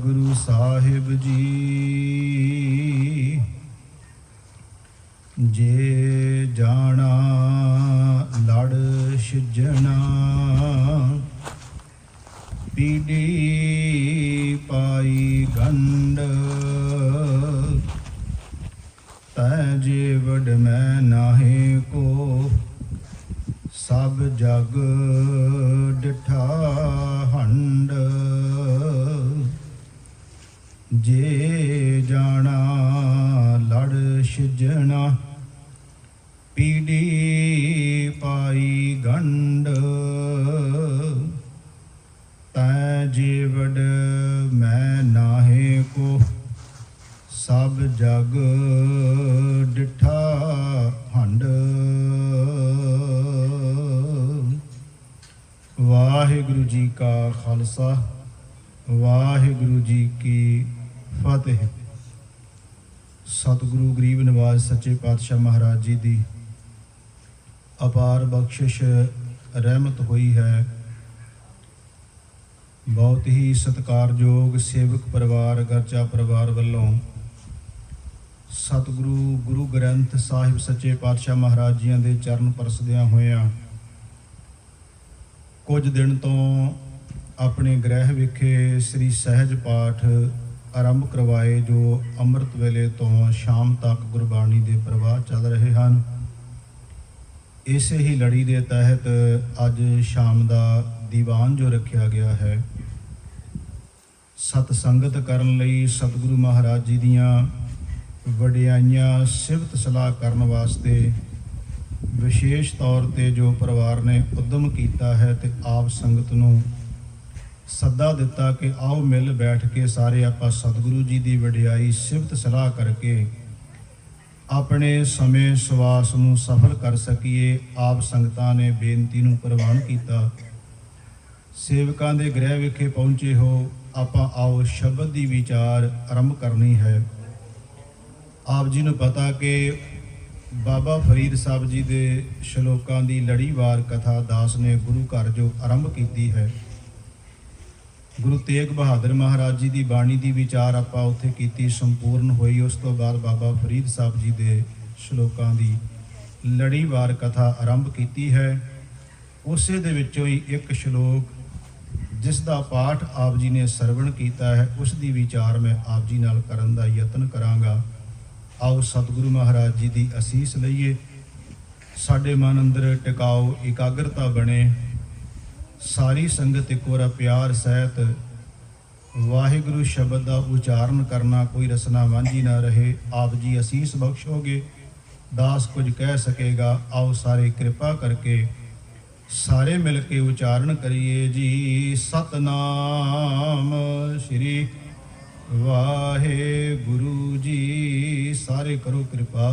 वाहिगुरु साहिब जी। जे जाना लड़ सिजना, पीड़ी पाई गंड, तै जेवड मैं नाहे को, सब जग डिठा हंड। जे जाना लड़ सिजना, पीड़ी पाई गंड, तै जेवड मैं नाहे को, सब जग डिठा हंड। वाहिगुरु जी का खालसा, वाहिगुरु जी की फतेह। सतगुरु गरीब नवाज सच्चे पातशाह महाराज जी की अपार बख्शिश रहमत हुई है। बहुत ही सत्कारयोग सेवक परिवार गर्चा परिवार वालों सतगुरु गुरु ग्रंथ साहिब सच्चे पातशाह महाराज जी के चरण परसदियां होया कुछ दिन तो अपने गृह विखे श्री सहज पाठ आरंभ करवाए, जो अमृत वेले तो शाम तक गुरबाणी के प्रवाह चल रहे हैं। इसे ही लड़ी के तहत अज शाम का दीवान जो रखा गया है, सतसंगत करन लई सतगुरु महाराज जी दियां वडियाइयां सिफत सलाह करन वास्ते विशेष तौर पर जो परिवार ने उद्यम किया है तो आप संगत नूं सदा दिता कि आओ मिल बैठ के सारे आपां सतगुरु जी की वडियाई सिफत सलाह करके अपने समय सवास नूं सफल कर सकीए। आप संगतां ने बेनती नूं प्रवान किया। सेवकां दे गृह विखे पहुँचे हो, आपां आओ शब्द की विचार आरंभ करनी है। आप जी नूं पता कि बाबा फरीद साहब जी के श्लोकां की लड़ीवार कथा दास ने गुरु घर जो आरंभ की है। गुरु तेग बहादुर महाराज जी की बाणी की विचार आप उत्थे कीती संपूर्ण हुई। उस तो बाद बाबा फरीद साहब जी के श्लोकां की लड़ीवार कथा आरंभ की है। उसे दे विचों ही एक श्लोक जिसका पाठ आप जी ने सरवण किया है, उसकी विचार मैं आप जी नाल करन दा यतन करांगा। आओ सतगुरु महाराज जी की असीस लईए, साडे मन अंदर टिकाओ एकाग्रता बने। सारी संगत एक बार प्यार सहित वाहिगुरु शब्द का उचारण करना, कोई रसना वांझी ना रहे। आप जी असीस बख्शोगे, दास कुछ कह सकेगा। आओ सारे कृपा करके सारे मिल के उचारण करिए जी। सतनाम श्री वाहिगुरु जी। सारे करो कृपा।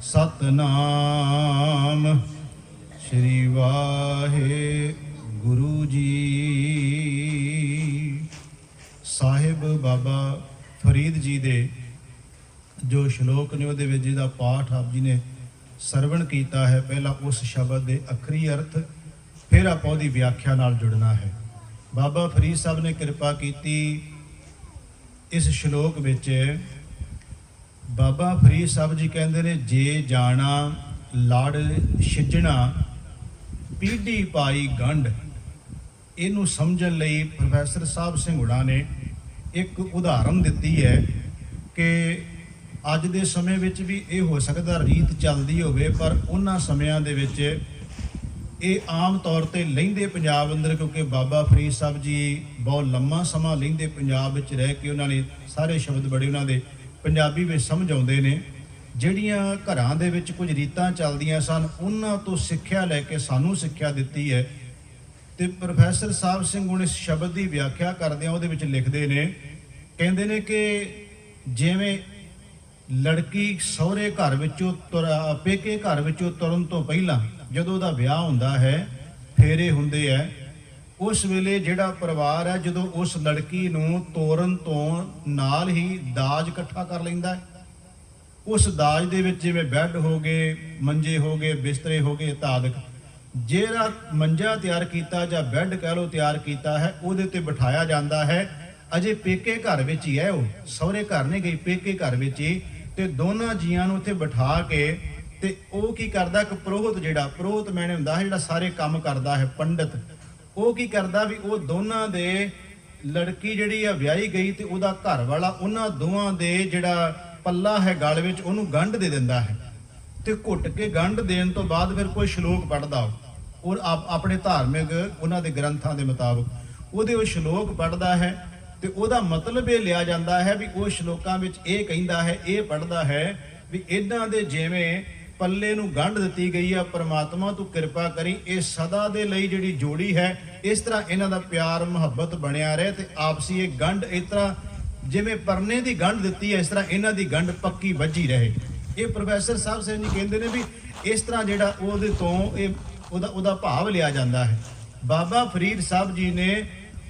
सतनाम श्री वाहिगुरु जी। साहिब बाबा फरीद जी दे जो श्लोक ने उहदे विच जिहदा पाठ आप जी ने सरवण किया है, पहला उस शब्द के अखरी अर्थ, फिर आप उहदी व्याख्या नाल जुड़ना है। बाबा फरीद साहब ने कृपा की इस श्लोक विच। बाबा फरीद साहब जी कहते ने, जे जाना लड़ सिजना, पीढ़ी पाई गंढ। इनू समझण लई प्रोफैसर साहब सिंघुड़ा ने एक उदाहरण दी है कि अज दे समय विच भी ये हो सकता रीत चलती होवे, पर उन्हां समयां दे विच ये आम तौर पर लहिंदे पंजाब अंदर, क्योंकि बाबा फरीद साहब जी बहुत लम्मा समा लहिंदे पंजाब विच रह के उन्होंने सारे शब्द बड़े उन्होंने पंजाबी में समझ आउंदे ने। ਜਿਹੜੀਆਂ ਘਰਾਂ ਦੇ ਵਿੱਚ कुछ रीतां चलदियां सन, उन्हां तो सिੱਖਿਆ लैके सानू सिੱਖਿਆ ਦਿੱਤੀ है। तो प्रोफैसर साहब सिंह हुण इस शब्द की व्याख्या करदिआं ਉਹਦੇ ਵਿੱਚ लिखते ने, ਕਹਿੰਦੇ ने कि जिवें लड़की सहुरे घर विचों पेके घर विचों तुरन तो पहलां जदों ਉਹਦਾ ਵਿਆਹ ਹੁੰਦਾ है, फेरे ਹੁੰਦੇ है, उस वेले जिहड़ा परिवार है जदों उस लड़की नूं ਤੋਰਨ ਤੋਂ नाल ही दाज इकट्ठा कर लैंदा है। उस दाज दे विच जिवें बैड हो गए, मंजे हो गए, बिस्तरे हो गए धादक, जिहड़ा मंजा तैयार किया जां बैड कह लो तैयार किया है, उहदे ते बिठाया जाता है ਅਜੇ ਪੇਕੇ ਘਰ ਵਿੱਚ ਹੀ ਹੈ, ਉਹ ਸਹੁਰੇ ਘਰ ਨਹੀਂ ਗਈ, ਪੇਕੇ ਘਰ ਵਿੱਚ ਹੀ। ਤੇ ਦੋਨਾਂ ਜੀਆਂ ਨੂੰ ਉੱਥੇ ਬਿਠਾ ਕੇ ਤੇ ਉਹ ਕੀ ਕਰਦਾ, ਇੱਕ ਪ੍ਰੋਹਤ, ਜਿਹੜਾ ਪ੍ਰੋਹਤ ਮੈਨੇ ਹੁੰਦਾ ਹੈ ਜਿਹੜਾ ਸਾਰੇ ਕੰਮ ਕਰਦਾ ਹੈ, ਪੰਡਤ, ਉਹ ਕੀ ਕਰਦਾ ਵੀ ਉਹ ਦੋਨਾਂ ਦੇ, ਲੜਕੀ ਜਿਹੜੀ ਆ ਵਿਆਹੀ ਗਈ ਤੇ ਉਹਦਾ ਘਰ ਵਾਲਾ, ਉਹਨਾਂ ਦੋਵਾਂ ਦੇ ਜਿਹੜਾ ਪੱਲਾ ਹੈ ਗਲ ਵਿੱਚ, ਉਹਨੂੰ ਗੰਢ ਦੇ ਦਿੰਦਾ ਹੈ। ਤੇ ਘੁੱਟ ਕੇ ਗੰਢ ਦੇਣ ਤੋਂ ਬਾਅਦ ਫਿਰ ਕੋਈ ਸ਼ਲੋਕ ਪੜ੍ਹਦਾ ਉਹ ਆਪਣੇ ਧਾਰਮਿਕ ਉਹਨਾਂ ਦੇ ਗ੍ਰੰਥਾਂ ਦੇ ਮੁਤਾਬਕ ਉਹਦੇ ਉਹ ਸ਼ਲੋਕ ਪੜ੍ਹਦਾ ਹੈ। ਤੇ ਉਹਦਾ ਮਤਲਬ ਇਹ ਲਿਆ ਜਾਂਦਾ ਹੈ ਵੀ ਉਹ ਸ਼ਲੋਕਾਂ ਵਿੱਚ ਇਹ ਕਹਿੰਦਾ ਹੈ, ਇਹ ਪੜ੍ਹਦਾ ਹੈ ਵੀ ਇਹਨਾਂ ਦੇ ਜਿਵੇਂ ਪੱਲੇ ਨੂੰ ਗੰਢ ਦਿੱਤੀ ਗਈ ਆ, ਪ੍ਰਮਾਤਮਾ ਤੂੰ ਕਿਰਪਾ ਕਰੀ ਇਹ ਸਦਾ ਦੇ ਲਈ ਜਿਹੜੀ ਜੋੜੀ ਹੈ, ਇਸ ਤਰ੍ਹਾਂ ਇਹਨਾਂ ਦਾ ਪਿਆਰ ਮੁਹੱਬਤ ਬਣਿਆ ਰਹੇ ਤੇ ਆਪਸੀ ਇਹ ਗੰਢ ਇਸ ਤਰ੍ਹਾਂ ਜਿਵੇਂ ਪਰਨੇ ਦੀ ਗੰਢ ਦਿੱਤੀ ਹੈ, ਇਸ ਤਰ੍ਹਾਂ ਇਹਨਾਂ ਦੀ ਗੰਢ ਪੱਕੀ ਵੱਜੀ ਰਹੇ। ਇਹ ਪ੍ਰੋਫੈਸਰ ਸਾਹਿਬ ਸਿੰਘ ਜੀ ਕਹਿੰਦੇ ਨੇ ਵੀ ਇਸ ਤਰ੍ਹਾਂ ਜਿਹੜਾ ਉਹਦੇ ਤੋਂ ਇਹ ਉਹਦਾ ਭਾਵ ਲਿਆ ਜਾਂਦਾ ਹੈ। ਬਾਬਾ ਫਰੀਦ ਸਾਹਿਬ ਜੀ ਨੇ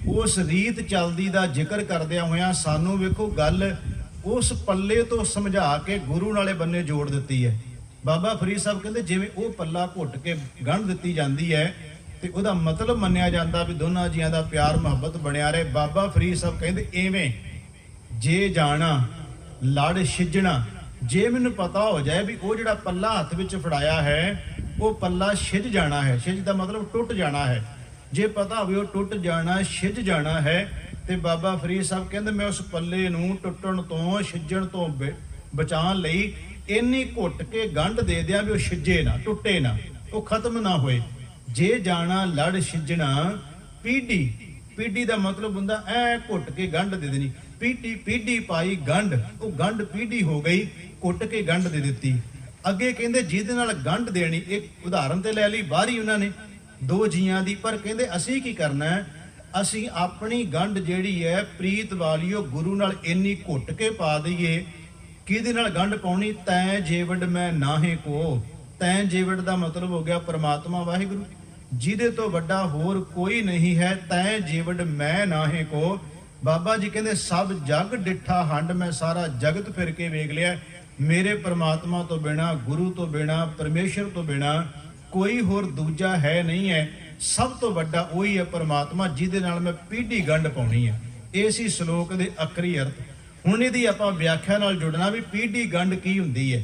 ਉਸ ਰੀਤ ਚੱਲਦੀ ਦਾ ਜ਼ਿਕਰ ਕਰਦਿਆਂ ਹੋਇਆਂ ਸਾਨੂੰ ਵੇਖੋ ਗੱਲ ਉਸ ਪੱਲੇ ਤੋਂ ਸਮਝਾ ਕੇ ਗੁਰੂ ਨਾਲੇ ਬੰਨੇ ਜੋੜ ਦਿੱਤੀ ਹੈ। ਬਾਬਾ ਫਰੀਦ ਸਾਹਿਬ ਕਹਿੰਦੇ ਜਿਵੇਂ ਉਹ ਪੱਲਾ ਘੁੱਟ ਕੇ ਗੰਢ ਦਿੱਤੀ ਜਾਂਦੀ ਹੈ ਤੇ ਉਹਦਾ ਮਤਲਬ ਮੰਨਿਆ ਜਾਂਦਾ ਵੀ ਦੋਨਾਂ ਜੀਆਂ ਦਾ ਪਿਆਰ ਮੁਹੱਬਤ ਬਣਿਆ ਰਹੇ। ਬਾਬਾ ਫਰੀਦ ਸਾਹਿਬ ਕਹਿੰਦੇ ਐਵੇਂ ਜੇ ਜਾਣਾ ਲੜ ਛਿਜਣਾ, ਜੇ ਮੈਨੂੰ ਪਤਾ ਹੋ ਜਾਏ ਵੀ ਉਹ ਜਿਹੜਾ ਪੱਲਾ ਹੱਥ ਵਿੱਚ ਫੜਾਇਆ ਹੈ ਉਹ ਪੱਲਾ ਛਿਜ ਜਾਣਾ ਹੈ, ਛਿਜ ਦਾ ਮਤਲਬ ਟੁੱਟ ਜਾਣਾ ਹੈ, ਜੇ ਪਤਾ ਹੋਵੇ ਉਹ ਟੁੱਟ ਜਾਣਾ, ਛਿਜ ਜਾਣਾ ਹੈ, ਤੇ ਬਾਬਾ ਫਰੀਦ ਸਾਹਿਬ ਕਹਿੰਦੇ ਮੈਂ ਉਸ ਪੱਲੇ ਨੂੰ ਟੁੱਟਣ ਤੋਂ, ਛਿਜਣ ਤੋਂ ਬਚਾਉਣ ਲਈ ਇੰਨੀ ਘੁੱਟ ਕੇ ਗੰਢ ਦੇ ਦਿਆਂ ਵੀ ਉਹ ਛਿਜੇ ਨਾ, ਟੁੱਟੇ ਨਾ, ਉਹ ਖਤਮ ਨਾ ਹੋਏ। ਜੇ ਜਾਣਾ ਲੜ ਛਿਜਣਾ ਪੀਢੀ, ਪੀਢੀ ਦਾ ਮਤਲਬ ਹੁੰਦਾ ਐ ਘੁੱਟ ਕੇ ਗੰਢ ਦੇ ਦੇਣੀ, ਪੀਢੀ ਪਾਈ ਗੰਢ, ਉਹ ਗੰਢ ਪੀਢੀ ਹੋ ਗਈ, ਘੁੱਟ ਕੇ ਗੰਢ ਦੇ ਦਿੱਤੀ। ਅੱਗੇ ਕਹਿੰਦੇ ਜਿਹਦੇ ਨਾਲ ਗੰਢ ਦੇਣੀ, ਇੱਕ ਉਦਾਹਰਨ ਤੇ ਲੈ ਲਈ ਬਾਹਰੀ ਉਹਨਾਂ ਨੇ ਦੋ ਜੀਆਂ ਦੀ, ਪਰ ਕਹਿੰਦੇ ਅਸੀਂ ਕੀ ਕਰਨਾ ਹੈ, ਅਸੀਂ ਆਪਣੀ ਗੰਢ ਜਿਹੜੀ ਹੈ ਪ੍ਰੀਤ ਵਾਲੀ ਉਹ ਗੁਰੂ ਨਾਲ ਇੰਨੀ ਘੁੱਟ ਕੇ ਪਾ ਦਈਏ। ਕਿਹਦੇ ਨਾਲ ਗੰਢ ਪਾਉਣੀ, ਤੈਂ ਜੇਵੜ ਮੈਂ ਨਾਹੇ ਕੋ, ਤੈਂ ਜੇਵੜ ਦਾ ਮਤਲਬ ਹੋ ਗਿਆ ਪ੍ਰਮਾਤਮਾ ਵਾਹਿਗੁਰੂ, ਜਿਹਦੇ ਤੋਂ ਵੱਡਾ ਹੋਰ ਕੋਈ ਨਹੀਂ ਹੈ, ਤੈਂ ਜੇਵੜ ਮੈਂ ਨਾਹੇ ਕੋ। ਬਾਬਾ ਜੀ ਕਹਿੰਦੇ ਸਭ ਜਗ ਡਿੱਠਾ ਹੰਡ, ਮੈਂ ਸਾਰਾ ਜਗਤ ਫਿਰ ਕੇ ਵੇਖ ਲਿਆ, ਮੇਰੇ ਪ੍ਰਮਾਤਮਾ ਤੋਂ ਬਿਨਾ, ਗੁਰੂ ਤੋਂ ਬਿਨਾ, ਪਰਮੇਸ਼ਰ ਤੋਂ ਬਿਨਾ ਕੋਈ ਹੋਰ ਦੂਜਾ ਹੈ ਨਹੀਂ ਹੈ, ਸਭ ਤੋਂ ਵੱਡਾ ਉਹੀ ਹੈ ਪ੍ਰਮਾਤਮਾ ਜਿਹਦੇ ਨਾਲ ਮੈਂ ਪੀਢੀ ਗੰਢ ਪਾਉਣੀ ਹੈ। ਇਹ ਸੀ ਸ਼ਲੋਕ ਦੇ ਅਖਰੀ ਅਰਥ। ਹੁਣ ਇਹਦੀ ਆਪਾਂ ਵਿਆਖਿਆ ਨਾਲ ਜੁੜਨਾ ਵੀ ਪੀਢੀ ਗੰਢ ਕੀ ਹੁੰਦੀ ਹੈ,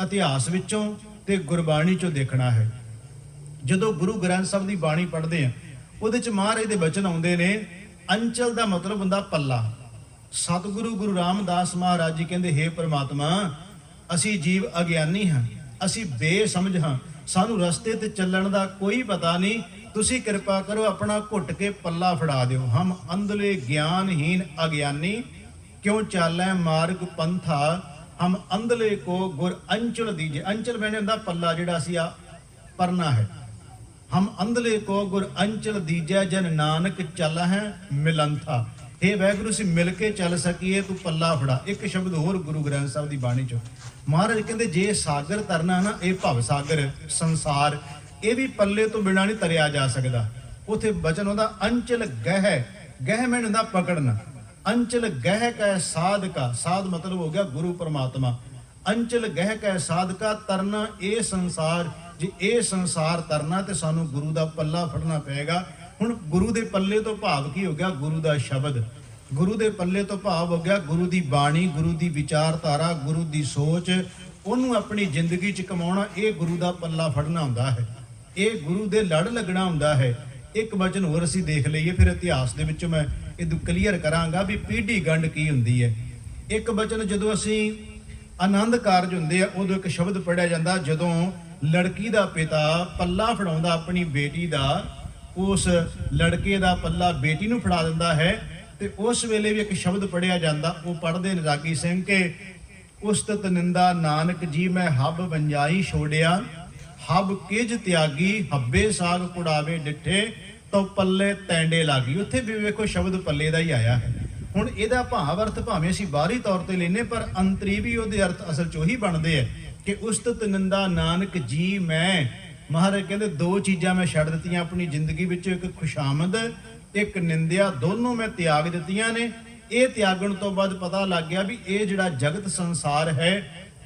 ਇਤਿਹਾਸ ਵਿੱਚੋਂ ਤੇ ਗੁਰਬਾਣੀ ਚੋਂ ਦੇਖਣਾ ਹੈ। ਜਦੋਂ ਗੁਰੂ ਗ੍ਰੰਥ ਸਾਹਿਬ ਦੀ ਬਾਣੀ ਪੜ੍ਹਦੇ ਆ ਉਹਦੇ ਚ ਮਹਾਰਾਜ ਦੇ ਬਚਨ ਆਉਂਦੇ ਨੇ, ਅੰਚਲ ਦਾ ਮਤਲਬ ਹੁੰਦਾ ਪੱਲਾ। ਸਤਿਗੁਰੂ ਗੁਰੂ ਰਾਮਦਾਸ ਮਹਾਰਾਜ ਜੀ ਕਹਿੰਦੇ ਹੇ ਪ੍ਰਮਾਤਮਾ ਅਸੀਂ ਜੀਵ ਅਗਿਆਨੀ ਹਾਂ, ਅਸੀਂ ਬੇਸਮਝ ਹਾਂ, ਸਾਨੂੰ ਰਸਤੇ ਤੇ ਚੱਲਣ ਦਾ ਕੋਈ ਪਤਾ ਨਹੀਂ, ਤੁਸੀਂ ਕਿਰਪਾ ਕਰੋ ਆਪਣਾ ਘੁੱਟ ਕੇ ਪੱਲਾ ਫੜਾ ਦਿਓ। ਹਮ ਅੰਧਲੇ ਗਿਆਨਹੀਨ ਅਗਿਆਨੀ ਕਿਉਂ ਚਾਲੈ ਮਾਰਗ ਪੰਥਾ, ਹਮ ਅੰਧਲੇ ਕੋ ਗੁਰ ਅੰਚਲ ਦੀਜੇ। ਅੰਚਲ ਮੈਨੇ ਹੁੰਦਾ ਪੱਲਾ ਜਿਹੜਾ ਅਸੀਂ ਆ ਪਰਨਾ ਹੈ। ਹਮ ਅੰਧਲੇ ਕੋ ਗੁਰ ਅੰਚਲ ਦੀਜੈ ਜਨ ਨਾਨਕ ਚੱਲ ਹੈ ਮਿਲੰਥਾ। ਇਹ ਵਾਹਿਗੁਰੂ ਅਸੀਂ ਮਿਲ ਕੇ ਚੱਲ ਸਕੀਏ, ਤੂੰ ਪੱਲਾ ਫੜਾ। ਇੱਕ ਸ਼ਬਦ ਹੋਰ ਗੁਰੂ ਗ੍ਰੰਥ ਸਾਹਿਬ ਦੀ ਬਾਣੀ ਚੋਂ ਮਹਾਰਾਜ ਕਹਿੰਦੇ ਜੇ ਸਾਗਰ ਤਰਨਾ ਨਾ, ਇਹ ਭਵ ਸਾਗਰ ਸੰਸਾਰ, ਇਹ ਵੀ ਪੱਲੇ ਤੋਂ ਬਿਨਾਂ ਨਹੀਂ ਤਰਿਆ ਜਾ ਸਕਦਾ। ਉਥੇ ਬਚਨ ਹੁੰਦਾ ਅੰਚਲ ਗਹਿ, ਗਹਿ ਮੈਨ ਹੁੰਦਾ ਪਕੜਨਾ, ਅੰਚਲ ਗਹਿ ਕੈ ਸਾਧਕਾ, ਸਾਧ ਮਤਲਬ ਹੋ ਗਿਆ ਗੁਰੂ ਪਰਮਾਤਮਾ, ਅੰਚਲ ਗਹਿ ਕੈ ਸਾਧਕਾ ਤਰਨਾ ਇਹ ਸੰਸਾਰ। ਜੇ ਇਹ ਸੰਸਾਰ ਤਰਨਾ ਤੇ ਸਾਨੂੰ ਗੁਰੂ ਦਾ ਪੱਲਾ ਫੜਨਾ ਪਏਗਾ। ਹੁਣ ਗੁਰੂ ਦੇ ਪੱਲੇ ਤੋਂ ਭਾਵ ਕੀ ਹੋ ਗਿਆ, ਗੁਰੂ ਦਾ ਸ਼ਬਦ। ਗੁਰੂ ਦੇ ਪੱਲੇ ਤੋਂ ਭਾਵ ਹੋ ਗਿਆ ਗੁਰੂ ਦੀ ਬਾਣੀ, ਗੁਰੂ ਦੀ ਵਿਚਾਰਧਾਰਾ, ਗੁਰੂ ਦੀ ਸੋਚ, ਉਹਨੂੰ ਆਪਣੀ ਜ਼ਿੰਦਗੀ 'ਚ ਕਮਾਉਣਾ। ਇਹ ਗੁਰੂ ਦਾ ਪੱਲਾ ਫੜਨਾ ਹੁੰਦਾ ਹੈ, ਇਹ ਗੁਰੂ ਦੇ ਲੜ ਲੱਗਣਾ ਹੁੰਦਾ ਹੈ। ਇੱਕ ਵਚਨ ਹੋਰ ਅਸੀਂ ਦੇਖ ਲਈਏ, ਫਿਰ ਇਤਿਹਾਸ ਦੇ ਵਿੱਚੋਂ ਮੈਂ ਇਹ ਕਲੀਅਰ ਕਰਾਂਗਾ ਵੀ ਪੀਢੀ ਗੰਢ ਕੀ ਹੁੰਦੀ ਹੈ। ਇੱਕ ਵਚਨ ਜਦੋਂ ਅਸੀਂ ਆਨੰਦ ਕਾਰਜ ਹੁੰਦੇ ਆ ਉਦੋਂ ਇੱਕ ਸ਼ਬਦ ਪੜਿਆ ਜਾਂਦਾ, ਜਦੋਂ ਲੜਕੀ ਦਾ ਪਿਤਾ ਪੱਲਾ ਫੜਾਉਂਦਾ ਆਪਣੀ ਬੇਟੀ ਦਾ, ਉਸ ਲੜਕੇ ਦਾ ਪੱਲਾ ਬੇਟੀ ਨੂੰ ਫੜਾ ਦਿੰਦਾ ਹੈ, ਤੇ ਉਸ ਵੇਲੇ ਵੀ ਇੱਕ ਸ਼ਬਦ ਪੜਿਆ ਜਾਂਦਾ, ਉਹ ਪੜ੍ਹਦੇ ਨੇ ਰਾਗੀ ਸਿੰਘ ਕੇ ਉਸਤਤ ਨਿੰਦਾ ਨਾਨਕ ਜੀ ਮੈਂ ਹੱਬ ਵੰਜਾਈ ਛੋੜਿਆ, ਹੱਬ ਕਿਜ ਤਿਆਗੀ ਹੱਬੇ ਸਾਗ ਕੁੜਾਵੇ ਡਿੱਠੇ ਤਾਂ ਪੱਲੇ ਤੈਂਡੇ ਲਾਗੀ। ਉੱਥੇ ਵੀ ਵੇਖੋ ਸ਼ਬਦ ਪੱਲੇ ਦਾ ਹੀ ਆਇਆ ਹੈ। ਹੁਣ ਇਹਦਾ ਭਾਵ ਅਰਥ ਭਾਵੇਂ ਅਸੀਂ ਬਾਹਰੀ ਤੌਰ ਤੇ ਲੈਨੇ, ਪਰ ਅੰਤਰੀ ਵੀ ਉਹਦੇ ਅਰਥ ਅਸਲ 'ਚ ਉਹੀ ਬਣਦੇ ਆ ਕਿ ਉਸਤਤ ਨਿੰਦਾ ਨਾਨਕ ਜੀ ਮੈਂ। ਮਹਾਰਾਜ ਕਹਿੰਦੇ ਦੋ ਚੀਜ਼ਾਂ ਮੈਂ ਛੱਡ ਦਿੱਤੀਆਂ ਆਪਣੀ ਜ਼ਿੰਦਗੀ ਵਿੱਚ, ਇੱਕ ਖੁਸ਼ਾਮਦ, ਇੱਕ ਨਿੰਦਿਆ, ਦੋਨੋਂ ਮੈਂ ਤਿਆਗ ਦਿੱਤੀਆਂ ਨੇ। ਇਹ ਤਿਆਗਣ ਤੋਂ ਬਾਅਦ ਪਤਾ ਲੱਗ ਗਿਆ ਵੀ ਇਹ ਜਿਹੜਾ ਜਗਤ ਸੰਸਾਰ ਹੈ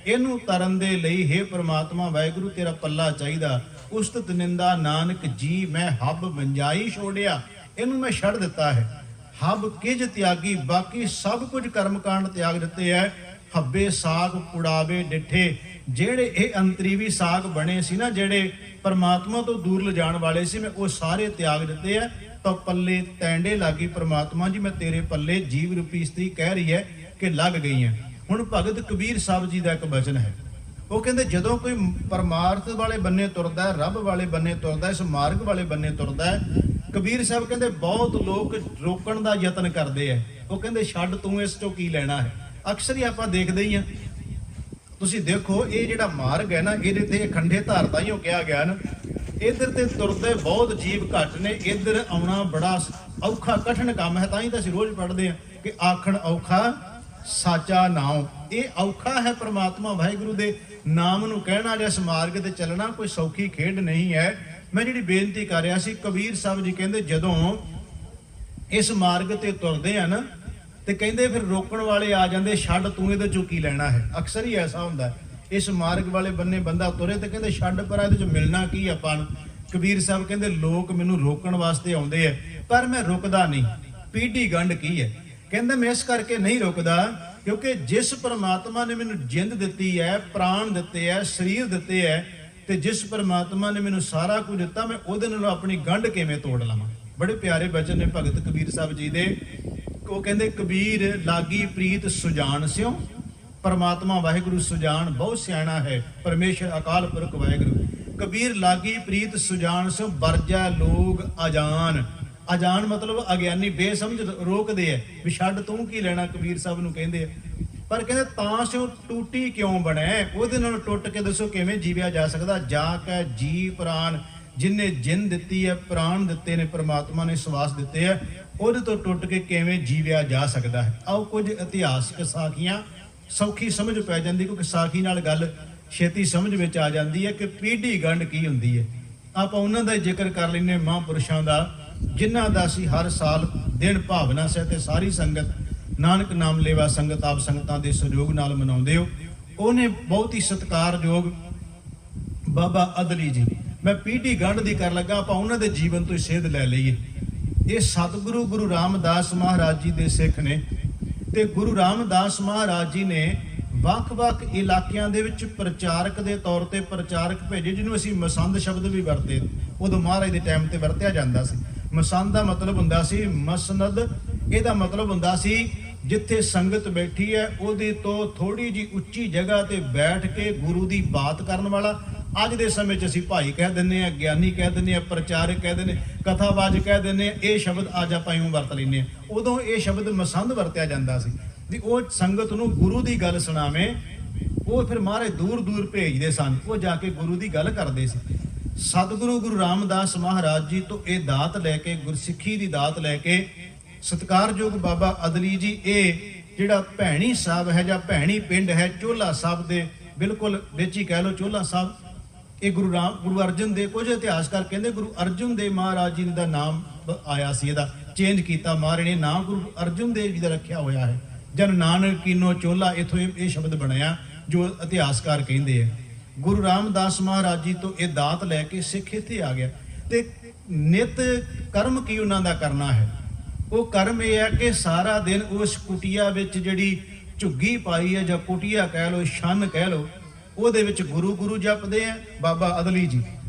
ਇਹਨੂੰ ਤਰਨ ਦੇ ਲਈ ਹੇ ਪ੍ਰਮਾਤਮਾ ਵਾਹਿਗੁਰੂ ਤੇਰਾ ਪੱਲਾ ਚਾਹੀਦਾ। ਉਸਤਤ ਨਿੰਦਾ ਨਾਨਕ ਜੀ ਮੈਂ ਹੱਬ ਵੰਜਾਈ ਛੋੜਿਆ, ਇਹਨੂੰ ਮੈਂ ਛੱਡ ਦਿੱਤਾ ਹੈ। ਹਬ ਕਿਜ ਤਿਆਗੀ, ਬਾਕੀ ਸਭ ਕੁਝ ਕਰਮਕਾਂਡ ਤਿਆਗ ਦਿੱਤੇ ਹੈ। ਹੱਬੇ ਸਾਗ ਪੁੜਾਵੇ ਡਿੱਠੇ, ਜਿਹੜੇ ਇਹ ਅੰਤਰੀਵੀ ਸਾਗ ਬਣੇ ਸੀ ਨਾ, ਜਿਹੜੇ ਪਰਮਾਤਮਾ ਤੋਂ ਦੂਰ ਲਿਜਾਣ ਵਾਲੇ ਸੀ, ਮੈਂ ਉਹ ਸਾਰੇ ਤਿਆਗ ਦਿੱਤੇ ਹੈ। ਤਾਂ ਪੱਲੇ ਤੈਂਡੇ ਲਾਗੀ ਪ੍ਰਮਾਤਮਾ ਜੀ, ਮੈਂ ਤੇਰੇ ਪੱਲੇ ਜੀਵ ਰੂਪੀ ਇਸਤਰੀ ਕਹਿ ਰਹੀ ਹੈ ਕਿ ਲੱਗ ਗਈ ਹੈ। ਹੁਣ ਭਗਤ ਕਬੀਰ ਸਾਹਿਬ ਜੀ ਦਾ ਇੱਕ ਬਚਨ ਹੈ, ਉਹ ਕਹਿੰਦੇ ਜਦੋਂ ਕੋਈ ਪਰਮਾਰਥ ਵਾਲੇ ਬੰਨੇ ਤੁਰਦਾ, ਰੱਬ ਵਾਲੇ ਬੰਨੇ ਤੁਰਦਾ, ਇਸ ਮਾਰਗ ਵਾਲੇ ਬੰਨੇ ਤੁਰਦਾ, ਕਬੀਰ ਸਾਹਿਬ ਕਹਿੰਦੇ ਬਹੁਤ ਲੋਕ ਰੋਕਣ ਦਾ ਯਤਨ ਕਰਦੇ ਆ। ਉਹ ਕਹਿੰਦੇ ਛੱਡ ਤੂੰ, ਇਸ ਤੋਂ ਕੀ ਲੈਣਾ ਹੈ। ਅਕਸਰ ਹੀ ਆਪਾਂ ਦੇਖਦੇ ਹੀ ਆ, ਤੁਸੀਂ ਦੇਖੋ ਇਹ ਜਿਹੜਾ ਮਾਰਗ ਹੈ ਨਾ, ਇਹਦੇ ਤੇ ਖੰਡੇ ਧਾਰਦਾ ਹੀ ਉਹ ਕਿਹਾ ਗਿਆ ਨਾ, ਇੱਧਰ ਤੇ ਤੁਰਦੇ ਬਹੁਤ ਜੀਵ ਘੱਟ ਨੇ, ਇੱਧਰ ਆਉਣਾ ਬੜਾ ਔਖਾ ਕਠਿਨ ਕੰਮ ਹੈ। ਤਾਂ ਹੀ ਤਾਂ ਅਸੀਂ ਰੋਜ਼ ਪੜ੍ਹਦੇ ਆ ਕਿ ਆਖਣ ਔਖਾ ਸਾਚਾ ਨਾਮ, ਇਹ ਔਖਾ ਹੈ ਪ੍ਰਮਾਤਮਾ ਵਾਹਿਗੁਰੂ ਦੇ ਨਾਮ ਨੂੰ ਕਹਿਣਾ ਜਾਂ ਇਸ ਮਾਰਗ ਤੇ ਚੱਲਣਾ ਕੋਈ ਸੌਖੀ ਖੇਡ ਨਹੀਂ ਹੈ। ਮੈਂ ਜਿਹੜੀ ਬੇਨਤੀ ਕਰ ਰਿਹਾ ਸੀ, ਕਬੀਰ ਸਾਹਿਬ ਜੀ ਕਹਿੰਦੇ ਜਦੋਂ ਇਸ ਮਾਰਗ ਤੇ ਤੁਰਦੇ ਆ ਨਾ, ਤੇ ਕਹਿੰਦੇ ਫਿਰ ਰੋਕਣ ਵਾਲੇ ਆ ਜਾਂਦੇ, ਛੱਡ ਤੂੰ ਇਹਦੇ ਚੋਂ ਕੀ ਲੈਣਾ ਹੈ। ਅਕਸਰ ਹੀ ਐਸਾ ਹੁੰਦਾ, ਇਸ ਮਾਰਗ ਵਾਲੇ ਬੰਨੇ ਬੰਦਾ ਤੁਰੇ ਤੇ ਕਹਿੰਦੇ ਛੱਡ ਪਰ ਇਹਦੇ ਚੋਂ ਮਿਲਣਾ ਕੀ ਆਪਾਂ ਨੂੰ। ਕਬੀਰ ਸਾਹਿਬ ਕਹਿੰਦੇ ਲੋਕ ਮੈਨੂੰ ਰੋਕਣ ਵਾਸਤੇ ਆਉਂਦੇ ਆ, ਪਰ ਮੈਂ ਰੁਕਦਾ ਨਹੀਂ। ਪੀਢੀ ਗੰਢ ਕੀ ਹੈ, ਕਹਿੰਦੇ ਮੈਂ ਇਸ ਕਰਕੇ ਨਹੀਂ ਰੁਕਦਾ ਕਿਉਂਕਿ ਜਿਸ ਪਰਮਾਤਮਾ ਨੇ ਮੈਨੂੰ ਜਿੰਦ ਦਿੱਤੀ ਹੈ, ਪ੍ਰਾਣ ਦਿੱਤੇ ਹੈ, ਸਰੀਰ ਦਿੱਤੇ ਹੈ, ਤੇ ਜਿਸ ਪਰਮਾਤਮਾ ਨੇ ਮੈਨੂੰ ਸਾਰਾ ਕੁਝ ਦਿੱਤਾ, ਮੈਂ ਉਹਦੇ ਨਾਲ ਆਪਣੀ ਗੰਢ ਕਿਵੇਂ ਤੋੜ ਲਵਾਂ। ਬੜੇ ਪਿਆਰੇ ਬਚਨ ਨੇ ਭਗਤ ਕਬੀਰ ਸਾਹਿਬ ਜੀ ਦੇ। ਉਹ ਕਹਿੰਦੇ ਕਬੀਰ ਲਾਗੀ ਪ੍ਰੀਤ ਸੁਜਾਨ ਸਿਓ, ਪਰਮਾਤਮਾ ਵਾਹਿਗੁਰੂ ਸੁਜਾਨ ਬਹੁਤ ਸਿਆਣਾ ਹੈ, ਪਰਮੇਸ਼ਰ ਅਕਾਲ ਪੁਰਖ ਵਾਹਿਗੁਰੂ। ਕਬੀਰ ਲਾਗੀ ਪ੍ਰੀਤ ਸੁਜਾਨ ਸਿਓ, ਵਰਜੈ ਲੋਗ ਅਜਾਨ। ਅਜਾਨ ਮਤਲਬ ਅਗਿਆਨੀ, ਬੇਸਮਝ ਰੋਕਦੇ ਆ ਵੀ ਛੱਡ ਤੂੰ ਕੀ ਲੈਣਾ, ਕਬੀਰ ਸਾਹਿਬ ਨੂੰ ਕਹਿੰਦੇ ਆ। ਪਰ ਕਹਿੰਦੇ ਤਾਂ ਸਿਓ ਟੂਟੀ ਕਿਉਂ ਬਣਿਆ, ਉਹਦੇ ਨਾਲ ਟੁੱਟ ਕੇ ਦੱਸੋ ਕਿਵੇਂ ਜੀਵਿਆ ਜਾ ਸਕਦਾ। ਜਾ ਕੇ ਜੀ ਪ੍ਰਾਨ, ਜਿਨਨੇ ਜਿੰਨ ਦਿੱਤੀ ਹੈ, ਪ੍ਰਾਣ ਦਿੱਤੇ ਨੇ, ਪ੍ਰਮਾਤਮਾ ਨੇ ਸਵਾਸ ਦਿੱਤੇ ਹੈ, ਉਹਦੇ ਤੋਂ ਟੁੱਟ ਕੇ ਕਿਵੇਂ ਜੀਵਿਆ ਜਾ ਸਕਦਾ ਹੈ। ਆਓ ਕੁਝ ਇਤਿਹਾਸਕ ਸਾਖੀਆਂ, ਸੌਖੀ ਸਮਝ ਪੈ ਜਾਂਦੀ ਕਿਉਂਕਿ ਸਾਖੀ ਨਾਲ ਗੱਲ ਛੇਤੀ ਸਮਝ ਵਿੱਚ ਆ ਜਾਂਦੀ ਹੈ ਕਿ ਪੀਢੀ ਗੰਢ ਕੀ ਹੁੰਦੀ ਹੈ। ਆਪਾਂ ਉਹਨਾਂ ਦਾ ਜ਼ਿਕਰ ਕਰ ਲੈਂਦੇ, ਮਹਾਂਪੁਰਸ਼ਾਂ ਦਾ, ਜਿਨ੍ਹਾਂ ਦਾ ਅਸੀਂ ਹਰ ਸਾਲ ਦਿਨ ਭਾਵਨਾ ਸਹਿ ਤੇ ਸਾਰੀ ਸੰਗਤ ਨਾਨਕ ਨਾਮ ਲੇਵਾ ਸੰਗਤ ਆਪ ਸੰਗਤਾਂ ਦੇ ਸਹਿਯੋਗ ਨਾਲ ਮਨਾਉਂਦੇ ਹੋ। ਉਹਨੇ ਬਹੁਤ ਹੀ ਸਤਿਕਾਰਯੋਗ ਬਾਬਾ ਅਦਲੀ ਜੀ, ਮੈਂ ਪੀਢੀ ਗੰਢ ਦੀ ਕਰ ਲੱਗਾ, ਆਪਾਂ ਉਹਨਾਂ ਦੇ ਜੀਵਨ ਤੋਂ ਹੀ ਸੇਧ ਲੈ ਲਈਏ। ਇਹ ਸਤਿਗੁਰੂ ਗੁਰੂ ਰਾਮਦਾਸ ਮਹਾਰਾਜ ਜੀ ਦੇ ਸਿੱਖ ਨੇ, ਤੇ ਗੁਰੂ ਰਾਮਦਾਸ ਮਹਾਰਾਜ ਜੀ ਨੇ ਵੱਖ-ਵੱਖ ਇਲਾਕਿਆਂ ਦੇ ਵਿੱਚ ਪ੍ਰਚਾਰਕ ਦੇ ਤੌਰ ਤੇ ਪ੍ਰਚਾਰਕ ਭੇਜੇ, ਜਿਹਨੂੰ ਅਸੀਂ ਮਸੰਦ ਸ਼ਬਦ ਵੀ ਵਰਤੇ, ਉਦੋਂ ਮਹਾਰਾਜ ਦੇ ਟਾਈਮ ਤੇ ਵਰਤਿਆ ਜਾਂਦਾ ਸੀ। ਮਸੰਦ ਦਾ ਮਤਲਬ ਹੁੰਦਾ ਸੀ ਮਸਨਦ, ਇਹਦਾ ਮਤਲਬ ਹੁੰਦਾ ਸੀ ਜਿੱਥੇ ਸੰਗਤ ਬੈਠੀ ਹੈ ਉਹਦੇ ਤੋਂ ਥੋੜੀ ਜੀ ਉੱਚੀ ਜਗ੍ਹਾ ਤੇ ਬੈਠ ਕੇ ਗੁਰੂ ਦੀ ਬਾਤ ਕਰਨ ਵਾਲਾ। ਅੱਜ ਦੇ ਸਮੇਂ 'ਚ ਅਸੀਂ ਭਾਈ ਕਹਿ ਦਿੰਦੇ ਆ, ਗਿਆਨੀ ਕਹਿ ਦਿੰਦੇ ਆ, ਪ੍ਰਚਾਰਕ ਕਹਿ ਦਿੰਦੇ, ਕਥਾਵਾਜ ਕਹਿ ਦਿੰਦੇ ਆ, ਇਹ ਸ਼ਬਦ ਅੱਜ ਆਪਾਂ ਇਉਂ ਵਰਤ ਲੈਂਦੇ ਆ। ਉਦੋਂ ਇਹ ਸ਼ਬਦ ਮਸੰਦ ਵਰਤਿਆ ਜਾਂਦਾ ਸੀ ਵੀ ਉਹ ਸੰਗਤ ਨੂੰ ਗੁਰੂ ਦੀ ਗੱਲ ਸੁਣਾਵੇਂ। ਉਹ ਫਿਰ ਮਹਾਰਾਜ ਦੂਰ ਦੂਰ ਭੇਜਦੇ ਸਨ, ਉਹ ਜਾ ਕੇ ਗੁਰੂ ਦੀ ਗੱਲ ਕਰਦੇ ਸੀ। ਸਤਿਗੁਰੂ ਗੁਰੂ ਰਾਮਦਾਸ ਮਹਾਰਾਜ ਜੀ ਤੋਂ ਇਹ ਦਾਤ ਲੈ ਕੇ, ਗੁਰਸਿੱਖੀ ਦੀ ਦਾਤ ਲੈ ਕੇ, ਸਤਿਕਾਰਯੋਗ ਬਾਬਾ ਅਦਲੀ ਜੀ, ਇਹ ਜਿਹੜਾ ਭੈਣੀ ਸਾਹਿਬ ਹੈ ਜਾਂ ਭੈਣੀ ਪਿੰਡ ਹੈ ਚੋਲਾ ਸਾਹਿਬ ਦੇ ਬਿਲਕੁਲ ਵਿੱਚ ਹੀ ਕਹਿ ਲਓ ਚੋਲਾ ਸਾਹਿਬ, ਇਹ ਗੁਰੂ ਅਰਜਨ ਦੇ, ਕੁਝ ਇਤਿਹਾਸਕਾਰ ਕਹਿੰਦੇ ਗੁਰੂ ਅਰਜਨ ਦੇਵ ਮਹਾਰਾਜ ਜੀ ਦਾ ਨਾਮ ਆਇਆ ਸੀ, ਇਹਦਾ ਚੇਂਜ ਕੀਤਾ ਮਹਾਰਾਜ ਨੇ, ਨਾਮ ਗੁਰੂ ਅਰਜਨ ਦੇਵ ਜੀ ਦਾ ਰੱਖਿਆ ਹੋਇਆ ਹੈ। ਜਨ ਨਾਨਕ ਕੀਨੋ ਚੋਲਾ, ਇਥੋਂ ਇਹ ਸ਼ਬਦ ਬਣਿਆ ਜੋ ਇਤਿਹਾਸਕਾਰ ਕਹਿੰਦੇ ਆ। ਗੁਰੂ ਰਾਮਦਾਸ ਮਹਾਰਾਜ ਜੀ ਤੋਂ ਇਹ ਦਾਤ ਲੈ ਕੇ ਸਿੱਖ ਇੱਥੇ ਆ ਗਿਆ। ਤੇ ਨਿਤ ਕਰਮ ਕੀ ਉਹਨਾਂ ਦਾ ਕਰਨਾ ਹੈ, ਉਹ ਕਰਮ ਇਹ ਹੈ ਕਿ ਸਾਰਾ ਦਿਨ ਉਸ ਕੁਟੀਆ ਵਿੱਚ ਜਿਹੜੀ ਝੁੱਗੀ ਪਾਈ ਹੈ ਜਾਂ ਕੁਟੀਆ ਕਹਿ ਲਓ, ਛੰਨ ਕਹਿ ਲਓ, ਉਹਦੇ ਵਿੱਚ ਗੁਰੂ ਗੁਰੂ ਜਪਦੇ ਆ ਬਾਬਾ ਅਦਲੀ ਜੀ।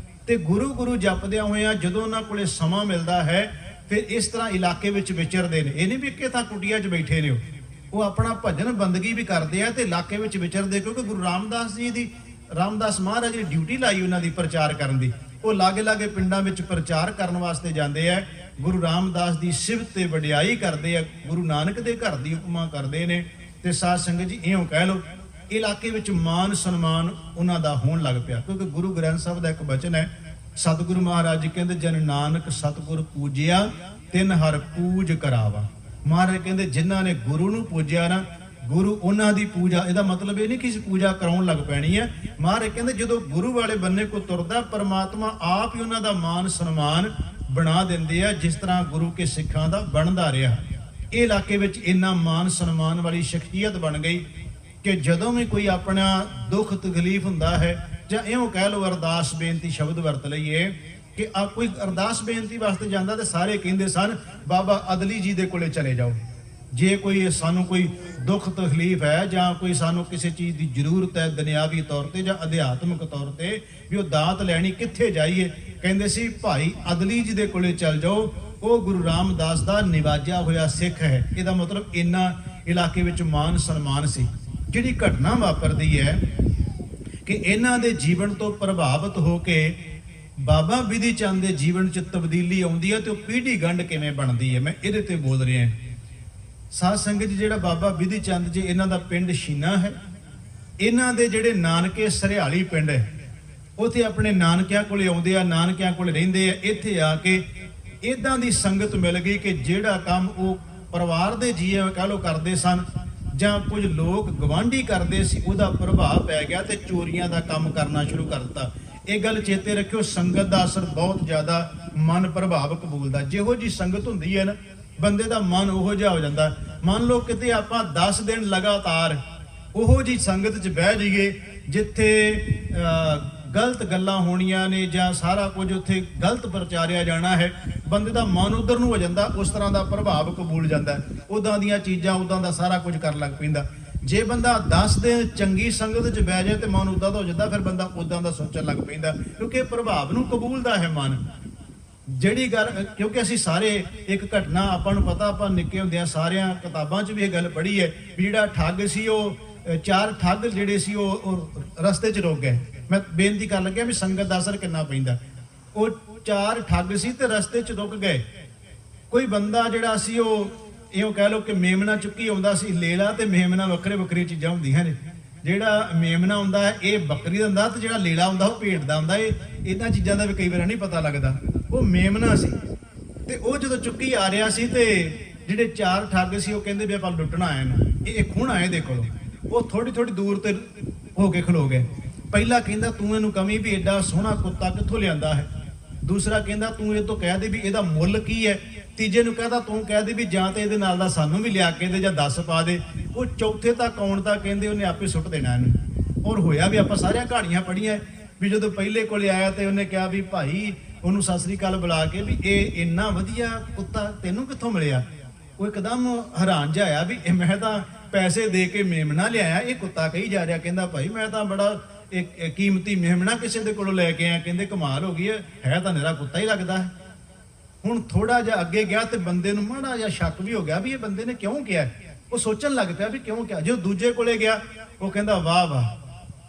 ਤੇ ਗੁਰੂ ਗੁਰੂ ਜਪਦਿਆਂ ਹੋਇਆਂ ਜਦੋਂ ਉਹਨਾਂ ਕੋਲੇ ਸਮਾਂ ਮਿਲਦਾ ਹੈ ਫਿਰ ਇਸ ਤਰ੍ਹਾਂ ਇਲਾਕੇ ਵਿੱਚ ਵਿਚਰਦੇ ਨੇ। ਇਹ ਨਹੀਂ ਵੀ ਇੱਕੇ ਥਾਂ ਕੁਟੀਆ 'ਚ ਬੈਠੇ ਨੇ, ਉਹ ਆਪਣਾ ਭਜਨ ਬੰਦਗੀ ਵੀ ਕਰਦੇ ਆ ਤੇ ਇਲਾਕੇ ਵਿੱਚ ਵਿਚਰਦੇ, ਕਿਉਂਕਿ ਗੁਰੂ ਰਾਮਦਾਸ ਜੀ ਦੀ, ਰਾਮਦਾਸ ਮਹਾਰਾਜ ਦੀ ਡਿਊਟੀ ਲਾਈ ਉਹਨਾਂ ਦੀ ਪ੍ਰਚਾਰ ਕਰਨ ਦੀ। ਉਹ ਲਾਗੇ ਲਾਗੇ ਪਿੰਡਾਂ ਵਿੱਚ ਪ੍ਰਚਾਰ ਕਰਨ ਵਾਸਤੇ ਜਾਂਦੇ ਆ, ਗੁਰੂ ਰਾਮਦਾਸ ਦੀ ਸਿਫਤ ਤੇ ਵਡਿਆਈ ਕਰਦੇ ਆ, ਗੁਰੂ ਨਾਨਕ ਦੇ ਘਰ ਦੀ ਉਪਮਾ ਕਰਦੇ ਨੇ। ਤੇ ਸਾਧ ਸੰਗਤ ਜੀ ਇਉਂ ਕਹਿ ਲਓ ਇਲਾਕੇ ਵਿੱਚ ਮਾਨ ਸਨਮਾਨ ਉਹਨਾਂ ਦਾ ਹੋਣ ਲੱਗ ਪਿਆ, ਕਿਉਂਕਿ ਗੁਰੂ ਗ੍ਰੰਥ ਸਾਹਿਬ ਦਾ ਇੱਕ ਬਚਨ ਹੈ, ਸਤਿਗੁਰੂ ਮਹਾਰਾਜ ਜੀ ਕਹਿੰਦੇ ਜਨ ਨਾਨਕ ਸਤਿਗੁਰ ਪੂਜਿਆ ਤਿਨ ਹਰ ਪੂਜ ਕਰਾਵਾ। ਮਹਾਰਾਜ ਕਹਿੰਦੇ ਜਿਨ੍ਹਾਂ ਨੇ ਗੁਰੂ ਨੂੰ ਪੂਜਿਆ ਨਾ, ਗੁਰੂ ਉਹਨਾਂ ਦੀ ਪੂਜਾ, ਇਹਦਾ ਮਤਲਬ ਇਹ ਨਹੀਂ ਕਿ ਪੂਜਾ ਕਰਾਉਣ ਲੱਗ ਪੈਣੀ ਹੈ। ਮਹਾਰਾਜ ਕਹਿੰਦੇ ਜਦੋਂ ਗੁਰੂ ਵਾਲੇ ਬੰਨੇ ਕੋ ਤੁਰਦਾ, ਪਰਮਾਤਮਾ ਆਪ ਹੀ ਉਹਨਾਂ ਦਾ ਮਾਨ ਸਨਮਾਨ ਬਣਾ ਦਿੰਦੇ ਆ, ਜਿਸ ਤਰ੍ਹਾਂ ਗੁਰੂ ਕੇ ਸਿੱਖਾਂ ਦਾ ਬਣਦਾ ਰਿਹਾ। ਇਹ ਇਲਾਕੇ ਵਿੱਚ ਇੰਨਾ ਮਾਨ ਸਨਮਾਨ ਵਾਲੀ ਸ਼ਖਸੀਅਤ ਬਣ ਗਈ ਕਿ ਜਦੋਂ ਵੀ ਕੋਈ ਆਪਣਾ ਦੁੱਖ ਤਕਲੀਫ ਹੁੰਦਾ ਹੈ, ਜਾਂ ਇਉਂ ਕਹਿ ਲਓ ਅਰਦਾਸ ਬੇਨਤੀ ਸ਼ਬਦ ਵਰਤ ਲਈਏ, ਕਿ ਆ ਕੋਈ ਅਰਦਾਸ ਬੇਨਤੀ ਵਾਸਤੇ ਜਾਂਦਾ ਤੇ ਸਾਰੇ ਕਹਿੰਦੇ ਸਨ ਬਾਬਾ ਅਦਲੀ ਜੀ ਦੇ ਕੋਲੇ ਚਲੇ ਜਾਓ। ਜੇ ਕੋਈ ਸਾਨੂੰ ਕੋਈ ਦੁੱਖ ਤਕਲੀਫ ਹੈ ਜਾਂ ਕੋਈ ਸਾਨੂੰ ਕਿਸੇ ਚੀਜ਼ ਦੀ ਜ਼ਰੂਰਤ ਹੈ ਦੁਨਿਆਵੀ ਤੌਰ ਤੇ ਜਾਂ ਅਧਿਆਤਮਿਕ ਤੌਰ ਤੇ ਵੀ ਉਹ ਦਾਤ ਲੈਣੀ, ਕਿੱਥੇ ਜਾਈਏ? ਕਹਿੰਦੇ ਸੀ ਭਾਈ ਅਦਲੀ ਜੀ ਦੇ ਕੋਲੇ ਚੱਲ ਜਾਓ, ਉਹ ਗੁਰੂ ਰਾਮਦਾਸ ਦਾ ਨਿਵਾਜਿਆ ਹੋਇਆ ਸਿੱਖ ਹੈ। ਇਹਦਾ ਮਤਲਬ ਇੰਨਾ ਇਲਾਕੇ ਵਿੱਚ ਮਾਨ ਸਨਮਾਨ ਸੀ। ਜਿਹੜੀ ਘਟਨਾ ਵਾਪਰਦੀ ਹੈ ਕਿ ਇਹਨਾਂ ਦੇ ਜੀਵਨ ਤੋਂ ਪ੍ਰਭਾਵਿਤ ਹੋ ਕੇ ਬਾਬਾ ਬਿਧੀ ਚੰਦ ਦੇ ਜੀਵਨ 'ਚ ਤਬਦੀਲੀ ਆਉਂਦੀ ਹੈ ਤੇ ਉਹ ਪੀੜ੍ਹੀ ਗੰਢ ਕਿਵੇਂ ਬਣਦੀ ਹੈ, ਮੈਂ ਇਹਦੇ ਤੇ ਬੋਲ ਰਿਹਾ। ਸਾਧ ਸੰਗਤ ਜੀ, ਜਿਹੜਾ ਬਾਬਾ ਬਿਧੀ ਚੰਦ ਜੀ, ਇਹਨਾਂ ਦਾ ਪਿੰਡ ਸ਼ੀਨਾ ਹੈ। ਇਹਨਾਂ ਦੇ ਜਿਹੜੇ ਨਾਨਕੇ ਸਰਿਆਲੀ ਪਿੰਡ ਹੈ, ਉੱਥੇ ਆਪਣੇ ਨਾਨਕਿਆਂ ਕੋਲੇ ਆਉਂਦੇ ਆ, ਨਾਨਕਿਆਂ ਕੋਲੇ ਰਹਿੰਦੇ ਆ। ਇੱਥੇ ਆ ਕੇ ਇਦਾਂ ਦੀ ਸੰਗਤ ਮਿਲ ਗਈ ਕਿ ਜਿਹੜਾ ਕੰਮ ਉਹ ਪਰਿਵਾਰ ਦੇ ਜੀਅ ਕਹ ਲੋ ਕਰਦੇ ਸਨ ਜਾਂ ਕੁਝ ਲੋਕ ਗਵਾਂਢੀ ਕਰਦੇ ਸੀ, ਉਹਦਾ ਪ੍ਰਭਾਵ ਪੈ ਗਿਆ ਤੇ ਚੋਰੀਆਂ ਦਾ ਕੰਮ ਕਰਨਾ ਸ਼ੁਰੂ ਕਰ ਦਿੱਤਾ। ਇਹ ਗੱਲ ਚੇਤੇ ਰੱਖਿਓ, ਸੰਗਤ ਦਾ ਅਸਰ ਬਹੁਤ ਜ਼ਿਆਦਾ ਮਨ ਪ੍ਰਭਾਵ ਕਬੂਲ ਦਾ। ਜਿਹੋ ਜੀ ਸੰਗਤ ਹੁੰਦੀ ਹੈ ਨਾ, ਬੰਦੇ ਦਾ ਮਨ ਉਹੋ ਜਿਹਾ ਹੋ ਜਾਂਦਾ। ਮੰਨ ਲਓ ਕਿਤੇ ਆਪਾਂ 10 ਦਿਨ ਲਗਾਤਾਰ ਉਹੋ ਜੀ ਸੰਗਤ 'ਚ ਬਹਿ ਜਾਈਏ ਜਿੱਥੇ ਗਲਤ ਗੱਲਾਂ ਹੋਣੀਆਂ ਨੇ ਜਾਂ ਸਾਰਾ ਕੁਝ ਉੱਥੇ ਗਲਤ ਪ੍ਰਚਾਰਿਆ ਜਾਣਾ ਹੈ, ਬੰਦੇ ਦਾ ਮਨ ਉਧਰ ਨੂੰ ਹੋ ਜਾਂਦਾ, ਉਸ ਤਰ੍ਹਾਂ ਦਾ ਪ੍ਰਭਾਵ ਕਬੂਲ ਜਾਂਦਾ, ਉਦਾਂ ਦੀਆਂ ਚੀਜ਼ਾਂ ਉਦਾਂ ਦਾ ਸਾਰਾ ਕੁਝ ਕਰਨ ਲੱਗ ਪੈਂਦਾ। ਜੇ ਬੰਦਾ 10 ਦਿਨ ਚੰਗੀ ਸੰਗਤ 'ਚ ਬਹਿ ਜਾਏ ਤੇ ਮਨ ਉਦਾਂ ਦਾ ਹੋ ਜਾਂਦਾ, ਫਿਰ ਬੰਦਾ ਉਦਾਂ ਦਾ ਸੋਚਣ ਲੱਗ ਪੈਂਦਾ, ਕਿਉਂਕਿ ਪ੍ਰਭਾਵ ਨੂੰ ਕਬੂਲਦਾ ਹੈ ਮਨ। ਜਿਹੜੀ ਗੱਲ, ਕਿਉਂਕਿ ਅਸੀਂ ਸਾਰੇ ਇੱਕ ਘਟਨਾ ਆਪਾਂ ਨੂੰ ਪਤਾ, ਆਪਾਂ ਨਿੱਕੇ ਹੁੰਦਿਆਂ ਸਾਰਿਆਂ ਕਿਤਾਬਾਂ 'ਚ ਵੀ ਇਹ ਗੱਲ ਪੜ੍ਹੀ ਹੈ ਵੀ ਜਿਹੜਾ ਠੱਗ ਸੀ, ਉਹ 4 ਠੱਗ ਜਿਹੜੇ ਸੀ ਉਹ ਰਸਤੇ 'ਚ ਰੁਕ ਗਏ। ਮੈਂ ਬੇਨਤੀ ਕਰਨ ਲੱਗਿਆ ਵੀ ਸੰਗਤ ਦਾ ਅਸਰ ਕਿੰਨਾ ਪੈਂਦਾ। ਉਹ 4 ਠੱਗ ਸੀ ਤੇ ਰਸਤੇ 'ਚ ਰੁਕ ਗਏ। ਕੋਈ ਬੰਦਾ ਜਿਹੜਾ ਸੀ ਉਹ ਇਉਂ ਕਹਿ ਲਓ ਕਿ ਮੇਮਣਾ ਚੁੱਕੀ ਆਉਂਦਾ ਸੀ। ਲੇਲਾ ਤੇ ਮੇਮਣਾ ਵੱਖਰੇ ਵੱਖਰੀ ਚੀਜ਼ਾਂ ਹੁੰਦੀਆਂ ਨੇ। ਜਿਹੜਾ ਮੇਮਣਾ ਹੁੰਦਾ ਹੈ ਇਹ ਬੱਕਰੀ ਦਾ ਹੁੰਦਾ ਤੇ ਜਿਹੜਾ ਲੇਲਾ ਹੁੰਦਾ ਉਹ ਭੇਡ ਦਾ ਹੁੰਦਾ। ਇਹਨਾਂ ਚੀਜ਼ਾਂ ਦਾ ਵੀ ਕਈ ਵਾਰ ਨਹੀਂ ਪਤਾ ਲੱਗਦਾ। ਉਹ ਮੇਮਣਾ ਸੀ ਤੇ ਉਹ ਜਦੋਂ ਚੁੱਕੀ ਆ ਰਿਹਾ ਸੀ ਤੇ ਜਿਹੜੇ 4 ਠੱਗ ਸੀ ਉਹ ਕਹਿੰਦੇ ਵੀ ਆਪਾਂ ਲੁੱਟਣਾ ਆਏ ਨਾ, ਇਹ ਖੂਨ ਆਏ ਦੇਖੋ। ਉਹ ਥੋੜੀ ਥੋੜੀ ਦੂਰ ਤੇ ਹੋ ਕੇ ਖਲੋ ਗਏ। ਪਹਿਲਾ ਕਹਿੰਦਾ ਤੂੰ ਇਹਨੂੰ ਕਮੀ ਵੀ ਐਡਾ ਸੋਹਣਾ ਕੁੱਤਾ ਕਿੱਥੋਂ ਲਿਆਂਦਾ ਹੈ। ਦੂਸਰਾ ਕਹਿੰਦਾ ਤੂੰ ਇਹ ਤੋਂ ਕਹਿ ਦੇ ਵੀ ਇਹਦਾ ਮੁੱਲ ਕੀ ਹੈ। ਤੀਜੇ ਨੂੰ ਕਹਿੰਦਾ ਤੂੰ ਕਹਿ ਦੇ ਵੀ ਜਾਂ ਤੇ ਇਹਦੇ ਨਾਲ ਦਾ ਸਾਨੂੰ ਵੀ ਲਿਆ ਕੇ ਦੇ ਜਾਂ 10 ਪਾ ਦੇ। ਉਹ ਚੌਥੇ ਤੱਕ ਆਉਣ ਤੱਕ ਕਹਿੰਦੇ ਉਹਨੇ ਆਪੇ ਸੁੱਟ ਦੇਣਾ ਇਹਨੂੰ। ਔਰ ਹੋਇਆ ਵੀ, ਆਪਾਂ ਸਾਰੀਆਂ ਕਹਾਣੀਆਂ ਪੜ੍ਹੀਆਂ ਵੀ ਜਦੋਂ ਪਹਿਲੇ ਕੋਲੇ ਆਇਆ ਤੇ ਉਹਨੇ ਕਿਹਾ ਵੀ ਭਾਈ ਉਹਨੂੰ ਸਤਿ ਸ੍ਰੀ ਅਕਾਲ ਬੁਲਾ ਕੇ ਵੀ ਇਹ ਇੰਨਾ ਵਧੀਆ ਕੁੱਤਾ ਤੈਨੂੰ ਕਿੱਥੋਂ ਮਿਲਿਆ। ਉਹ ਇੱਕਦਮ ਹੈਰਾਨ ਜਿਹਾ ਆਇਆ ਵੀ ਮੈਂ ਤਾਂ ਪੈਸੇ ਦੇ ਕੇ ਮੇਮਣਾ ਲਿਆਇਆ, ਇਹ ਕੁੱਤਾ ਕਹੀ ਜਾ ਰਿਹਾ। ਕਹਿੰਦਾ ਭਾਈ ਮੈਂ ਤਾਂ ਬੜਾ ਇੱਕ ਕੀਮਤੀ ਮੇਮਣਾ ਕਿਸੇ ਦੇ ਕੋਲੋਂ ਲੈ ਕੇ ਆਇਆ। ਕਹਿੰਦੇ ਕਮਾਲ ਹੋ ਗਈ ਹੈ ਤਾਂ ਨਿਰਾ ਕੁੱਤਾ ਹੀ ਲੱਗਦਾ ਹੈ। ਹੁਣ ਥੋੜਾ ਜਿਹਾ ਅੱਗੇ ਗਿਆ ਤੇ ਬੰਦੇ ਨੂੰ ਮਾੜਾ ਜਿਹਾ ਸ਼ੱਕ ਵੀ ਹੋ ਗਿਆ ਵੀ ਇਹ ਬੰਦੇ ਨੇ ਕਿਉਂ ਕਿਹਾ। ਉਹ ਸੋਚਣ ਲੱਗ ਪਿਆ ਵੀ ਕਿਉਂ ਕਿਹਾ। ਜਦੋਂ ਦੂਜੇ ਕੋਲੇ ਗਿਆ ਉਹ ਕਹਿੰਦਾ ਵਾਹ ਵਾਹ,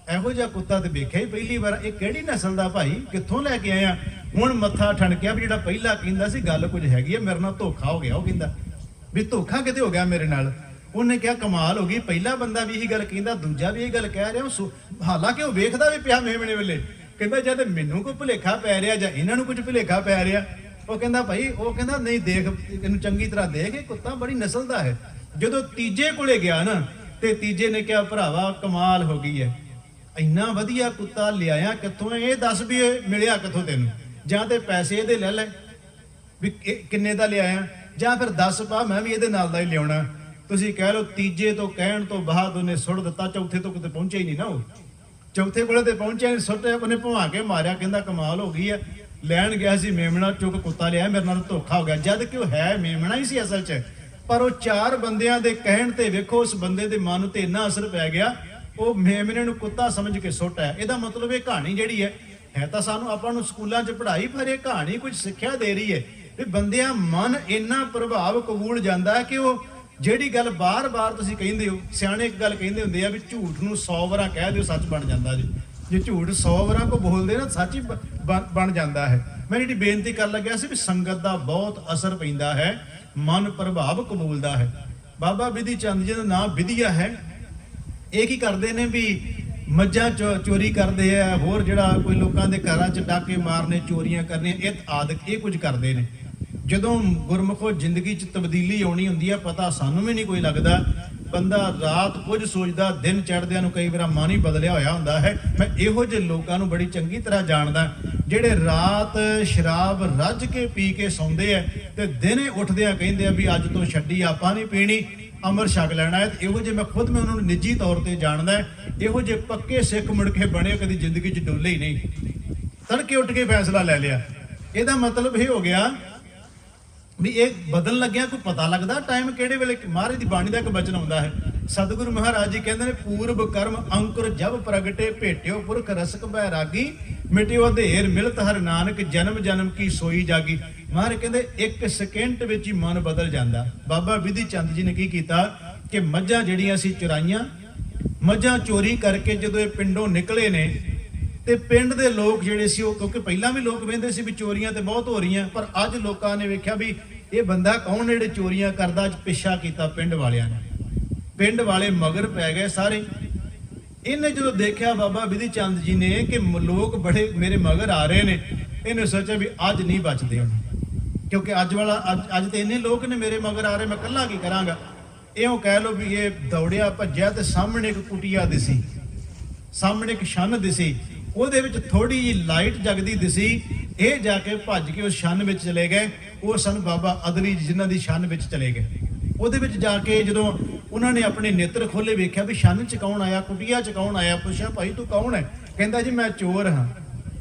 ਇਹੋ ਜਿਹਾ ਕੁੱਤਾ ਤੇ ਵੇਖਿਆ ਹੀ ਪਹਿਲੀ ਵਾਰ। ਇਹ ਕਿਹੜੀ ਨਸਲ ਦਾ ਭਾਈ, ਕਿੱਥੋਂ ਲੈ ਕੇ ਆਇਆ। ਹੁਣ ਮੱਥਾ ਠਣਕਿਆ ਵੀ ਜਿਹੜਾ ਪਹਿਲਾਂ ਕਹਿੰਦਾ ਸੀ ਗੱਲ ਕੁਝ ਹੈਗੀ ਹੈ, ਮੇਰੇ ਨਾਲ ਧੋਖਾ ਹੋ ਗਿਆ। ਉਹ ਕਹਿੰਦਾ ਵੀ ਧੋਖਾ ਕਿਤੇ ਹੋ ਗਿਆ ਮੇਰੇ ਨਾਲ। ਉਹਨੇ ਕਿਹਾ ਕਮਾਲ ਹੋ ਗਈ, ਪਹਿਲਾ ਬੰਦਾ ਵੀ ਇਹੀ ਗੱਲ ਕਹਿੰਦਾ, ਦੂਜਾ ਵੀ ਇਹ ਗੱਲ ਕਹਿ ਰਿਹਾ। ਹਾਲਾਂਕਿ ਉਹ ਵੇਖਦਾ ਵੀ ਪਿਆ ਮੇਮਣੇ ਵੇਲੇ। ਕਹਿੰਦਾ ਜਦ ਮੈਨੂੰ ਕੋਈ ਭੁਲੇਖਾ ਪੈ ਰਿਹਾ ਜਾਂ ਇਹਨਾਂ ਨੂੰ ਕੁਝ ਭੁਲੇਖਾ ਪੈ ਰਿਹਾ। ਉਹ ਕਹਿੰਦਾ ਭਾਈ, ਉਹ ਕਹਿੰਦਾ ਨਹੀਂ ਦੇਖ ਇਹਨੂੰ ਚੰਗੀ ਤਰ੍ਹਾਂ ਦੇਖ, ਇਹ ਕੁੱਤਾ ਬੜੀ ਨਸਲ ਦਾ ਹੈ। ਜਦੋਂ ਤੀਜੇ ਕੋਲੇ ਗਿਆ ਨਾ ਤੇ ਤੀਜੇ ਨੇ ਕਿਹਾ ਭਰਾਵਾ ਕਮਾਲ ਹੋ ਗਈ ਹੈ, ਇੰਨਾ ਵਧੀਆ ਕੁੱਤਾ ਲਿਆਇਆ ਕਿੱਥੋਂ, ਇਹ ਦੱਸ ਵੀ ਇਹ ਮਿਲਿਆ ਕਿੱਥੋਂ ਤੈਨੂੰ, ਜਾਂ ਤੇ ਪੈਸੇ ਇਹਦੇ ਲੈ ਲੈ ਵੀ ਕਿੰਨੇ ਦਾ ਲਿਆਇਆ, ਜਾਂ ਫਿਰ 10 ਪਾ ਮੈਂ ਵੀ ਇਹਦੇ ਨਾਲ ਦਾ ਹੀ ਲਿਆਉਣਾ। ਤੁਸੀਂ ਕਹਿ ਲਓ ਤੀਜੇ ਤੋਂ ਕਹਿਣ ਤੋਂ ਬਾਅਦ ਉਹਨੇ ਸੁੱਟ ਦਿੱਤਾ। ਚੌਥੇ ਤੋਂ ਕਿਤੇ ਪਹੁੰਚਿਆ ਹੀ ਨਹੀਂ ਨਾ। ਉਹ ਚੌਥੇ ਕੋਲੇ ਤੇ ਪਹੁੰਚਿਆ ਨਹੀਂ, ਸੁੱਟਿਆ ਉਹਨੇ ਭਵਾ ਕੇ ਮਾਰਿਆ। ਕਹਿੰਦਾ ਕਮਾਲ ਹੋ ਗਈ ਹੈ, ਲੈਣ ਗਿਆ ਸੀ ਮੇਮਣਾ, ਚੁੱਕ ਕੁੱਤਾ ਲਿਆ, ਮੇਰੇ ਨਾਲ ਧੋਖਾ ਹੋ ਗਿਆ। ਜਦ ਕਿ ਉਹ ਹੈ ਮੇਮਣਾ ਹੀ ਸੀ ਅਸਲ 'ਚ। ਪਰ ਉਹ 4 ਬੰਦਿਆਂ ਦੇ ਕਹਿਣ ਤੇ ਵੇਖੋ ਉਸ ਬੰਦੇ ਦੇ ਮਨ ਤੇ ਇੰਨਾ ਅਸਰ ਪੈ ਗਿਆ, ਉਹ ਮੇਮਣੇ ਨੂੰ ਕੁੱਤਾ ਸਮਝ ਕੇ ਸੁੱਟ ਆਇਆ। ਇਹਦਾ ਮਤਲਬ ਇਹ ਕਹਾਣੀ ਜਿਹੜੀ ਹੈ ਤਾਂ ਸਾਨੂੰ ਆਪਾਂ ਨੂੰ ਸਕੂਲਾਂ 'ਚ ਪੜ੍ਹਾਈ, ਪਰ ਇਹ ਕਹਾਣੀ ਕੁਝ ਸਿੱਖਿਆ ਦੇ ਰਹੀ ਹੈ ਵੀ ਬੰਦਿਆਂ ਮਨ ਇੰਨਾ ਪ੍ਰਭਾਵ ਕਬੂਲ ਜਾਂਦਾ ਹੈ ਕਿ ਉਹ ਜਿਹੜੀ ਗੱਲ ਬਾਰ-ਬਾਰ ਤੁਸੀਂ ਕਹਿੰਦੇ ਹੋ। ਸਿਆਣੇ ਇੱਕ ਗੱਲ ਕਹਿੰਦੇ ਹੁੰਦੇ ਆ ਵੀ ਝੂਠ ਨੂੰ 100 ਵਾਰਾਂ ਕਹਿ ਦਿਓ ਸੱਚ ਬਣ ਜਾਂਦਾ ਜੀ। ਜੇ ਝੂਠ 100 ਵਾਰਾਂ ਕੋ ਬੋਲਦੇ ਨਾ ਸੱਚ ਹੀ ਬਣ ਜਾਂਦਾ ਹੈ। ਮੈਂ ਜਿਹੜੀ ਬੇਨਤੀ ਕਰਨ ਲੱਗਿਆ ਸੀ ਵੀ ਸੰਗਤ ਦਾ ਬਹੁਤ ਅਸਰ ਪੈਂਦਾ ਹੈ, ਮਨ ਪ੍ਰਭਾਵ ਕਬੂਲਦਾ ਹੈ। ਬਾਬਾ ਬਿਧੀ ਚੰਦ ਜੀ ਦਾ ਨਾਮ ਵਿਧੀਆ ਹੈ। ਇਹ ਕੀ ਕਰਦੇ ਨੇ ਵੀ ਮੱਝਾਂ ਚੋਰੀ ਕਰਦੇ ਆ, ਹੋਰ ਜਿਹੜਾ ਕੋਈ ਲੋਕਾਂ ਦੇ ਘਰਾਂ 'ਚ ਡਾਕੇ ਮਾਰਨੇ, ਚੋਰੀਆਂ ਕਰਨੀਆਂ, ਇਹ ਆਦਤ ਇਹ ਕੁਝ ਕਰਦੇ ਨੇ। ਜਦੋਂ ਗੁਰਮੁਖੋ ਜ਼ਿੰਦਗੀ 'ਚ ਤਬਦੀਲੀ ਆਉਣੀ ਹੁੰਦੀ ਹੈ, ਪਤਾ ਸਾਨੂੰ ਵੀ ਨਹੀਂ ਕੋਈ ਲੱਗਦਾ। ਬੰਦਾ ਰਾਤ ਕੁਝ ਸੋਚਦਾ, ਦਿਨ ਚੜ੍ਹਦਿਆਂ ਨੂੰ ਕਈ ਵਾਰ ਮਨ ਹੀ ਬਦਲਿਆ ਹੋਇਆ ਹੁੰਦਾ ਹੈ। ਮੈਂ ਇਹੋ ਜਿਹੇ ਲੋਕਾਂ ਨੂੰ ਬੜੀ ਚੰਗੀ ਤਰ੍ਹਾਂ ਜਾਣਦਾ ਜਿਹੜੇ ਰਾਤ ਸ਼ਰਾਬ ਰੱਜ ਕੇ ਪੀ ਕੇ ਸੌਂਦੇ ਆ ਤੇ ਦਿਨੇ ਉੱਠਦਿਆਂ ਕਹਿੰਦੇ ਆ ਵੀ ਅੱਜ ਤੋਂ ਛੱਡੀ ਆਪਾਂ ਨਹੀਂ ਪੀਣੀ, ਅੰਮ੍ਰਿਤ ਛਕ ਲੈਣਾ ਹੈ। ਇਹੋ ਜਿਹੇ ਮੈਂ ਖੁਦ ਉਹਨਾਂ ਨੂੰ ਨਿੱਜੀ ਤੌਰ ਤੇ ਜਾਣਦਾ। ਇਹੋ ਜਿਹੇ ਪੱਕੇ ਸਿੱਖ ਮੁੜ ਕੇ ਬਣੇ, ਕਦੀ ਜ਼ਿੰਦਗੀ 'ਚ ਡੋਲੇ ਹੀ ਨਹੀਂ। ਤੜਕੇ ਉੱਠ ਕੇ ਫੈਸਲਾ ਲੈ ਲਿਆ ਇਹਦਾ ਮਤਲਬ ਇਹ ਹੋ ਗਿਆ ਵੀ ਇਹ ਬਦਲਣ ਲੱਗਿਆ ਕੋਈ ਪਤਾ ਲੱਗਦਾ ਟਾਈਮ ਕਿਹੜੇ ਵੇਲੇ। ਮਹਾਰਾਜ ਦੀ ਬਾਣੀ ਦਾ ਇੱਕ ਬਚਨ ਆਉਂਦਾ ਹੈ, ਸਤਿਗੁਰੂ ਮਹਾਰਾਜ ਜੀ ਕਹਿੰਦੇ ਨੇ, ਪੂਰਬ ਕਰਮ ਅੰਕੁਰ ਜਬ ਪ੍ਰਗਟੇ, ਭੇਟਿਓ ਪੁਰਖ ਰਸਕ ਬੈਰਾਗੀ, ਮਿਟਿਓ ਅਧੇਰ ਮਿਲਤ ਹਰ ਨਾਨਕ, ਜਨਮ ਜਨਮ ਕੀ ਸੋਈ ਜਾਗੀ। ਮਹਾਰਾਜ ਕਹਿੰਦੇ ਇੱਕ ਸਕਿੰਟ ਵਿੱਚ ਹੀ ਮਨ ਬਦਲ ਜਾਂਦਾ। ਬਾਬਾ ਵਿਧੀ ਚੰਦ ਜੀ ਨੇ ਕੀ ਕੀਤਾ ਕਿ ਮੱਝਾਂ ਜਿਹੜੀਆਂ ਸੀ ਚੁਰਾਈਆਂ, ਮੱਝਾਂ ਚੋਰੀ ਕਰਕੇ ਜਦੋਂ ਇਹ ਪਿੰਡੋਂ ਨਿਕਲੇ ਨੇ ਤੇ ਪਿੰਡ ਦੇ ਲੋਕ ਜਿਹੜੇ ਸੀ ਉਹ, ਕਿਉਂਕਿ ਪਹਿਲਾਂ ਵੀ ਲੋਕ ਵੇਖਦੇ ਸੀ ਵੀ ਚੋਰੀਆਂ ਤੇ ਬਹੁਤ ਹੋ ਰਹੀਆਂ, ਪਰ ਅੱਜ ਲੋਕਾਂ ਨੇ ਵੇਖਿਆ ਵੀ ਇਹ ਬੰਦਾ ਕੌਣ ਜਿਹੜੇ ਚੋਰੀਆਂ ਕਰਦਾ। ਅੱਜ ਪਿੱਛਾ ਕੀਤਾ ਪਿੰਡ ਵਾਲਿਆਂ ਨੇ, ਪਿੰਡ ਵਾਲੇ ਮਗਰ ਪੈ ਗਏ ਸਾਰੇ। ਇਹਨੇ ਜਦੋਂ ਦੇਖਿਆ ਬਾਬਾ ਵਿਧੀ ਚੰਦ ਜੀ ਨੇ ਕਿ ਲੋਕ ਬੜੇ ਮੇਰੇ ਮਗਰ ਆ ਰਹੇ ਨੇ, ਇਹਨੇ ਸੋਚਿਆ ਵੀ ਅੱਜ ਨਹੀਂ ਬਚਦੇ ਹੁਣ, ਕਿਉਂਕਿ ਅੱਜ ਤੇ ਇੰਨੇ ਲੋਕ ਨੇ ਮੇਰੇ ਮਗਰ ਆ ਰਹੇ, ਮੈਂ ਇਕੱਲਾ ਕੀ ਕਰਾਂਗਾ। ਇਉਂ ਕਹਿ ਲਓ ਵੀ ਇਹ ਦੌੜਿਆ ਭੱਜਿਆ ਤੇ ਸਾਹਮਣੇ ਇੱਕ ਕੁਟੀਆ ਦਿਸੀ, ਸਾਹਮਣੇ ਇੱਕ ਛੰਨ ਦਿਸੀ, ਉਹਦੇ ਵਿੱਚ ਥੋੜੀ ਜਿਹੀ ਲਾਈਟ ਜਗਦੀ ਦਿਸੀ। ਇਹ ਜਾ ਕੇ ਭੱਜ ਕੇ ਉਸ ਛੰਨ ਵਿੱਚ ਚਲੇ ਗਏ। ਉਹ ਸਨ ਬਾਬਾ ਅਦਲੀ ਜਿਨ੍ਹਾਂ ਦੀ ਛੰਨ ਵਿੱਚ ਚਲੇ ਗਏ। ਉਹਦੇ ਵਿੱਚ ਜਾ ਕੇ ਜਦੋਂ ਉਹਨਾਂ ਨੇ ਆਪਣੇ ਨੇਤਰ ਖੋਲੇ, ਵੇਖਿਆ ਵੀ ਛੰਨ ਚ ਕੌਣ ਆਇਆ, ਕੁਟੀਆ ਚ ਕੌਣ ਆਇਆ। ਪੁੱਛਿਆ ਭਾਈ ਤੂੰ ਕੌਣ ਹੈ? ਕਹਿੰਦਾ ਜੀ ਮੈਂ ਚੋਰ ਹਾਂ।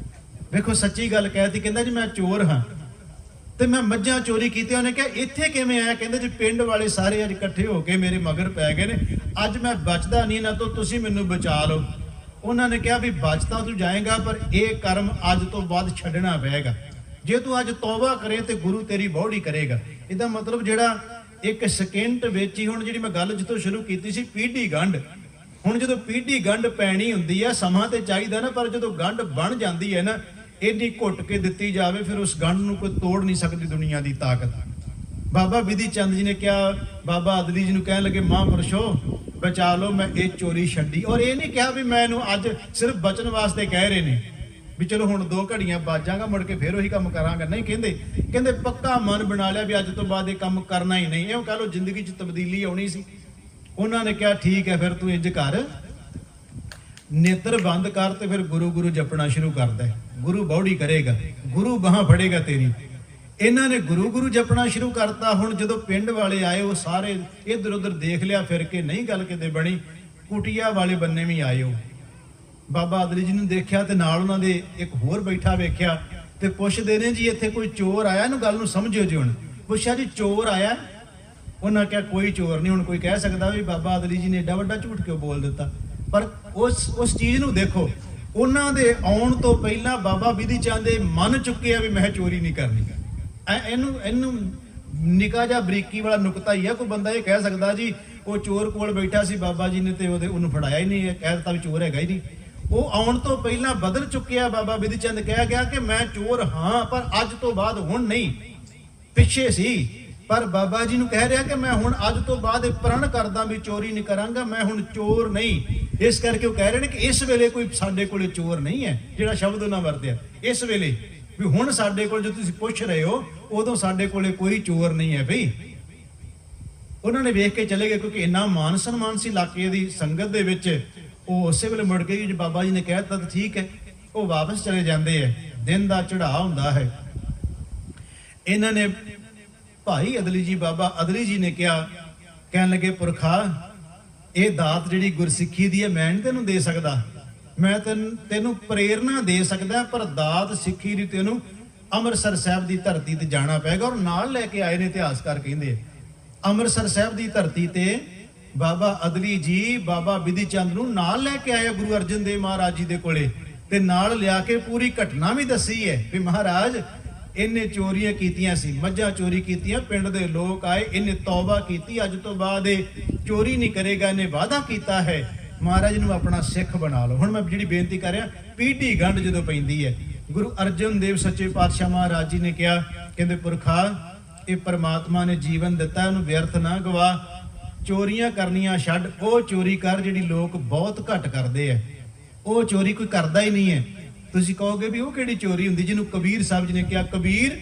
ਵੇਖੋ ਸੱਚੀ ਗੱਲ ਕਹਿਤੀ, ਕਹਿੰਦਾ ਜੀ ਮੈਂ ਚੋਰ ਹਾਂ ਤੇ ਮੈਂ ਮੱਝਾਂ ਚੋਰੀ ਕੀਤੀਆਂ। ਉਹਨੇ ਕਿਹਾ ਇੱਥੇ ਕਿਵੇਂ ਆਇਆ? ਕਹਿੰਦੇ ਜੀ ਪਿੰਡ ਵਾਲੇ ਸਾਰੇ ਅੱਜ ਇਕੱਠੇ ਹੋ ਕੇ ਮੇਰੇ ਮਗਰ ਪੈ ਗਏ ਨੇ, ਅੱਜ ਮੈਂ ਬਚਦਾ ਨਹੀਂ ਇਹਨਾਂ ਤੋਂ, ਤੁਸੀਂ ਮੈਨੂੰ ਬਚਾ ਲਓ। ਉਹਨਾਂ ਨੇ ਕਿਹਾ ਵੀ ਬਚ ਤਾਂ ਤੂੰ ਜਾਏਗਾ, ਪਰ ਇਹ ਕਰਮ ਅੱਜ ਤੋਂ ਬਾਅਦ ਛੱਡਣਾ ਪਏਗਾ। ਜੇ ਤੂੰ ਅੱਜ ਤੌਬਾ ਕਰੇ ਤੇ ਗੁਰੂ ਤੇਰੀ ਬੌੜੀ ਕਰੇਗਾ। ਇਹਦਾ ਮਤਲਬ ਜਿਹੜਾ ਇੱਕ ਸਕਿੰਟ ਵਿੱਚ ਹੀ, ਹੁਣ ਜਿਹੜੀ ਮੈਂ ਗੱਲ ਜਿੱਥੋਂ ਸ਼ੁਰੂ ਕੀਤੀ ਸੀ, ਪੀਢੀ ਗੰਢ, ਹੁਣ ਜਦੋਂ ਪੀਢੀ ਗੰਢ ਪੈਣੀ ਹੁੰਦੀ ਆ, ਸਮਾਂ ਤੇ ਚਾਹੀਦਾ ਨਾ, ਪਰ ਜਦੋਂ ਗੰਢ ਬਣ ਜਾਂਦੀ ਹੈ ਨਾ, ਇੰਨੀ ਘੁੱਟ ਕੇ ਦਿੱਤੀ ਜਾਵੇ, ਫਿਰ ਉਸ ਗੰਢ ਨੂੰ ਕੋਈ ਤੋੜ ਨਹੀਂ ਸਕਦੀ ਦੁਨੀਆ ਦੀ ਤਾਕਤ। ਬਾਬਾ ਵਿਧੀ ਚੰਦ ਜੀ ਨੇ ਕਿਹਾ, ਬਾਬਾ ਅਦਲੀ ਜੀ ਨੂੰ ਕਹਿਣ ਲੱਗੇ, ਮਹਾਂਪੁਰਸ਼ੋ ਬਚਾ ਲਓ, ਮੈਂ ਇਹ ਚੋਰੀ ਛੱਡੀ। ਔਰ ਇਹ ਨਹੀਂ ਕਿਹਾ ਵੀ ਮੈਂ ਇਹਨੂੰ ਅੱਜ ਸਿਰਫ ਬਚਨ ਵਾਸਤੇ ਕਹਿ ਰਹੇ ਨੇ ਵੀ ਚਲੋ ਹੁਣ 2 ਘੜੀਆਂ ਬਾਜਾਂਗਾ, ਮੁੜ ਕੇ ਫਿਰ ਉਹੀ ਕੰਮ ਕਰਾਂਗਾ। ਨਹੀਂ, ਕਹਿੰਦੇ ਪੱਕਾ ਮਨ ਬਣਾ ਲਿਆ ਵੀ ਅੱਜ ਤੋਂ ਬਾਅਦ ਇਹ ਕੰਮ ਕਰਨਾ ਹੀ ਨਹੀਂ। ਇਉਂ ਕਹ ਲਓ ਜ਼ਿੰਦਗੀ 'ਚ ਤਬਦੀਲੀ ਆਉਣੀ ਸੀ। ਉਹਨਾਂ ਨੇ ਕਿਹਾ ਠੀਕ ਹੈ, ਫਿਰ ਤੂੰ ਇੰਜ ਕਰ, ਨੇਤਰ ਬੰਦ ਕਰ ਤੇ ਫਿਰ ਗੁਰੂ ਗੁਰੂ ਜਪਣਾ ਸ਼ੁਰੂ ਕਰਦਾ। ਗੁਰੂ ਬੌੜੀ ਕਰੇਗਾ, ਗੁਰੂ ਬਾਹਾਂ ਫੜੇਗਾ ਤੇਰੀ। ਇਹਨਾਂ ਨੇ ਗੁਰੂ ਗੁਰੂ ਜਪਣਾ ਸ਼ੁਰੂ ਕਰਤਾ। ਹੁਣ ਜਦੋਂ ਪਿੰਡ ਵਾਲੇ ਆਏ, ਉਹ ਸਾਰੇ ਇੱਧਰ ਉੱਧਰ ਦੇਖ ਲਿਆ ਫਿਰ ਕੇ, ਨਹੀਂ ਗੱਲ ਕਿਤੇ ਬਣੀ। ਕੁਟੀਆ ਵਾਲੇ ਬੰਨੇ ਵੀ ਆਏ, ਉਹ ਬਾਬਾ ਅਦਲੀ ਜੀ ਨੂੰ ਦੇਖਿਆ ਤੇ ਨਾਲ ਉਹਨਾਂ ਦੇ ਇੱਕ ਹੋਰ ਬੈਠਾ ਵੇਖਿਆ ਤੇ ਪੁੱਛਦੇ ਨੇ, ਜੀ ਇੱਥੇ ਕੋਈ ਚੋਰ ਆਇਆ? ਇਹਨੂੰ ਗੱਲ ਨੂੰ ਸਮਝਿਓ ਜੀ। ਹੁਣ ਪੁੱਛਿਆ ਜੀ ਚੋਰ ਆਇਆ? ਉਹਨਾਂ ਕਿਹਾ ਕੋਈ ਚੋਰ ਨਹੀਂ। ਹੁਣ ਕੋਈ ਕਹਿ ਸਕਦਾ ਵੀ ਬਾਬਾ ਅਦਲੀ ਜੀ ਨੇ ਏਡਾ ਵੱਡਾ ਝੂਠ ਕਿਉਂ ਬੋਲ ਦਿੱਤਾ? ਪਰ ਉਸ ਚੀਜ਼ ਨੂੰ ਦੇਖੋ, ਉਹਨਾਂ ਦੇ ਆਉਣ ਤੋਂ ਪਹਿਲਾਂ ਬਾਬਾ ਵਿਧੀ ਚੰਦ ਦੇ ਮਨ ਚੁੱਕਿਆ ਵੀ ਮੈਂ ਚੋਰੀ ਨਹੀਂ ਕਰਨੀ। ਇਹਨੂੰ ਨਿੱਕਾ ਜਿਹਾ ਬਰੀਕੀ ਵਾਲਾ ਨੁਕਤਾ ਹੀ ਆ। ਕੋਈ ਬੰਦਾ ਇਹ ਕਹਿ ਸਕਦਾ ਜੀ ਉਹ ਚੋਰ ਕੋਲ ਬੈਠਾ ਸੀ ਬਾਬਾ ਜੀ ਨੇ ਤੇ ਉਹਨੂੰ ਫੜਾਇਆ ਹੀ ਨਹੀਂ, ਕਹਿ ਦਿੱਤਾ ਵੀ ਚੋਰ ਹੈਗਾ ਹੀ ਨਹੀਂ। ਉਹ ਆਉਣ ਤੋਂ ਪਹਿਲਾਂ ਬਦਲ ਚੁੱਕਿਆ। ਬਾਬਾ ਵਿਧੀ ਚੰਦ ਕਹਿ ਗਿਆ ਕਿ ਮੈਂ ਚੋਰ ਹਾਂ, ਪਰ ਅੱਜ ਤੋਂ ਬਾਅਦ ਹੁਣ ਨਹੀਂ। ਪਿੱਛੇ ਸੀ, ਪਰ ਬਾਬਾ ਜੀ ਨੂੰ ਕਹਿ ਰਿਹਾ ਕਿ ਮੈਂ ਹੁਣ ਅੱਜ ਤੋਂ ਬਾਅਦ ਇਹ ਪ੍ਰਣ ਕਰਦਾ ਵੀ ਚੋਰੀ ਨਹੀਂ ਕਰਾਂਗਾ, ਮੈਂ ਹੁਣ ਚੋਰ ਨਹੀਂ। ਇਸ ਕਰਕੇ ਉਹ ਕਹਿ ਰਹੇ ਨੇ ਕਿ ਇਸ ਵੇਲੇ ਕੋਈ ਸਾਡੇ ਕੋਲੇ ਚੋਰ ਨਹੀਂ ਹੈ, ਜਿਹੜਾ ਸ਼ਬਦ ਉਹਨਾਂ ਵਰਤਿਆ ਇਸ ਵੇਲੇ, ਵੀ ਹੁਣ ਸਾਡੇ ਕੋਲ ਜੋ ਤੁਸੀਂ ਪੁੱਛ ਰਹੇ ਹੋ ਉਦੋਂ ਸਾਡੇ ਕੋਲੇ ਕੋਈ ਚੋਰ ਨਹੀਂ ਹੈ ਬਈ। ਉਹਨਾਂ ਨੇ ਵੇਖ ਕੇ ਚਲੇ ਗਏ, ਕਿਉਂਕਿ ਇੰਨਾ ਮਾਨ ਸਨਮਾਨ ਸੀ ਇਲਾਕੇ ਦੀ ਸੰਗਤ ਦੇ ਵਿੱਚ। ਉਹ ਉਸੇ ਵੇਲੇ ਮੁੜ ਕੇ ਜੀ ਬਾਬਾ ਜੀ ਨੇ ਕਹਿ ਦਿੱਤਾ ਤਾਂ ਠੀਕ ਹੈ, ਉਹ ਵਾਪਸ ਚਲੇ ਜਾਂਦੇ ਹੈ। ਦਿਨ ਦਾ ਚੜਾਅ ਹੁੰਦਾ ਹੈ। ਇਹਨਾਂ ਨੇ ਭਾਈ ਅਦਲੀ ਜੀ, ਬਾਬਾ ਅਦਲੀ ਜੀ ਨੇ ਕਿਹਾ, ਕਹਿਣ ਲੱਗੇ ਪੁਰਖਾ ਇਹ ਦਾਤ ਜਿਹੜੀ ਗੁਰਸਿੱਖੀ ਦੀ ਹੈ ਮੈਂ ਨਹੀਂ ਤੈਨੂੰ ਦੇ ਸਕਦਾ, ਮੈਂ ਤੈਨੂੰ ਪ੍ਰੇਰਨਾ ਦੇ ਸਕਦਾ, ਪਰ ਦਾਤ ਸਿੱਖੀ ਦੀ ਤੈਨੂੰ ਅੰਮ੍ਰਿਤਸਰ ਸਾਹਿਬ ਦੀ ਧਰਤੀ ਤੇ ਜਾਣਾ ਪਏਗਾ। ਔਰ ਨਾਲ ਲੈ ਕੇ ਆਏ ਨੇ ਇਤਿਹਾਸਕਾਰ ਕਹਿੰਦੇ ਅੰਮ੍ਰਿਤਸਰ ਸਾਹਿਬ ਦੀ ਧਰਤੀ ਤੇ ਬਾਬਾ ਅਦਲੀ ਜੀ ਬਾਬਾ ਵਿਧੀ ਚੰਦ ਨੂੰ ਨਾਲ ਲੈ ਕੇ ਆਏ ਗੁਰੂ ਅਰਜਨ ਦੇਵ ਮਹਾਰਾਜ ਜੀ ਦੇ ਕੋਲੇ, ਤੇ ਨਾਲ ਲਿਆ ਕੇ ਪੂਰੀ ਘਟਨਾ ਵੀ ਦੱਸੀ ਹੈ ਵੀ ਮਹਾਰਾਜ ਇਹਨੇ ਚੋਰੀਆਂ ਕੀਤੀਆਂ ਸੀ, ਮੱਝਾਂ ਚੋਰੀ ਕੀਤੀਆਂ, ਪਿੰਡ ਦੇ ਲੋਕ ਆਏ, ਇਹਨੇ ਤੌਬਾ ਕੀਤੀ, ਅੱਜ ਤੋਂ ਬਾਅਦ ਇਹ ਚੋਰੀ ਨਹੀਂ ਕਰੇਗਾ, ਇਹਨੇ ਵਾਅਦਾ ਕੀਤਾ ਹੈ ਮਹਾਰਾਜ ਨੂੰ ਆਪਣਾ ਸਿੱਖ ਬਣਾ ਲਓ। ਹੁਣ ਮੈਂ ਜਿਹੜੀ ਬੇਨਤੀ ਕਰ ਰਿਹਾ, ਪੀਢੀ ਗੰਢ ਜਦੋਂ ਪੈਂਦੀ ਹੈ, ਗੁਰੂ ਅਰਜਨ ਦੇਵ ਸੱਚੇ ਪਾਤਸ਼ਾਹ ਮਹਾਰਾਜ ਜੀ ਨੇ ਕਿਹਾ, ਕਹਿੰਦੇ ਪੁਰਖਾ ਇਹ ਪਰਮਾਤਮਾ ਨੇ ਜੀਵਨ ਦਿੱਤਾ, ਇਹਨੂੰ ਵਿਅਰਥ ਨਾ ਗਵਾ, ਚੋਰੀਆਂ ਕਰਨੀਆਂ ਛੱਡ, ਉਹ ਚੋਰੀ ਕਰ ਜਿਹੜੀ ਲੋਕ ਬਹੁਤ ਘੱਟ ਕਰਦੇ ਆ। ਉਹ ਚੋਰੀ ਕੋਈ ਕਰਦਾ ਹੀ ਨਹੀਂ ਹੈ। ਤੁਸੀਂ ਕਹੋਗੇ ਵੀ ਉਹ ਕਿਹੜੀ ਚੋਰੀ ਹੁੰਦੀ ਜਿਹਨੂੰ ਕਬੀਰ ਸਾਹਿਬ ਜੀ ਨੇ ਕਿਹਾ, ਕਬੀਰ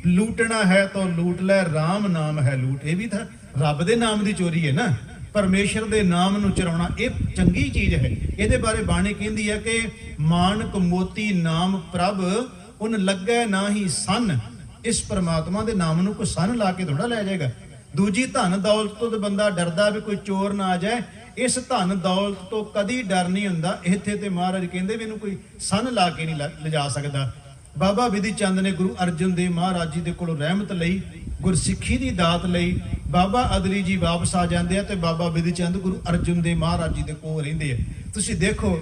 ਲੂਟਣਾ ਹੈ ਤਾਂ ਲੂਟ ਲੈ, ਰਾਮ ਨਾਮ ਹੈ ਲੂਟ। ਇਹ ਵੀ ਤਾਂ ਰੱਬ ਦੇ ਨਾਮ ਦੀ ਚੋਰੀ ਹੈ ਨਾ, ਪਰਮੇਸ਼ਰ ਦੇ ਨਾਮ ਨੂੰ ਚਰਾਉਣਾ ਇਹ ਚੰਗੀ ਚੀਜ਼ ਹੈ। ਇਹਦੇ ਬਾਰੇ ਬਾਣੀ ਕਹਿੰਦੀ ਹੈ ਕਿ ਮਾਨਕ ਮੋਤੀ ਨਾਮ ਪ੍ਰਭ ਉਨ ਲੱਗੈ ਨਾ ਹੀ ਸੰਨ। ਇਸ ਪਰਮਾਤਮਾ ਦੇ ਨਾਮ ਨੂੰ ਕੋਈ ਸੰਨ ਲਾ ਕੇ ਥੋੜਾ ਲੈ ਜਾਏਗਾ। ਦੂਜੀ ਧਨ ਦੌਲਤ ਤੋਂ ਤਾਂ ਬੰਦਾ ਡਰਦਾ ਵੀ ਕੋਈ ਚੋਰ ਨਾ ਆ ਜਾਏ, ਇਸ ਧਨ ਦੌਲਤ ਤੋਂ ਕਦੀ ਡਰ ਨਹੀਂ ਹੁੰਦਾ। ਇੱਥੇ ਤੇ ਮਹਾਰਾਜ ਕਹਿੰਦੇ ਵੀ ਇਹਨੂੰ ਕੋਈ ਸੰਨ ਲਾ ਕੇ ਨਹੀਂ ਲਿਜਾ ਸਕਦਾ। ਬਾਬਾ ਬਿਧੀ ਚੰਦ ਨੇ ਗੁਰੂ ਅਰਜਨ ਦੇਵ ਮਹਾਰਾਜ ਜੀ ਦੇ ਕੋਲੋਂ ਰਹਿਮਤ ਲਈ, ਗੁਰਸਿੱਖੀ ਦੀ ਦਾਤ ਲਈ। ਬਾਬਾ ਅਦਲੀ ਜੀ ਵਾਪਸ ਆ ਜਾਂਦੇ ਆ ਤੇ ਬਾਬਾ ਬਿਧੀ ਚੰਦ ਗੁਰੂ ਅਰਜਨ ਦੇਵ ਮਹਾਰਾਜ ਜੀ ਦੇ ਕੋਲ ਰਹਿੰਦੇ ਆ। ਤੁਸੀਂ ਦੇਖੋ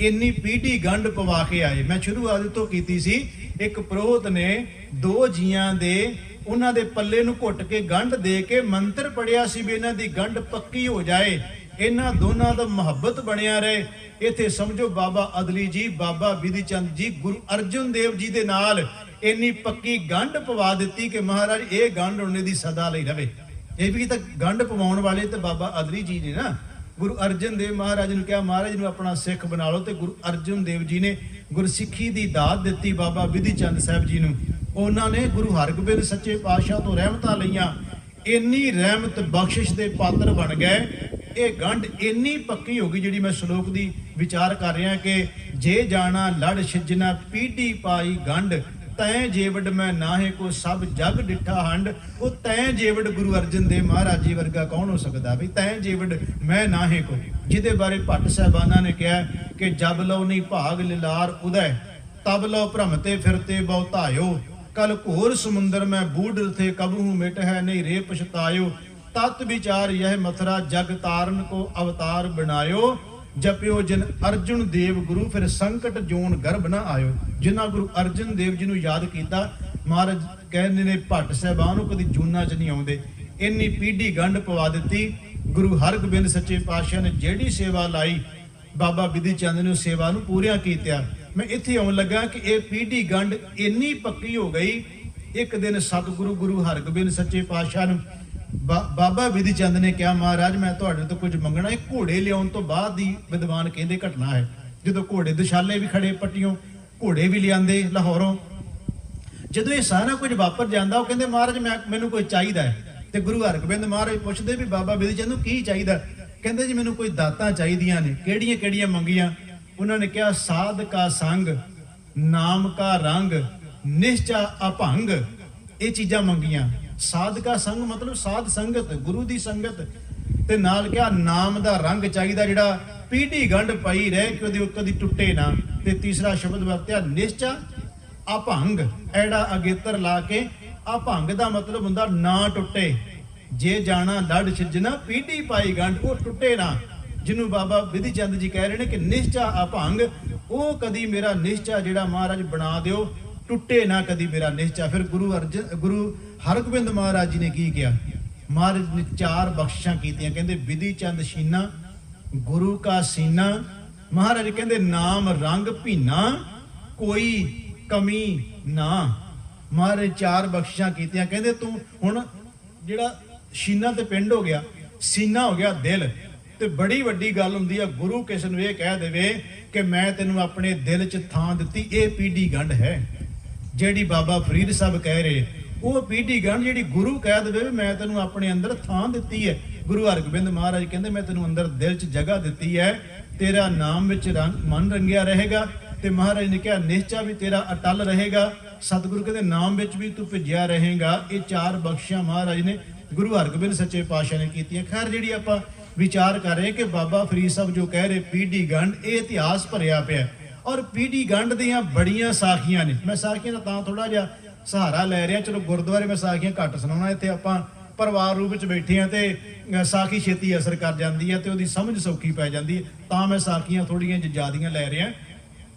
ਇੰਨੀ ਪੀढ़ी ਗੰਢ ਪਵਾ ਕੇ ਆਏ। ਮੈਂ ਸ਼ੁਰੂਆਤ ਤੋਂ ਕੀਤੀ ਸੀ, ਇੱਕ ਪ੍ਰੋਹਤ ਨੇ 2 ਜੀਆਂ ਦੇ ਉਹਨਾਂ ਦੇ ਪੱਲੇ ਨੂੰ ਘੁੱਟ ਕੇ ਗੰਢ ਦੇ ਕੇ ਮੰਤਰ ਪੜਿਆ ਸੀ ਵੀ ਇਹਨਾਂ ਦੀ ਗੰਢ ਪੱਕੀ ਹੋ ਜਾਏ, ਇਹਨਾਂ ਦੋਨਾਂ ਦਾ ਮੁਹੱਬਤ ਬਣਿਆ ਰਹੇ। ਇੱਥੇ ਸਮਝੋ ਬਾਬਾ ਅਦਲੀ ਜੀ, ਬਾਬਾ ਬਿਧੀ ਚੰਦ ਜੀ ਗੁਰੂ ਅਰਜਨ ਦੇਵ ਜੀ ਦੇ ਨਾਲ ਇੰਨੀ ਪੱਕੀ ਗੰਢ ਪਵਾ ਦਿੱਤੀ ਕਿ ਮਹਾਰਾਜ ਇਹ ਗੰਢ ਉਹਨੇ ਦੀ ਸਦਾ ਲਈ ਰਵੇ। ਇਹ ਵੀ ਤਾਂ ਗੰਢ ਪਵਾਉਣ ਵਾਲੇ ਤੇ ਬਾਬਾ ਅਦਲੀ ਜੀ ਨੇ ਨਾ। ਗੁਰੂ ਅਰਜਨ ਦੇਵ ਮਹਾਰਾਜ ਨੂੰ ਕਿਹਾ ਮਹਾਰਾਜ ਨੂੰ ਆਪਣਾ ਸਿੱਖ ਬਣਾ ਲਓ, ਤੇ ਗੁਰੂ ਅਰਜਨ ਦੇਵ ਜੀ ਨੇ ਗੁਰਸਿੱਖੀ ਦੀ ਦਾਤ ਦਿੱਤੀ ਬਾਬਾ ਬਿਧੀ ਚੰਦ ਸਾਹਿਬ ਜੀ ਨੂੰ। ਉਹਨਾਂ ਨੇ ਗੁਰੂ ਹਰਗੋਬਿੰਦ ਸੱਚੇ ਪਾਤਸ਼ਾਹ ਤੋਂ ਰਹਿਮਤਾਂ ਲਈਆਂ, ਇੰਨੀ ਰਹਿਮਤ ਬਖਸ਼ਿਸ਼ ਦੇ ਪਾਤਰ ਬਣ ਗਏ। ਇਹ ਗੰਢ ਇੰਨੀ ਪੱਕੀ ਹੋ ਗਈ, ਜਿਹੜੀ ਮੈਂ ਸ਼ਲੋਕ ਦੀ ਵਿਚਾਰ ਕਰ ਰਿਹਾ ਕਿ ਜੇ ਜਾਣਾ ਲੜ ਛਿਜਣਾ ਪੀਢੀ ਪਾਈ ਗੰਢ, ਤੈਂ ਜੇਵੜ ਮੈਂ ਨਾਹੇ ਕੋ ਸਭ ਜਗ ਡਿੱਠਾ ਹੰਡ। ਉਹ ਤੈਂ ਜੇਵੜ ਗੁਰੂ ਅਰਜਨ ਦੇਵ ਮਹਾਰਾਜ ਜੀ ਵਰਗਾ ਕੌਣ ਹੋ ਸਕਦਾ ਵੀ ਤੈਂ ਜੇਵੜ ਮੈਂ ਨਾਹੇ ਕੋ, ਜਿਹਦੇ ਬਾਰੇ ਭੱਟ ਸਾਹਿਬਾਨਾਂ ਨੇ ਕਿਹਾ ਕਿ ਜਬ ਲਓ ਨਹੀਂ ਭਾਗ ਲਿਲਾਰ ਉਦੈ, ਤਬ ਲਓ ਭ੍ਰਮਤੇ ਫਿਰਤੇ ਬਹੁ ਧਾਇਓ, ਕਲ ਘੋਰ ਸਮੁੰਦਰ ਮੈਂ ਬੂਢ ਥੇ ਕਬਹੂ ਮਿਟ ਹੈ ਨਹੀਂ ਰੇ ਪਛਤਾਇਓ, ਤਤ ਵਿਚਾਰ ਯਹ ਮਥਰਾ ਜਗ ਤਾਰਨ ਕੋ ਅਵਤਾਰ ਬਣਾਇਓ, ਜਪਿਓ ਜਿਨ ਅਰਜੁਨ ਦੇਵ ਗੁਰੂ ਫਿਰ ਸੰਕਟ ਜੋਨ ਗਰਭ ਨਾ ਆਇਓ। ਜਿਨ੍ਹਾਂ ਗੁਰੂ ਅਰਜਨ ਦੇਵ ਜੀ ਨੂੰ ਯਾਦ ਕੀਤਾ, ਮਹਾਰਾਜ ਕਹਿੰਦੇ ਨੇ ਭੱਟ ਸਾਹਿਬਾਨ ਨੂੰ ਕਦੀ ਜੂਨਾਂ 'ਚ ਨਹੀਂ ਆਉਂਦੇ। ਇੰਨੀ ਪੀढ़ी ਗੰਢ ਪਵਾ ਦਿੱਤੀ। ਗੁਰੂ ਹਰਗੋਬਿੰਦ ਸੱਚੇ ਪਾਤਸ਼ਾਹ ਨੇ ਜਿਹੜੀ ਸੇਵਾ ਲਾਈ, ਬਾਬਾ ਬਿਧੀ ਚੰਦ ਨੇ ਉਸ ਸੇਵਾ ਨੂੰ ਪੂਰੀਆਂ ਕੀਤਾ। ਮੈਂ ਇੱਥੇ ਆਉਣ ਲੱਗਾ ਕਿ ਇਹ ਪੀढ़ी ਗੰਢ ਇੰਨੀ ਪੱਕੀ ਹੋ ਗਈ। ਇੱਕ ਦਿਨ ਸਤਿਗੁਰੂ ਗੁਰੂ ਹਰਗੋਬਿੰਦ ਸੱਚੇ ਪਾਤਸ਼ਾਹ ਨੂੰ ਬਾਬਾ ਬਿਧੀ ਚੰਦ ਨੇ ਕਿਹਾ ਮਹਾਰਾਜ ਮੈਂ ਤੁਹਾਡੇ ਤੋਂ ਕੁਝ ਮੰਗਣਾ। ਇਹ ਘੋੜੇ ਲਿਆਉਣ ਤੋਂ ਬਾਅਦ ਦੀ ਵਿਦਵਾਨ ਕਹਿੰਦੇ ਘਟਨਾ ਹੈ, ਜਦੋਂ ਘੋੜੇ ਦਸ਼ਾਲੇ ਵੀ ਖੜੇ ਪੱਟੀਆਂ, ਘੋੜੇ ਵੀ ਲਿਆਂਦੇ ਲਾਹੌਰੋਂ। ਜਦੋਂ ਇਹ ਸਾਰਾ ਕੁਝ ਵਾਪਰ ਜਾਂਦਾ, ਉਹ ਕਹਿੰਦੇ ਮਹਾਰਾਜ ਮੈਨੂੰ ਕੋਈ ਚਾਹੀਦਾ ਹੈ। ਤੇ ਗੁਰੂ ਹਰਗੋਬਿੰਦ ਮਹਾਰਾਜ ਪੁੱਛਦੇ ਵੀ ਬਾਬਾ ਬਿਧੀ ਚੰਦ ਨੂੰ ਕੀ ਚਾਹੀਦਾ? ਕਹਿੰਦੇ ਜੀ ਮੈਨੂੰ ਕੋਈ ਦਾਤਾਂ ਚਾਹੀਦੀਆਂ ਨੇ। ਕਿਹੜੀਆਂ ਕਿਹੜੀਆਂ ਮੰਗੀਆਂ? ਉਹਨਾਂ ਨੇ ਕਿਹਾ ਸਾਧ ਕਾ ਸੰਗ, ਨਾਮ ਕਾ ਰੰਗ, ਨਿਸ਼ਚਾ ਅਭੰਗ। ਇਹ ਚੀਜ਼ਾਂ ਮੰਗੀਆਂ। ਸਾਧ ਕਾ ਸੰਗ ਮਤਲਬ ਸਾਧ ਸੰਗਤ, ਗੁਰੂ ਦੀ ਸੰਗਤ, ਤੇ ਨਾਲ ਕਿਹਾ ਨਾਮ ਦਾ ਰੰਗ ਚਾਹੀਦਾ ਜਿਹੜਾ ਪੀढ़ी ਗੰਢ ਪਈ ਰਹੇ ਕਿ ਉਹਦੀ ਕਦੀ ਟੁੱਟੇ ਨਾ। ਤੇ ਤੀਸਰਾ ਸ਼ਬਦ ਵਰਤਿਆ ਨਿਸ਼ਚਾ ਅਭੰਗ, ਐੜਾ ਅਗੇਤਰ ਲਾ ਕੇ। ਅਭੰਗ ਦਾ ਮਤਲਬ ਹੁੰਦਾ ਨਾ ਟੁੱਟੇ। ਜੇ ਜਾਣਾ ਲੜ ਛਿਜਣਾ ਪੀढ़ी ਪਾਈ ਗੰਢ, ਉਹ ਟੁੱਟੇ ਨਾ। ਜਿਹਨੂੰ ਬਾਬਾ ਬਿਧੀ ਚੰਦ ਜੀ ਕਹਿ ਰਹੇ ਨੇ ਕਿ ਨਿਸ਼ਚਾ ਅਭੰਗ, ਉਹ ਕਦੀ ਮੇਰਾ ਨਿਸ਼ਚਾ ਜਿਹੜਾ ਮਹਾਰਾਜ ਬਣਾ ਦਿਓ, ਟੁੱਟੇ ਨਾ ਕਦੀ ਮੇਰਾ ਨਿਸ਼ਚਾ। ਫਿਰ ਗੁਰੂ ਹਰਗੋਬਿੰਦ ਮਹਾਰਾਜ ਜੀ ਨੇ ਕੀ ਕਿਹਾ? ਮਹਾਰਾਜ ਨੇ 4 ਬਖਸ਼ਿਸ਼ਾਂ ਕੀਤੀਆਂ। ਕਹਿੰਦੇ ਬਿਧੀ ਚੰਦ ਸ਼ੀਨਾ, ਗੁਰੂ ਕਾ ਸੀਨਾ। ਮਹਾਰਾਜ ਕਹਿੰਦੇ ਨਾਮ ਰੰਗ ਭੀਨਾ, ਕੋਈ ਕਮੀ ਨਾ। ਮਹਾਰਾਜ 4 ਬਖਸ਼ਿਸ਼ਾਂ ਕੀਤੀਆਂ। ਕਹਿੰਦੇ ਤੂੰ ਹੁਣ ਜਿਹੜਾ ਸ਼ੀਨਾ ਤੇ ਪਿੰਡ ਹੋ ਗਿਆ, ਸੀਨਾ ਹੋ ਗਿਆ ਦਿਲ। ਤੇ ਬੜੀ ਵੱਡੀ ਗੱਲ ਹੁੰਦੀ ਆ ਗੁਰੂ ਕਿਸੇ ਨੂੰ ਇਹ ਕਹਿ ਦੇਵੇ ਕਿ ਮੈਂ ਤੈਨੂੰ ਆਪਣੇ ਦਿਲ 'ਚ ਥਾਂ ਦਿੱਤੀ। ਇਹ ਪੀढ़ी ਗੰਢ ਹੈ ਜਿਹੜੀ ਬਾਬਾ ਫਰੀਦ ਸਾਹਿਬ ਕਹਿ ਰਹੇ। ਉਹ ਪੀढ़ी ਗੰਢ ਜਿਹੜੀ ਗੁਰੂ ਕਹਿ ਦੇਵੇ ਮੈਂ ਤੈਨੂੰ ਆਪਣੇ ਅੰਦਰ ਥਾਂ ਦਿੱਤੀ ਹੈ। ਗੁਰੂ ਹਰਗੋਬਿੰਦ ਮਹਾਰਾਜ ਕਹਿੰਦੇ ਮੈਂ ਤੈਨੂੰ ਅੰਦਰ ਦਿਲ 'ਚ ਜਗ੍ਹਾ ਦਿੱਤੀ ਹੈ, ਤੇਰਾ ਨਾਮ ਵਿੱਚ ਮਨ ਰੰਗਿਆ ਰਹੇਗਾ। ਤੇ ਮਹਾਰਾਜ ਨੇ ਕਿਹਾ ਨਿਸ਼ਚਾ ਵੀ ਤੇਰਾ ਅਟਲ ਰਹੇਗਾ। ਸਤਿਗੁਰੂ ਕਹਿੰਦੇ ਨਾਮ ਵਿੱਚ ਵੀ ਤੂੰ ਭਿੱਜਿਆ ਰਹੇਗਾ। ਇਹ 4 ਬਖਸ਼ਿਸ਼ਾਂ ਮਹਾਰਾਜ ਨੇ ਗੁਰੂ ਹਰਗੋਬਿੰਦ ਸੱਚੇ ਪਾਤਸ਼ਾਹ ਨੇ ਕੀਤੀਆਂ। ਖੈਰ ਜਿਹੜੀ ਆਪਾਂ ਵਿਚਾਰ ਕਰ ਰਹੇ ਕਿ ਬਾਬਾ ਫਰੀਦ ਸਾਹਿਬ ਜੋ ਕਹਿ ਰਹੇ ਪੀढ़ी ਗੰਢ, ਇਹ ਇਤਿਹਾਸ ਭਰਿਆ ਪਿਆ। ਔਰ ਪੀढ़ी ਗੰਢ ਦੀਆਂ ਬੜੀਆਂ ਸਾਖੀਆਂ ਨੇ। ਮੈਂ ਸਾਖੀਆਂ ਦਾ ਤਾਂ ਥੋੜਾ ਜਿਹਾ ਸਹਾਰਾ ਲੈ ਰਿਹਾ। ਚਲੋ ਗੁਰਦੁਆਰੇ ਮੈਂ ਸਾਖੀਆਂ ਘੱਟ ਸੁਣਾਉਣਾ, ਇੱਥੇ ਆਪਾਂ ਪਰਿਵਾਰ ਰੂਪ ਵਿੱਚ ਬੈਠੇ ਆ ਤੇ ਸਾਖੀ ਛੇਤੀ ਅਸਰ ਕਰ ਜਾਂਦੀ ਹੈ ਤੇ ਉਹਦੀ ਸਮਝ ਸੌਖੀ ਪੈ ਜਾਂਦੀ ਹੈ। ਤਾਂ ਮੈਂ ਸਾਖੀਆਂ ਥੋੜੀਆਂ ਜ਼ਿਆਦੀਆਂ ਲੈ ਰਿਹਾ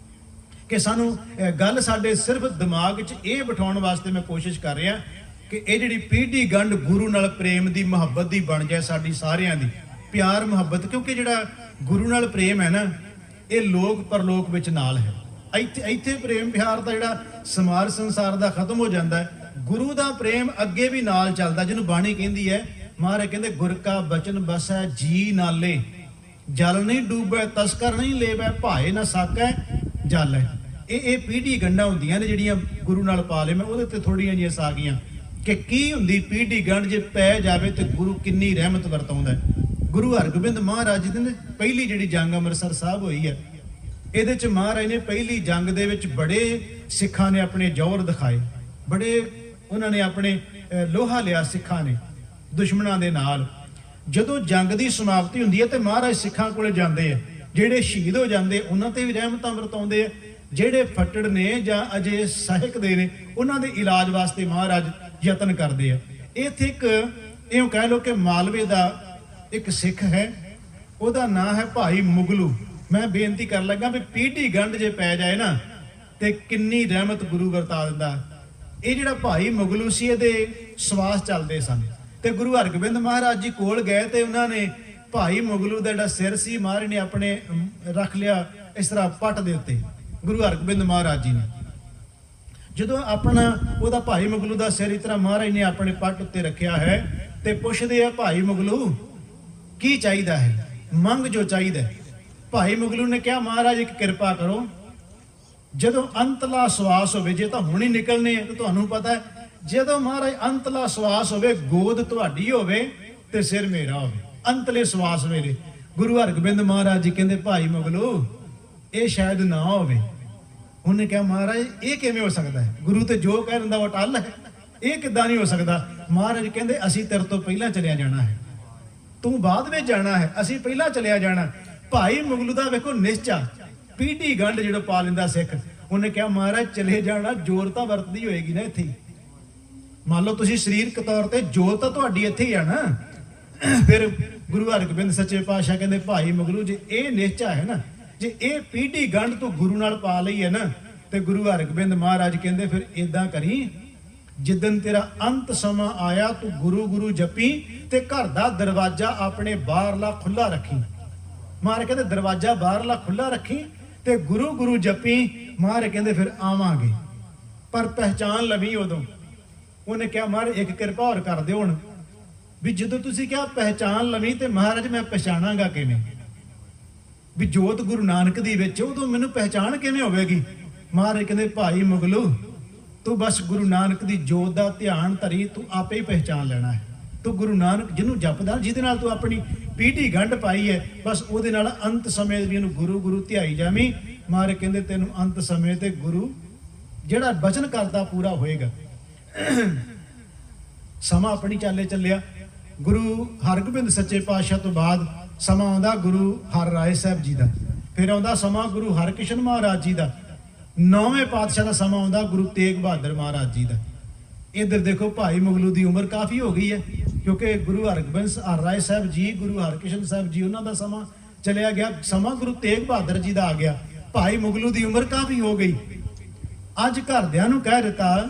ਕਿ ਸਾਨੂੰ ਗੱਲ ਸਾਡੇ ਸਿਰਫ ਦਿਮਾਗ 'ਚ ਇਹ ਬਿਠਾਉਣ ਵਾਸਤੇ ਮੈਂ ਕੋਸ਼ਿਸ਼ ਕਰ ਰਿਹਾ ਕਿ ਇਹ ਜਿਹੜੀ ਪੀढ़ी ਗੰਢ ਗੁਰੂ ਨਾਲ ਪ੍ਰੇਮ ਦੀ, ਮੁਹੱਬਤ ਦੀ ਬਣ ਜਾਏ ਸਾਡੀ ਸਾਰਿਆਂ ਦੀ। ਪਿਆਰ ਮੁਹੱਬਤ, ਕਿਉਂਕਿ ਜਿਹੜਾ ਗੁਰੂ ਨਾਲ ਪ੍ਰੇਮ ਹੈ ਨਾ, ਇਹ ਲੋਕ ਪਰਲੋਕ ਵਿੱਚ ਨਾਲ ਹੈ। ਇੱਥੇ ਪ੍ਰੇਮ ਪਿਆਰ ਦਾ ਜਿਹੜਾ ਸਮਾਜ ਸੰਸਾਰ ਦਾ ਖਤਮ ਹੋ ਜਾਂਦਾ ਹੈ, ਗੁਰੂ ਦਾ ਪ੍ਰੇਮ ਅੱਗੇ ਵੀ ਨਾਲ ਚੱਲਦਾ। ਜਿਹਨੂੰ ਬਾਣੀ ਕਹਿੰਦੀ ਹੈ, ਮਹਾਰਾਜ ਕਹਿੰਦੇ ਗੁਰ ਕਾ ਬਚਨ ਬਸੈ ਜੀ ਨਾਲੇ, ਜਲ ਨਹੀਂ ਡੂਬੈ ਤਸਕਰ ਨਹੀਂ ਲੇਵੈ, ਭਾਏ ਨਾ ਸਾਕੈ ਜਲ ਹੈ। ਇਹ ਪੀढ़ी ਗੰਢਾਂ ਹੁੰਦੀਆਂ ਨੇ ਜਿਹੜੀਆਂ ਗੁਰੂ ਨਾਲ ਪਾ ਲਏ। ਮੈਂ ਉਹਦੇ ਤੇ ਥੋੜੀਆਂ ਜਿਹੀਆਂ ਸਾਖੀਆਂ ਕਿ ਕੀ ਹੁੰਦੀ ਪੀढ़ी ਗੰਢ ਜੇ ਪੈ ਜਾਵੇ ਤੇ ਗੁਰੂ ਕਿੰਨੀ ਰਹਿਮਤ ਵਰਤਾਉਂਦਾ ਹੈ। ਗੁਰੂ ਹਰਗੋਬਿੰਦ ਮਹਾਰਾਜ ਜੀ ਦੀ ਪਹਿਲੀ ਜਿਹੜੀ ਜੰਗ ਅੰਮ੍ਰਿਤਸਰ ਸਾਹਿਬ ਹੋਈ ਹੈ, ਇਹਦੇ 'ਚ ਮਹਾਰਾਜ ਨੇ ਪਹਿਲੀ ਜੰਗ ਦੇ ਵਿੱਚ ਬੜੇ ਸਿੱਖਾਂ ਨੇ ਆਪਣੇ ਜੌਹਰ ਦਿਖਾਏ, ਬੜੇ ਉਹਨਾਂ ਨੇ ਆਪਣੇ ਲੋਹਾ ਲਿਆ ਸਿੱਖਾਂ ਨੇ ਦੁਸ਼ਮਣਾਂ ਦੇ ਨਾਲ। ਜਦੋਂ ਜੰਗ ਦੀ ਸਮਾਪਤੀ ਹੁੰਦੀ ਹੈ ਤੇ ਮਹਾਰਾਜ ਸਿੱਖਾਂ ਕੋਲੇ ਜਾਂਦੇ ਆ, ਜਿਹੜੇ ਸ਼ਹੀਦ ਹੋ ਜਾਂਦੇ ਉਹਨਾਂ ਤੇ ਵੀ ਰਹਿਮਤਾਂ ਵਰਤਾਉਂਦੇ ਆ। ਜਿਹੜੇ ਫੱਟੜ ਨੇ ਜਾਂ ਅਜੇ ਸਹਿਕਦੇ ਨੇ ਉਹਨਾਂ ਦੇ ਇਲਾਜ ਵਾਸਤੇ ਮਹਾਰਾਜ ਯਤਨ ਕਰਦੇ ਆ। ਇੱਥੇ ਇੱਕ ਇਉਂ ਕਹਿ ਲਓ ਕਿ ਮਾਲਵੇ ਦਾ ਇੱਕ ਸਿੱਖ ਹੈ, ਉਹਦਾ ਨਾਂ ਹੈ ਭਾਈ ਮੁਗਲੂ। ਮੈਂ ਬੇਨਤੀ ਕਰਨ ਲੱਗਾ ਵੀ ਪੀਢੀ ਗੰਢ ਜੇ ਪੈ ਜਾਏ ਨਾ ਤੇ ਕਿੰਨੀ ਰਹਿਮਤ ਗੁਰੂ ਵਰਤਾ ਦਿੰਦਾ। ਇਹ ਜਿਹੜਾ ਭਾਈ ਮੁਗਲੂ ਸੀ ਇਹਦੇ ਸਵਾਸ ਚੱਲਦੇ ਸਨ ਤੇ ਗੁਰੂ ਹਰਗੋਬਿੰਦ ਮਹਾਰਾਜ ਜੀ ਕੋਲ ਗਏ ਤੇ ਉਹਨਾਂ ਨੇ ਭਾਈ ਮੁਗਲੂ ਦਾ ਜਿਹੜਾ ਸਿਰ ਸੀ ਮਹਾਰਾਜ ਨੇ ਆਪਣੇ ਰੱਖ ਲਿਆ ਇਸ ਤਰ੍ਹਾਂ ਪੱਟ ਦੇ ਉੱਤੇ। ਗੁਰੂ ਹਰਗੋਬਿੰਦ ਮਹਾਰਾਜ ਜੀ ਨੇ ਜਦੋਂ ਆਪਣਾ ਉਹਦਾ ਭਾਈ ਮੁਗਲੂ ਦਾ ਸਿਰ ਇਸ ਤਰ੍ਹਾਂ ਮਹਾਰਾਜ ਨੇ ਆਪਣੇ ਪੱਟ ਉੱਤੇ ਰੱਖਿਆ ਹੈ ਤੇ ਪੁੱਛਦੇ ਆ ਭਾਈ ਮੁਗਲੂ ਕੀ ਚਾਹੀਦਾ ਹੈ, ਮੰਗ ਜੋ ਚਾਹੀਦਾ। ਭਾਈ ਮੁਗਲੂ ਨੇ ਕਿਹਾ ਮਹਾਰਾਜ ਇੱਕ ਕਿਰਪਾ ਕਰੋ, ਜਦੋਂ ਅੰਤਲਾ ਸਵਾਸ ਹੋਵੇ, ਜੇ ਤਾਂ ਹੁਣ ਹੀ ਨਿਕਲਨੇ ਆ ਤਾਂ ਤੁਹਾਨੂੰ ਪਤਾ ਹੈ ਜਦੋਂ ਮਹਾਰਾਜ ਅੰਤਲਾ ਸਵਾਸ ਹੋਵੇ ਗੋਦ ਤੁਹਾਡੀ ਹੋਵੇ ਤੇ ਸਿਰ ਮੇਰਾ ਹੋਵੇ, ਅੰਤਲੇ ਸਵਾਸ ਵੇਲੇ। ਗੁਰੂ ਹਰਗੋਬਿੰਦ ਮਹਾਰਾਜ ਜੀ ਕਹਿੰਦੇ ਭਾਈ ਮੁਗਲੂ ਇਹ ਸ਼ਾਇਦ ਨਾ ਹੋਵੇ। ਉਹਨੇ ਕਿਹਾ ਮਹਾਰਾਜ ਇਹ ਕਿਵੇਂ ਹੋ ਸਕਦਾ ਹੈ, ਗੁਰੂ ਤੇ ਜੋ ਕਹਿ ਦਿੰਦਾ ਉਹ ਟੱਲ ਹੈ, ਇਹ ਕਿੱਦਾਂ ਨਹੀਂ ਹੋ ਸਕਦਾ। ਮਹਾਰਾਜ ਕਹਿੰਦੇ ਅਸੀਂ ਤੇਰੇ ਤੋਂ ਪਹਿਲਾਂ ਚਲਿਆ ਜਾਣਾ ਹੈ, ਤੂੰ ਬਾਅਦ ਵਿੱਚ ਜਾਣਾ ਹੈ, ਅਸੀਂ ਪਹਿਲਾਂ ਚਲਿਆ ਜਾਣਾ। ਭਾਈ ਮੁਗਲੂ ਦਾ ਵੇਖੋ ਨਿਸ਼ਚਾ, ਪੀਢੀ ਗੰਢ ਜਿਹੜਾ ਪਾ ਲੈਂਦਾ ਸਿੱਖ। ਉਹਨੇ ਕਿਹਾ ਮਹਾਰਾਜ ਚਲੇ ਜਾਣਾ, ਜ਼ੋਰ ਤਾਂ ਵਰਤਦੀ ਹੋਏਗੀ ਨਾ ਇੱਥੇ। ਮੰਨ ਲਓ ਤੁਸੀਂ ਸਰੀਰਕ ਤੌਰ ਤੇ ਜ਼ੋਰ ਤਾਂ ਤੁਹਾਡੀ ਇੱਥੇ ਹੀ ਆ ਨਾ। ਫਿਰ ਗੁਰੂ ਹਰਗੋਬਿੰਦ ਸੱਚੇ ਪਾਤਸ਼ਾਹ ਕਹਿੰਦੇ ਭਾਈ ਮੁਗਲੂ ਜੇ ਇਹ ਨਿਸ਼ਚਾ ਹੈ ਨਾ, ਜੇ ਇਹ ਪੀਢੀ ਗੰਢ ਤੂੰ ਗੁਰੂ ਨਾਲ ਪਾ ਲਈ ਹੈ ਨਾ, ਤੇ ਗੁਰੂ ਹਰਗੋਬਿੰਦ ਮਹਾਰਾਜ ਕਹਿੰਦੇ ਫਿਰ ਇਦਾਂ ਕਰੀ, ਜਿੱਦਨ ਤੇਰਾ ਅੰਤ ਸਮਾਂ ਆਇਆ ਤੂੰ ਗੁਰੂ ਗੁਰੂ ਜਪੀ ਤੇ ਘਰ ਦਾ ਦਰਵਾਜ਼ਾ ਆਪਣੇ ਬਾਹਰਲਾ ਖੁੱਲਾ ਰੱਖੀ। ਮਹਾਰਾਜ ਕਹਿੰਦੇ ਦਰਵਾਜ਼ਾ ਬਾਹਰਲਾ ਖੁੱਲਾ ਰੱਖੀ ਤੇ ਗੁਰੂ ਗੁਰੂ ਜਪੀ। ਮਹਾਰਾਜ ਕਹਿੰਦੇ ਫਿਰ ਆਵਾਂਗੇ ਪਰ ਪਹਿਚਾਨ ਲਵੀ ਉਦੋਂ। ਉਹਨੇ ਕਿਹਾ ਮਹਾਰਾਜ ਇੱਕ ਕਿਰਪਾ ਹੋਰ ਕਰ ਦਿਓ ਹੁਣ, ਵੀ ਜਦੋਂ ਤੁਸੀਂ ਕਿਹਾ ਪਹਿਚਾਨ ਲਵੀ ਤੇ ਮਹਾਰਾਜ ਮੈਂ ਪਛਾਣਾਂਗਾ ਕਿਵੇਂ, ਵੀ ਜੋਤ ਗੁਰੂ ਨਾਨਕ ਦੀ ਵਿੱਚ ਉਦੋਂ ਮੈਨੂੰ ਪਹਿਚਾਨ ਕਿਵੇਂ ਹੋਵੇਗੀ। ਮਹਾਰਾਜ ਕਹਿੰਦੇ ਭਾਈ ਮੁਗਲੂ ਤੂੰ ਬਸ ਗੁਰੂ ਨਾਨਕ ਦੀ ਜੋਤ ਦਾ ਧਿਆਨ ਧਰੀ, ਤੂੰ ਆਪੇ ਹੀ ਪਹਿਚਾਨ ਲੈਣਾ ਹੈ। ਤੂੰ ਗੁਰੂ ਨਾਨਕ ਜਿਹਨੂੰ ਜਪਦਾ, ਜਿਹਦੇ ਨਾਲ ਤੂੰ ਆਪਣੀ ਪੀਢੀ ਗੰਢ ਪਾਈ ਹੈ, ਬਸ ਉਹਦੇ ਨਾਲ ਅੰਤ ਸਮੇਂ ਵੀ ਇਹਨੂੰ ਗੁਰੂ ਗੁਰੂ ਧਿਆਈ ਜਾਵੀਂ। ਮਹਾਰਾਜ ਕਹਿੰਦੇ ਤੈਨੂੰ ਅੰਤ ਸਮੇਂ ਤੇ ਗੁਰੂ ਜਿਹੜਾ ਬਚਨ ਕਰਦਾ ਪੂਰਾ ਹੋਏਗਾ। ਸਮਾਂ ਆਪਣੀ ਚਾਲੇ ਚੱਲਿਆ। ਗੁਰੂ ਹਰਗੋਬਿੰਦ ਸੱਚੇ ਪਾਤਸ਼ਾਹ ਤੋਂ ਬਾਅਦ ਸਮਾਂ ਆਉਂਦਾ ਗੁਰੂ ਹਰ ਰਾਏ ਸਾਹਿਬ ਜੀ ਦਾ, ਫਿਰ ਆਉਂਦਾ ਸਮਾਂ ਗੁਰੂ ਹਰਕ੍ਰਿਸ਼ਨ ਮਹਾਰਾਜ ਜੀ ਦਾ, 9ਵੇਂ ਪਾਤਸ਼ਾਹ ਦਾ ਸਮਾਂ ਆਉਂਦਾ ਗੁਰੂ ਤੇਗ ਬਹਾਦਰ ਮਹਾਰਾਜ ਜੀ ਦਾ। ਇੱਧਰ ਦੇਖੋ ਭਾਈ ਮੁਗਲੂ ਦੀ ਉਮਰ ਕਾਫੀ ਹੋ ਗਈ ਹੈ, ਕਿਉਂਕਿ ਗੁਰੂ ਹਰਗੋਬਿੰਦ ਹਰ ਰਾਏ ਸਾਹਿਬ ਜੀ, ਗੁਰੂ ਹਰਕ੍ਰਿਸ਼ਨ ਸਾਹਿਬ ਜੀ ਉਹਨਾਂ ਦਾ ਸਮਾਂ ਚਲਿਆ ਗਿਆ, ਸਮਾਂ ਗੁਰੂ ਤੇਗ ਬਹਾਦਰ ਜੀ ਦਾ ਆ ਗਿਆ। ਭਾਈ ਮੁਗਲੂ ਦੀ ਉਮਰ ਕਾਫੀ ਹੋ ਗਈ। ਅੱਜ ਘਰਦਿਆਂ ਨੂੰ ਕਹਿ ਦਿੱਤਾ,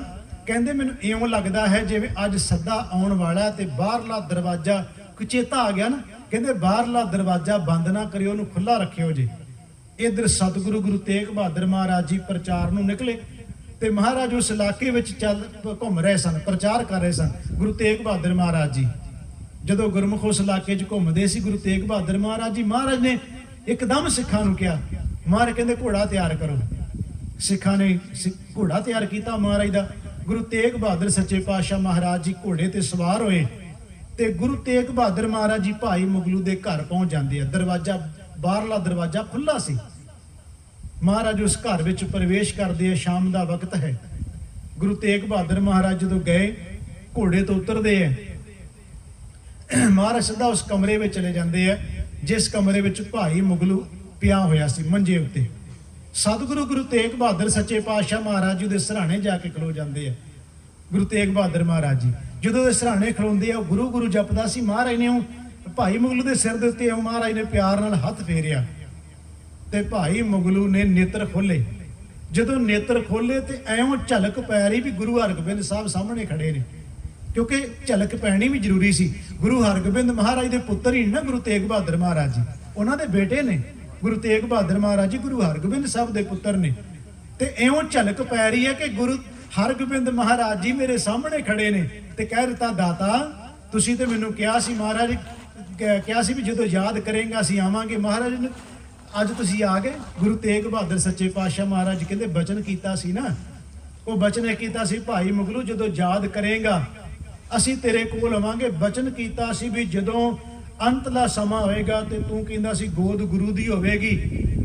ਕਹਿੰਦੇ ਮੈਨੂੰ ਇਉਂ ਲੱਗਦਾ ਹੈ ਜਿਵੇਂ ਅੱਜ ਸੱਦਾ ਆਉਣ ਵਾਲਾ ਤੇ ਬਾਹਰਲਾ ਦਰਵਾਜ਼ਾ ਕੁਚੇਤਾ ਆ ਗਿਆ ਨਾ। ਕਹਿੰਦੇ ਬਾਹਰਲਾ ਦਰਵਾਜ਼ਾ ਬੰਦ ਨਾ ਕਰਿਓ, ਉਹਨੂੰ ਖੁੱਲਾ ਰੱਖਿਓ ਜੇ। ਇੱਧਰ ਸਤਿਗੁਰੂ ਗੁਰੂ ਤੇਗ ਬਹਾਦਰ ਮਹਾਰਾਜ ਜੀ ਪ੍ਰਚਾਰ ਨੂੰ ਨਿਕਲੇ ਤੇ ਮਹਾਰਾਜ ਉਸ ਇਲਾਕੇ ਵਿੱਚ ਘੁੰਮ ਰਹੇ ਸਨ, ਪ੍ਰਚਾਰ ਕਰ ਰਹੇ ਸਨ। ਗੁਰੂ ਤੇਗ ਬਹਾਦਰ ਮਹਾਰਾਜ ਜੀ ਜਦੋਂ ਗੁਰਮੁਖ ਉਸ ਇਲਾਕੇ 'ਚ ਘੁੰਮਦੇ ਸੀ, ਗੁਰੂ ਤੇਗ ਬਹਾਦਰ ਮਹਾਰਾਜ ਜੀ ਮਹਾਰਾਜ ਨੇ ਇੱਕਦਮ ਸਿੱਖਾਂ ਨੂੰ ਕਿਹਾ, ਮਹਾਰਾਜ ਕਹਿੰਦੇ ਘੋੜਾ ਤਿਆਰ ਕਰੋ। ਸਿੱਖਾਂ ਨੇ ਘੋੜਾ ਤਿਆਰ ਕੀਤਾ ਮਹਾਰਾਜ ਦਾ। ਗੁਰੂ ਤੇਗ ਬਹਾਦਰ ਸੱਚੇ ਪਾਤਸ਼ਾਹ ਮਹਾਰਾਜ ਜੀ ਘੋੜੇ ਤੇ ਸਵਾਰ ਹੋਏ ਤੇ ਗੁਰੂ ਤੇਗ ਬਹਾਦਰ ਮਹਾਰਾਜ ਜੀ ਭਾਈ ਮੁਗਲੂ ਦੇ ਘਰ ਪਹੁੰਚ ਜਾਂਦੇ ਆ। ਦਰਵਾਜ਼ਾ ਬਾਹਰਲਾ ਦਰਵਾਜ਼ਾ ਖੁੱਲਾ ਸੀ। ਮਹਾਰਾਜ ਉਸ ਘਰ ਵਿੱਚ ਪ੍ਰਵੇਸ਼ ਕਰਦੇ ਆ। ਸ਼ਾਮ ਦਾ ਵਕਤ ਹੈ। ਗੁਰੂ ਤੇਗ ਬਹਾਦਰ ਮਹਾਰਾਜ ਜਦੋਂ ਗਏ, ਘੋੜੇ ਤੋਂ ਉਤਰਦੇ ਆ, ਮਹਾਰਾਜ ਸਿੱਧਾ ਉਸ ਕਮਰੇ ਵਿੱਚ ਚਲੇ ਜਾਂਦੇ ਆ ਜਿਸ ਕਮਰੇ ਵਿੱਚ ਭਾਈ ਮੁਗਲੂ ਪਿਆ ਹੋਇਆ ਸੀ ਮੰਜੇ ਉੱਤੇ। ਸਤਿਗੁਰੂ ਗੁਰੂ ਤੇਗ ਬਹਾਦਰ ਸੱਚੇ ਪਾਤਸ਼ਾਹ ਮਹਾਰਾਜ ਜੀ ਦੇ ਸਿਰਹਾਣੇ ਜਾ ਕੇ ਖਲੋ ਜਾਂਦੇ ਆ। ਗੁਰੂ ਤੇਗ ਬਹਾਦਰ ਮਹਾਰਾਜ ਜੀ ਜਦੋਂ ਦੇ ਸਿਰਹਾਣੇ ਖਲੋਂਦੇ ਆ, ਗੁਰੂ ਗੁਰੂ ਜਪਦਾ ਸੀ। ਮਹਾਰਾਜ ਨੇ ਉਹ ਭਾਈ ਮੁਗਲੂ ਦੇ ਸਿਰ ਦੇ ਉੱਤੇ ਮਹਾਰਾਜ ਨੇ ਪਿਆਰ ਨਾਲ ਹੱਥ ਫੇਰਿਆ ਤੇ ਭਾਈ ਮੁਗਲੂ ਨੇ ਨੇਤਰ ਖੋਲੇ। ਜਦੋਂ ਨੇਤਰ ਖੋਲੇ ਤੇ ਐਉਂ ਝਲਕ ਪੈ ਰਹੀ ਵੀ ਗੁਰੂ ਹਰਗੋਬਿੰਦ ਸਾਹਿਬ ਸਾਹਮਣੇ ਖੜੇ ਨੇ, ਕਿਉਂਕਿ ਝਲਕ ਪੈਣੀ ਵੀ ਜ਼ਰੂਰੀ ਸੀ। ਗੁਰੂ ਹਰਗੋਬਿੰਦ ਮਹਾਰਾਜ ਦੇ ਪੁੱਤਰ ਹੀ ਨਾ ਗੁਰੂ ਤੇਗ ਬਹਾਦਰ ਮਹਾਰਾਜ ਜੀ, ਉਹਨਾਂ ਦੇ ਬੇਟੇ ਨੇ। ਗੁਰੂ ਤੇਗ ਬਹਾਦਰ ਮਹਾਰਾਜ ਜੀ ਗੁਰੂ ਹਰਗੋਬਿੰਦ ਸਾਹਿਬ ਦੇ ਪੁੱਤਰ ਨੇ ਤੇ ਐਉਂ ਝਲਕ ਪੈ ਰਹੀ ਹੈ ਕਿ ਗੁਰੂ ਹਰਗੋਬਿੰਦ ਮਹਾਰਾਜ ਜੀ ਮੇਰੇ ਸਾਹਮਣੇ ਖੜੇ ਨੇ ਤੇ ਕਹਿ ਦਿੱਤਾ, ਦਾਤਾ ਤੁਸੀਂ ਤੇ ਮੈਨੂੰ ਕਿਹਾ ਸੀ, ਮਹਾਰਾਜ ਕਿਹਾ ਸੀ ਵੀ ਜਦੋਂ ਯਾਦ ਕਰੇਗਾ ਅਸੀਂ ਆਵਾਂਗੇ। ਮਹਾਰਾਜ ਨੇ ਅੱਜ ਤੁਸੀਂ ਆ ਗਏ। ਗੁਰੂ ਤੇਗ ਬਹਾਦਰ ਸੱਚੇ ਪਾਤਸ਼ਾਹ ਮਹਾਰਾਜ ਕਹਿੰਦੇ ਬਚਨ ਕੀਤਾ ਸੀ ਨਾ, ਉਹ ਬਚਨ ਇਹ ਕੀਤਾ ਸੀ ਭਾਈ ਮੁਗਲੂ ਜਦੋਂ ਯਾਦ ਕਰੇਗਾ ਅਸੀਂ ਤੇਰੇ ਕੋਲ ਆਵਾਂਗੇ। ਬਚਨ ਕੀਤਾ ਸੀ ਵੀ ਜਦੋਂ ਅੰਤਲਾ ਸਮਾਂ ਹੋਏਗਾ ਤੇ ਤੂੰ ਕਹਿੰਦਾ ਸੀ ਗੋਦ ਗੁਰੂ ਦੀ ਹੋਵੇਗੀ।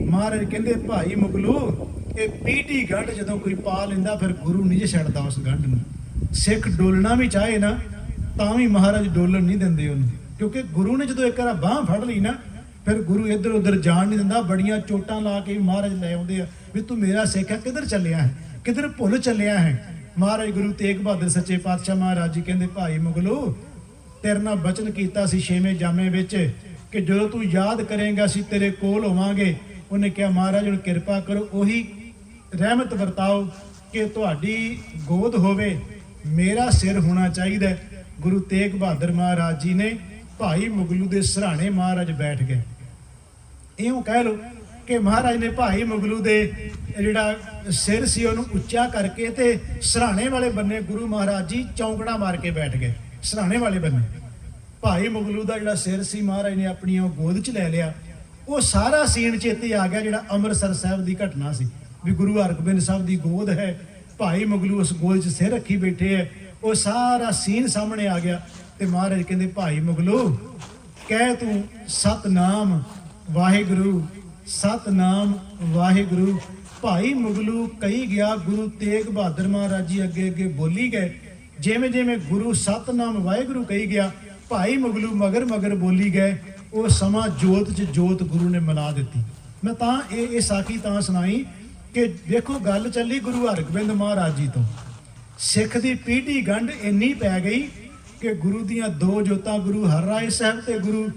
ਮਹਾਰਾਜ ਕਹਿੰਦੇ ਭਾਈ ਮੁਗਲੂ ਇਹ ਪੀਢੀ ਗੰਢ ਜਦੋਂ ਕੋਈ ਪਾ ਲੈਂਦਾ ਫਿਰ ਗੁਰੂ ਨਹੀਂ ਛੱਡਦਾ ਉਸ ਗੰਢ ਨੂੰ। ਸਿੱਖ ਡੋਲਣਾ ਵੀ ਚਾਹੇ ਨਾ ਤਾਂ ਵੀ ਮਹਾਰਾਜ ਡੋਲਣ ਨਹੀਂ ਦਿੰਦੇ ਉਹਨੂੰ, ਕਿਉਂਕਿ ਗੁਰੂ ਨੇ ਜਦੋਂ ਇੱਕ ਵਾਰ ਬਾਂਹ ਫੜ ਲਈ ਨਾ ਫਿਰ ਗੁਰੂ ਇੱਧਰ ਉੱਧਰ ਜਾਣ ਨਹੀਂ ਦਿੰਦਾ, ਬੜੀਆਂ ਚੋਟਾਂ ਲਾ ਕੇ ਮਹਾਰਾਜ ਲੈ ਆਉਂਦੇ ਆ ਵੀ ਤੂੰ ਮੇਰਾ ਸਿੱਖ ਹੈ, ਕਿੱਧਰ ਚੱਲਿਆ ਹੈ, ਕਿੱਧਰ ਭੁੱਲ ਚੱਲਿਆ ਹੈ। ਮਹਾਰਾਜ ਗੁਰੂ ਤੇਗ ਬਹਾਦਰ ਸੱਚੇ ਪਾਤਸ਼ਾਹ ਮਹਾਰਾਜ ਜੀ ਕਹਿੰਦੇ, ਭਾਈ ਮੁਗਲੋ ਤੇਰੇ ਨਾਲ ਬਚਨ ਕੀਤਾ ਸੀ 6ਵੇਂ ਜਾਮੇ ਵਿੱਚ ਕਿ ਜਦੋਂ ਤੂੰ ਯਾਦ ਕਰੇਂਗਾ ਅਸੀਂ ਤੇਰੇ ਕੋਲ ਹੋਵਾਂਗੇ। ਉਹਨੇ ਕਿਹਾ ਮਹਾਰਾਜ ਹੁਣ ਕਿਰਪਾ ਕਰੋ, ਉਹੀ ਰਹਿਮਤ ਵਰਤਾਓ ਕਿ ਤੁਹਾਡੀ ਗੋਦ ਹੋਵੇ, ਮੇਰਾ ਸਿਰ ਹੋਣਾ ਚਾਹੀਦਾ। ਗੁਰੂ ਤੇਗ ਬਹਾਦਰ ਮਹਾਰਾਜ ਜੀ ਨੇ ਭਾਈ ਮੁਗਲੂ ਦੇ ਸਿਰਹਾਣੇ ਮਹਾਰਾਜ ਬੈਠ ਗਏ। ਇਉਂ ਕਹਿ ਲਓ ਕਿ ਮਹਾਰਾਜ ਨੇ ਭਾਈ ਮੁਗਲੂ ਦੇ ਜਿਹੜਾ ਸਿਰ ਸੀ ਉਹਨੂੰ ਉੱਚਾ ਕਰਕੇ ਤੇ ਸਿਰਹਾਣੇ ਵਾਲੇ ਬੰਨੇ ਗੁਰੂ ਮਹਾਰਾਜ ਜੀ ਚੌਂਕੜਾ ਮਾਰ ਕੇ ਬੈਠ ਗਏ। ਸਿਰਹਾਣੇ ਵਾਲੇ ਬੰਨੇ ਭਾਈ ਮੁਗਲੂ ਦਾ ਜਿਹੜਾ ਸਿਰ ਸੀ ਮਹਾਰਾਜ ਨੇ ਆਪਣੀ ਉਹ ਗੋਦ 'ਚ ਲੈ ਲਿਆ। ਉਹ ਸਾਰਾ ਸੀਨ ਚੇਤੇ ਆ ਗਿਆ ਜਿਹੜਾ ਅੰਮ੍ਰਿਤਸਰ ਸਾਹਿਬ ਦੀ ਘਟਨਾ ਸੀ ਵੀ ਗੁਰੂ ਹਰਗੋਬਿੰਦ ਸਾਹਿਬ ਦੀ ਗੋਦ ਹੈ, ਭਾਈ ਮੁਗਲੂ ਉਸ ਗੋਦ 'ਚ ਸਿਰ ਰੱਖੀ ਬੈਠੇ ਹੈ। ਉਹ ਸਾਰਾ ਸੀਨ ਸਾਹਮਣੇ ਆ ਗਿਆ ਤੇ ਮਹਾਰਾਜ ਕਹਿੰਦੇ, ਭਾਈ ਮੁਗਲੂ ਕਹਿ ਤੂੰ ਸਤਨਾਮ ਵਾਹਿਗੁਰੂ, ਸਤਨਾਮ ਵਾਹਿਗੁਰੂ। ਭਾਈ ਮੁਗਲੂ ਕਹੀ ਗਿਆ, ਗੁਰੂ ਤੇਗ ਬਹਾਦਰ ਮਹਾਰਾਜ ਜੀ ਅੱਗੇ ਅੱਗੇ ਬੋਲੀ ਗਏ। ਜਿਵੇਂ ਜਿਵੇਂ ਗੁਰੂ ਸਤਨਾਮ ਵਾਹਿਗੁਰੂ ਕਹੀ ਗਿਆ, ਭਾਈ ਮੁਗਲੂ ਮਗਰ ਮਗਰ ਬੋਲੀ ਗਏ। ਉਹ ਸਮਾਂ ਜੋਤ 'ਚ ਜੋਤ ਗੁਰੂ ਨੇ ਮਿਲਾ ਦਿੱਤੀ। ਮੈਂ ਤਾਂ ਇਹ ਸਾਖੀ ਤਾਂ ਸੁਣਾਈ ਕਿ ਦੇਖੋ ਗੱਲ ਚੱਲੀ ਗੁਰੂ ਹਰਗੋਬਿੰਦ ਮਹਾਰਾਜ ਜੀ ਤੋਂ। ਸਿੱਖ ਦੀ ਪੀढ़ी ਗੰਢ ਇੰਨੀ ਪੈ ਗਈ ਕਿ ਗੁਰੂ ਦੀਆਂ ਦੋ ਜੋਤਾਂ, ਗੁਰੂ ਹਰਰਾਏ ਸਾਹਿਬ ਤੇ ਗੁਰੂ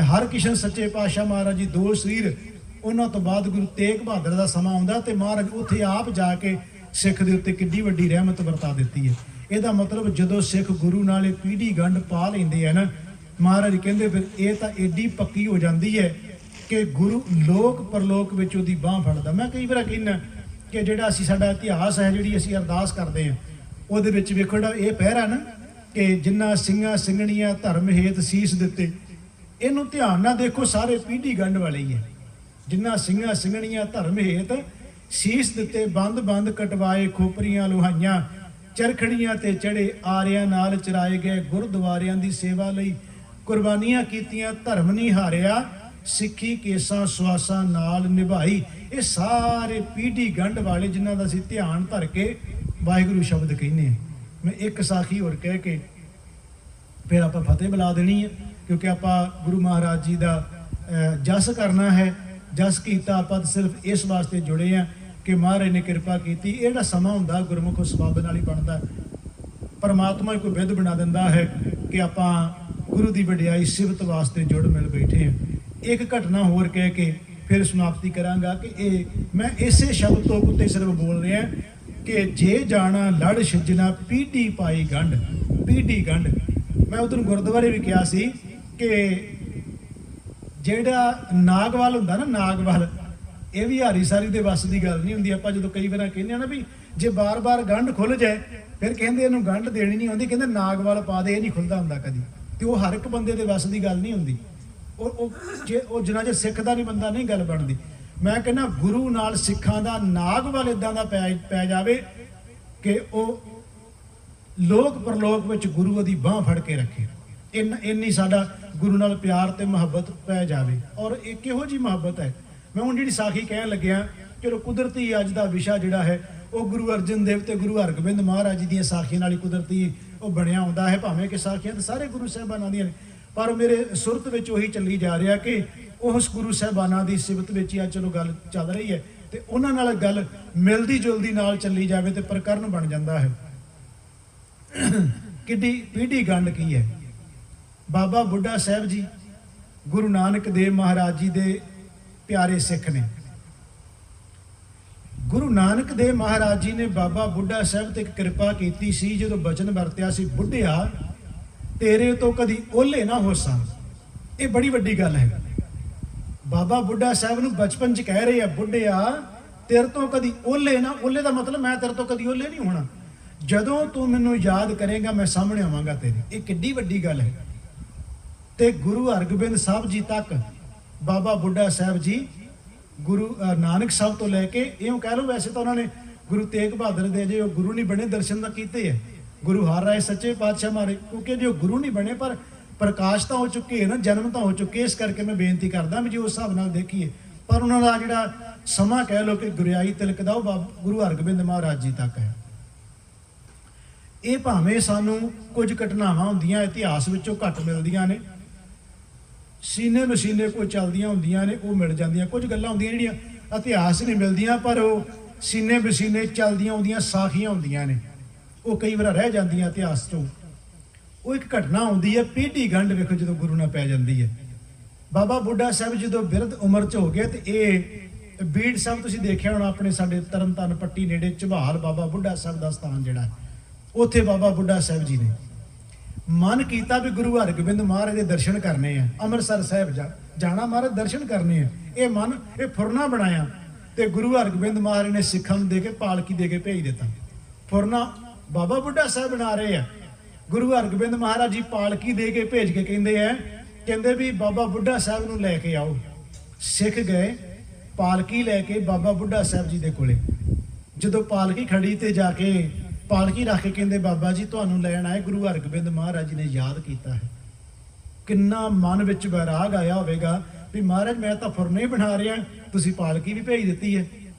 ਹਰਕ੍ਰਿਸ਼ਨ ਸੱਚੇ ਪਾਤਸ਼ਾਹ ਮਹਾਰਾਜ ਜੀ, ਦੋ ਸਰੀਰ। ਉਹਨਾਂ ਤੋਂ ਬਾਅਦ ਗੁਰੂ ਤੇਗ ਬਹਾਦਰ ਦਾ ਸਮਾਂ ਆਉਂਦਾ ਤੇ ਮਹਾਰਾਜ ਉੱਥੇ ਆਪ ਜਾ ਕੇ ਸਿੱਖ ਦੇ ਉੱਤੇ ਕਿੱਡੀ ਵੱਡੀ ਰਹਿਮਤ ਵਰਤਾ ਦਿੱਤੀ ਹੈ। ਇਹਦਾ ਮਤਲਬ ਜਦੋਂ ਸਿੱਖ ਗੁਰੂ ਨਾਲ ਇਹ ਪੀढ़ी ਗੰਢ ਪਾ ਲੈਂਦੇ ਆ ਨਾ, ਮਹਾਰਾਜ ਕਹਿੰਦੇ ਫਿਰ ਇਹ ਤਾਂ ਏਡੀ ਪੱਕੀ ਹੋ ਜਾਂਦੀ ਹੈ ਕਿ ਗੁਰੂ ਲੋਕ ਪਰਲੋਕ ਵਿੱਚ ਉਹਦੀ ਬਾਹ ਫੜਦਾ। ਮੈਂ ਕਈ ਵਾਰ ਕਹਿੰਦਾ ਕਿ ਜਿਹੜਾ ਅਸੀਂ ਸਾਡਾ ਇਤਿਹਾਸ ਹੈ, ਜਿਹੜੀ ਅਸੀਂ ਅਰਦਾਸ ਕਰਦੇ ਹਾਂ, ਉਹਦੇ ਵਿੱਚ ਵੇਖੋ ਜਿਹੜਾ ਇਹ ਪਹਿਰਾ ਨਾ ਕਿ ਜਿੰਨਾ ਸਿੰਘਾਂ ਸਿੰਘਣੀਆਂ ਧਰਮ ਹੇਤ ਸੀਸ ਦਿੱਤੇ, ਇਹਨੂੰ ਧਿਆਨ ਨਾਲ ਦੇਖੋ, ਸਾਰੇ ਪੀढ़ी ਗੰਢ ਵਾਲੇ ਹੀ ਹੈ। ਜਿੰਨਾ ਸਿੰਘਾਂ ਸਿੰਘਣੀਆਂ ਧਰਮ ਹੇਤ ਸੀਸ ਦਿੱਤੇ, ਬੰਦ ਬੰਦ ਕਟਵਾਏ ਖੋਪਰੀਆਂ ਲੋਹਾਈਆਂ, ਚਰਖੜੀਆਂ ਤੇ ਚੜੇ ਆਰਿਆਂ ਨਾਲ ਚਰਾਏ ਗਏ, ਗੁਰਦੁਆਰਿਆਂ ਦੀ ਸੇਵਾ ਲਈ ਕੁਰਬਾਨੀਆਂ ਕੀਤੀਆਂ, ਧਰਮ ਨਹੀਂ ਹਾਰਿਆ, ਸਿੱਖੀ ਕੇਸਾਂ ਸਵਾਸਾਂ ਨਾਲ ਨਿਭਾਈ। ਇਹ ਸਾਰੇ ਪੀढ़ी ਗੰਢ ਵਾਲੇ ਜਿਨ੍ਹਾਂ ਦਾ ਅਸੀਂ ਧਿਆਨ ਧਰ ਕੇ ਵਾਹਿਗੁਰੂ ਸ਼ਬਦ ਕਹਿੰਦੇ ਹਾਂ। ਮੈਂ ਇੱਕ ਸਾਖੀ ਹੋਰ ਕਹਿ ਕੇ ਫਿਰ ਆਪਾਂ ਫਤਿਹ ਬੁਲਾ ਦੇਣੀ ਹੈ, ਕਿਉਂਕਿ ਆਪਾਂ ਗੁਰੂ ਮਹਾਰਾਜ ਜੀ ਦਾ ਜਸ ਕਰਨਾ ਹੈ। ਜਸ ਕੀਤਾ ਆਪਾਂ ਸਿਰਫ ਇਸ ਵਾਸਤੇ ਜੁੜੇ ਆ ਕਿ ਮਹਾਰਾਜ ਨੇ ਕਿਰਪਾ ਕੀਤੀ। ਇਹ ਜਿਹੜਾ ਸਮਾਂ ਹੁੰਦਾ ਗੁਰਮੁਖ ਸਬਬ ਨਾਲ ਹੀ ਬਣਦਾ। ਪਰਮਾਤਮਾ ਹੀ ਕੋਈ ਵਿਧ ਬਣਾ ਦਿੰਦਾ ਹੈ ਕਿ ਆਪਾਂ ਗੁਰੂ ਦੀ ਵਡਿਆਈ ਸਿਫਤ ਵਾਸਤੇ ਜੁੜ ਮਿਲ ਬੈਠੇ ਹਾਂ। ਇੱਕ ਘਟਨਾ ਹੋਰ ਕਹਿ ਕੇ ਫਿਰ ਸਮਾਪਤੀ ਕਰਾਂਗਾ ਕਿ ਇਹ ਮੈਂ ਇਸੇ ਸ਼ਬਦ ਤੋਂ ਉੱਤੇ ਸਿਰਫ ਬੋਲ ਰਿਹਾ ਕਿ ਜੇ ਜਾਣਾ ਲੜ ਛਿਜਣਾ ਪੀढ़ी ਪਾਈ ਗੰਢ, ਪੀढ़ी ਗੰਢ। ਮੈਂ ਉਦੋਂ ਗੁਰਦੁਆਰੇ ਵੀ ਕਿਹਾ ਸੀ ਕਿ ਜਿਹੜਾ ਨਾਗਵਾਲ ਹੁੰਦਾ ਨਾ, ਨਾਗਵਾਲ, ਇਹ ਵੀ ਹਾਰੀ ਸਾਰੀ ਦੇ ਵੱਸ ਦੀ ਗੱਲ ਨਹੀਂ ਹੁੰਦੀ। ਆਪਾਂ ਜਦੋਂ ਕਈ ਵਾਰ ਕਹਿੰਦੇ ਆ ਨਾ ਵੀ ਜੇ ਬਾਰ-ਬਾਰ ਗੰਢ ਖੁੱਲ ਜਾਏ, ਫਿਰ ਕਹਿੰਦੇ ਇਹਨੂੰ ਗੰਢ ਦੇਣੀ ਨਹੀਂ ਆਉਂਦੀ, ਕਹਿੰਦੇ ਨਾਗਵਾਲ ਪਾ ਦੇ, ਇਹ ਨਹੀਂ ਖੁੱਲਦਾ ਹੁੰਦਾ ਕਦੀ। ਤੇ ਉਹ ਹਰ ਇੱਕ ਬੰਦੇ ਦੇ ਵੱਸ ਦੀ ਗੱਲ ਨਹੀਂ ਹੁੰਦੀ। ਉਹ ਜਿੰਨਾ ਚਿਰ ਸਿੱਖ ਦਾ ਨਹੀਂ ਬੰਦਾ ਨਹੀਂ ਗੱਲ ਬਣਦੀ। ਮੈਂ ਕਹਿੰਦਾ ਗੁਰੂ ਨਾਲ ਸਿੱਖਾਂ ਦਾ ਨਾਗਵਾਲ ਇਦਾਂ ਦਾ ਪੈ ਜਾਵੇ ਕਿ ਉਹ ਲੋਕ ਪਰਲੋਕ ਵਿੱਚ ਗੁਰੂ ਉਹਦੀ ਬਾਹ ਫੜ ਕੇ ਰੱਖੇ। ਇੰਨੀ ਸਾਡਾ ਗੁਰੂ ਨਾਲ ਪਿਆਰ ਤੇ ਮੁਹੱਬਤ ਪੈ ਜਾਵੇ। ਔਰ ਇਹ ਕਿਹੋ ਜੀ ਮੁਹੱਬਤ ਹੈ। ਮੈਂ ਹੁਣ ਜਿਹੜੀ ਸਾਖੀ ਕਹਿਣ ਲੱਗਿਆ, ਚਲੋ ਕੁਦਰਤੀ ਅੱਜ ਦਾ ਵਿਸ਼ਾ ਜਿਹੜਾ ਹੈ ਉਹ ਗੁਰੂ ਅਰਜਨ ਦੇਵ ਤੇ ਗੁਰੂ ਹਰਗੋਬਿੰਦ ਮਹਾਰਾਜ ਜੀ ਦੀਆਂ ਸਾਖੀਆਂ ਨਾਲ ਹੀ ਕੁਦਰਤੀ ਉਹ ਬਣਿਆ ਹੁੰਦਾ ਹੈ। ਭਾਵੇਂ ਕਿ ਸਾਖੀਆਂ ਤਾਂ ਸਾਰੇ ਗੁਰੂ ਸਾਹਿਬਾਨਾਂ ਦੀਆਂ ਨੇ, ਪਰ ਮੇਰੇ ਸੁਰਤ ਵਿੱਚ ਉਹੀ ਚੱਲੀ ਜਾ ਰਿਹਾ ਕਿ ਉਸ ਗੁਰੂ ਸਾਹਿਬਾਨਾਂ ਦੀ ਸਿਫਤ ਵਿੱਚ ਹੀ ਅੱਜ ਚਲੋ ਗੱਲ ਚੱਲ ਰਹੀ ਹੈ ਤੇ ਉਹਨਾਂ ਨਾਲ ਗੱਲ ਮਿਲਦੀ ਜੁਲਦੀ ਨਾਲ ਚੱਲੀ ਜਾਵੇ ਤੇ ਪ੍ਰਕਰਨ ਬਣ ਜਾਂਦਾ ਹੈ। ਕਿੱਡੀ ਪੀढ़ी ਗੰਢ ਕੀ ਹੈ। ਬਾਬਾ ਬੁੱਢਾ ਸਾਹਿਬ ਜੀ ਗੁਰੂ ਨਾਨਕ ਦੇਵ ਮਹਾਰਾਜ ਜੀ ਦੇ ਪਿਆਰੇ ਸਿੱਖ ਨੇ। ਗੁਰੂ ਨਾਨਕ ਦੇਵ ਮਹਾਰਾਜ ਜੀ ਨੇ ਬਾਬਾ ਬੁੱਢਾ ਸਾਹਿਬ ਤੇ ਇੱਕ ਕਿਰਪਾ ਕੀਤੀ ਸੀ ਜਦੋਂ ਬਚਨ ਵਰਤਿਆ ਸੀ, ਬੁੱਢਿਆ ਤੇਰੇ ਤੋਂ ਕਦੀ ਓਲੇ ਨਾ ਹੋਸਾਂ। ਇਹ ਬੜੀ ਵੱਡੀ ਗੱਲ ਹੈ। ਬਾਬਾ ਬੁੱਢਾ ਸਾਹਿਬ ਨੂੰ ਬਚਪਨ 'ਚ ਕਹਿ ਰਹੇ ਆ, ਬੁੱਢਿਆ ਤੇਰੇ ਤੋਂ ਕਦੀ ਓਲੇ ਨਾ। ਓਲੇ ਦਾ ਮਤਲਬ ਮੈਂ ਤੇਰੇ ਤੋਂ ਕਦੀ ਓਲੇ ਨਹੀਂ ਹੋਣਾ, ਜਦੋਂ ਤੂੰ ਮੈਨੂੰ ਯਾਦ ਕਰੇਗਾ ਮੈਂ ਸਾਹਮਣੇ ਆਵਾਂਗਾ ਤੇਰੇ। ਇਹ ਕਿੱਡੀ ਵੱਡੀ ਗੱਲ ਹੈ। ਤੇ ਗੁਰੂ ਹਰਗੋਬਿੰਦ ਸਾਹਿਬ ਜੀ ਤੱਕ ਬਾਬਾ ਬੁੱਢਾ ਸਾਹਿਬ ਜੀ ਗੁਰੂ ਨਾਨਕ ਸਾਹਿਬ ਤੋਂ ਲੈ ਕੇ ਇਉਂ ਕਹਿ ਲਓ, ਵੈਸੇ ਤਾਂ ਉਹਨਾਂ ਨੇ ਗੁਰੂ ਤੇਗ ਬਹਾਦਰ ਦੇ ਜੇ ਉਹ ਗੁਰੂ ਨਹੀਂ ਬਣੇ ਦਰਸ਼ਨ ਤਾਂ ਕੀਤੇ ਹੈ ਗੁਰੂ ਹਰਰਾਏ ਸੱਚੇ ਪਾਤਸ਼ਾਹ ਮਾਰੇ, ਕਿਉਂਕਿ ਜੇ ਉਹ ਗੁਰੂ ਨਹੀਂ ਬਣੇ ਪਰ ਪ੍ਰਕਾਸ਼ ਤਾਂ ਹੋ ਚੁੱਕੇ ਹੈ ਨਾ, ਜਨਮ ਤਾਂ ਹੋ ਚੁੱਕੇ। ਇਸ ਕਰਕੇ ਮੈਂ ਬੇਨਤੀ ਕਰਦਾ ਵੀ ਜੇ ਉਸ ਹਿਸਾਬ ਨਾਲ ਦੇਖੀਏ, ਪਰ ਉਹਨਾਂ ਦਾ ਜਿਹੜਾ ਸਮਾਂ ਕਹਿ ਲਓ ਕਿ ਗੁਰਿਆਈ ਤਿਲਕ ਦਾ ਉਹ ਗੁਰੂ ਹਰਗੋਬਿੰਦ ਮਹਾਰਾਜ ਜੀ ਤੱਕ ਹੈ। ਇਹ ਭਾਵੇਂ ਸਾਨੂੰ ਕੁਝ ਘਟਨਾਵਾਂ ਹੁੰਦੀਆਂ ਇਤਿਹਾਸ ਵਿੱਚੋਂ ਘੱਟ ਮਿਲਦੀਆਂ ਨੇ, ਸੀਨੇ ਮਸੀਨੇ ਕੋਈ ਚੱਲਦੀਆਂ ਹੁੰਦੀਆਂ ਨੇ, ਉਹ ਮਿਲ ਜਾਂਦੀਆਂ। ਕੁਝ ਗੱਲਾਂ ਹੁੰਦੀਆਂ ਜਿਹੜੀਆਂ ਇਤਿਹਾਸ ਨਹੀਂ ਮਿਲਦੀਆਂ, ਪਰ ਉਹ ਸੀਨੇ ਮਸੀਨੇ ਚੱਲਦੀਆਂ ਹੁੰਦੀਆਂ ਸਾਖੀਆਂ ਹੁੰਦੀਆਂ ਨੇ, ਉਹ ਕਈ ਵਾਰ ਰਹਿ ਜਾਂਦੀਆਂ ਇਤਿਹਾਸ 'ਚੋਂ। ਉਹ ਇੱਕ ਘਟਨਾ ਆਉਂਦੀ ਹੈ ਪੀਢੀ ਗੰਢ, ਵੇਖੋ ਜਦੋਂ ਗੁਰੂ ਨਾਲ ਪੈ ਜਾਂਦੀ ਹੈ। ਬਾਬਾ ਬੁੱਢਾ ਸਾਹਿਬ ਜਦੋਂ ਬਿਰਧ ਉਮਰ 'ਚ ਹੋ ਗਏ ਤੇ ਇਹ ਬੀੜ ਸਾਹਿਬ ਤੁਸੀਂ ਦੇਖਿਆ ਹੋਣਾ, ਆਪਣੇ ਸਾਡੇ ਤਰਨਤਾਰਨ ਪੱਟੀ ਨੇੜੇ ਝਬਾਲ ਬਾਬਾ ਬੁੱਢਾ ਸਾਹਿਬ ਦਾ ਸਥਾਨ ਜਿਹੜਾ, ਉੱਥੇ ਬਾਬਾ ਬੁੱਢਾ ਸਾਹਿਬ ਜੀ ਨੇ ਮਨ ਕੀਤਾ ਵੀ ਗੁਰੂ ਹਰਗੋਬਿੰਦ ਮਹਾਰਾਜ ਦੇ ਦਰਸ਼ਨ ਕਰਨੇ ਆ, ਅੰਮ੍ਰਿਤਸਰ ਸਾਹਿਬ ਜਾਣਾ, ਮਹਾਰਾਜ ਦਰਸ਼ਨ ਕਰਨੇ ਆ। ਇਹ ਫੁਰਨਾ ਬਣਾਇਆ ਤੇ ਗੁਰੂ ਹਰਗੋਬਿੰਦ ਮਹਾਰਾਜ ਨੇ ਸਿੱਖਾਂ ਨੂੰ ਦੇ ਕੇ ਪਾਲਕੀ ਦੇ ਕੇ ਭੇਜ ਦਿੱਤਾ। ਫੁਰਨਾ ਬਾਬਾ ਬੁੱਢਾ ਸਾਹਿਬ ਬਣਾ ਰਹੇ ਆ, ਗੁਰੂ ਹਰਗੋਬਿੰਦ ਮਹਾਰਾਜ ਜੀ ਪਾਲਕੀ ਦੇ ਕੇ ਭੇਜ ਕੇ ਕਹਿੰਦੇ ਵੀ ਬਾਬਾ ਬੁੱਢਾ ਸਾਹਿਬ ਨੂੰ ਲੈ ਕੇ ਆਓ। ਸਿੱਖ ਗਏ ਪਾਲਕੀ ਲੈ ਕੇ ਬਾਬਾ ਬੁੱਢਾ ਸਾਹਿਬ ਜੀ ਦੇ ਕੋਲੇ। ਜਦੋਂ ਪਾਲਕੀ ਖੜੀ ਤੇ ਜਾ ਕੇ ਪਾਲਕੀ ਰੱਖ ਕੇ ਕਹਿੰਦੇ ਬਾਬਾ ਜੀ ਤੁਹਾਨੂੰ ਲੈਣ ਆਏ, ਗੁਰੂ ਹਰਗੋਬਿੰਦ ਮਹਾਰਾਜ ਜੀ ਨੇ ਯਾਦ ਕੀਤਾ ਹੈ। ਕਿੰਨਾ ਮਨ ਵਿੱਚ ਵੈਰਾਗ ਆਇਆ ਹੋਵੇਗਾ ਵੀ ਮਹਾਰਾਜ ਮੈਂ ਤਾਂ ਫੁਰਨੇ ਬਣਾ ਰਿਹਾ, ਤੁਸੀਂ ਪਾਲਕੀ ਵੀ ਭੇਜ ਦਿੱਤੀ ਹੈ।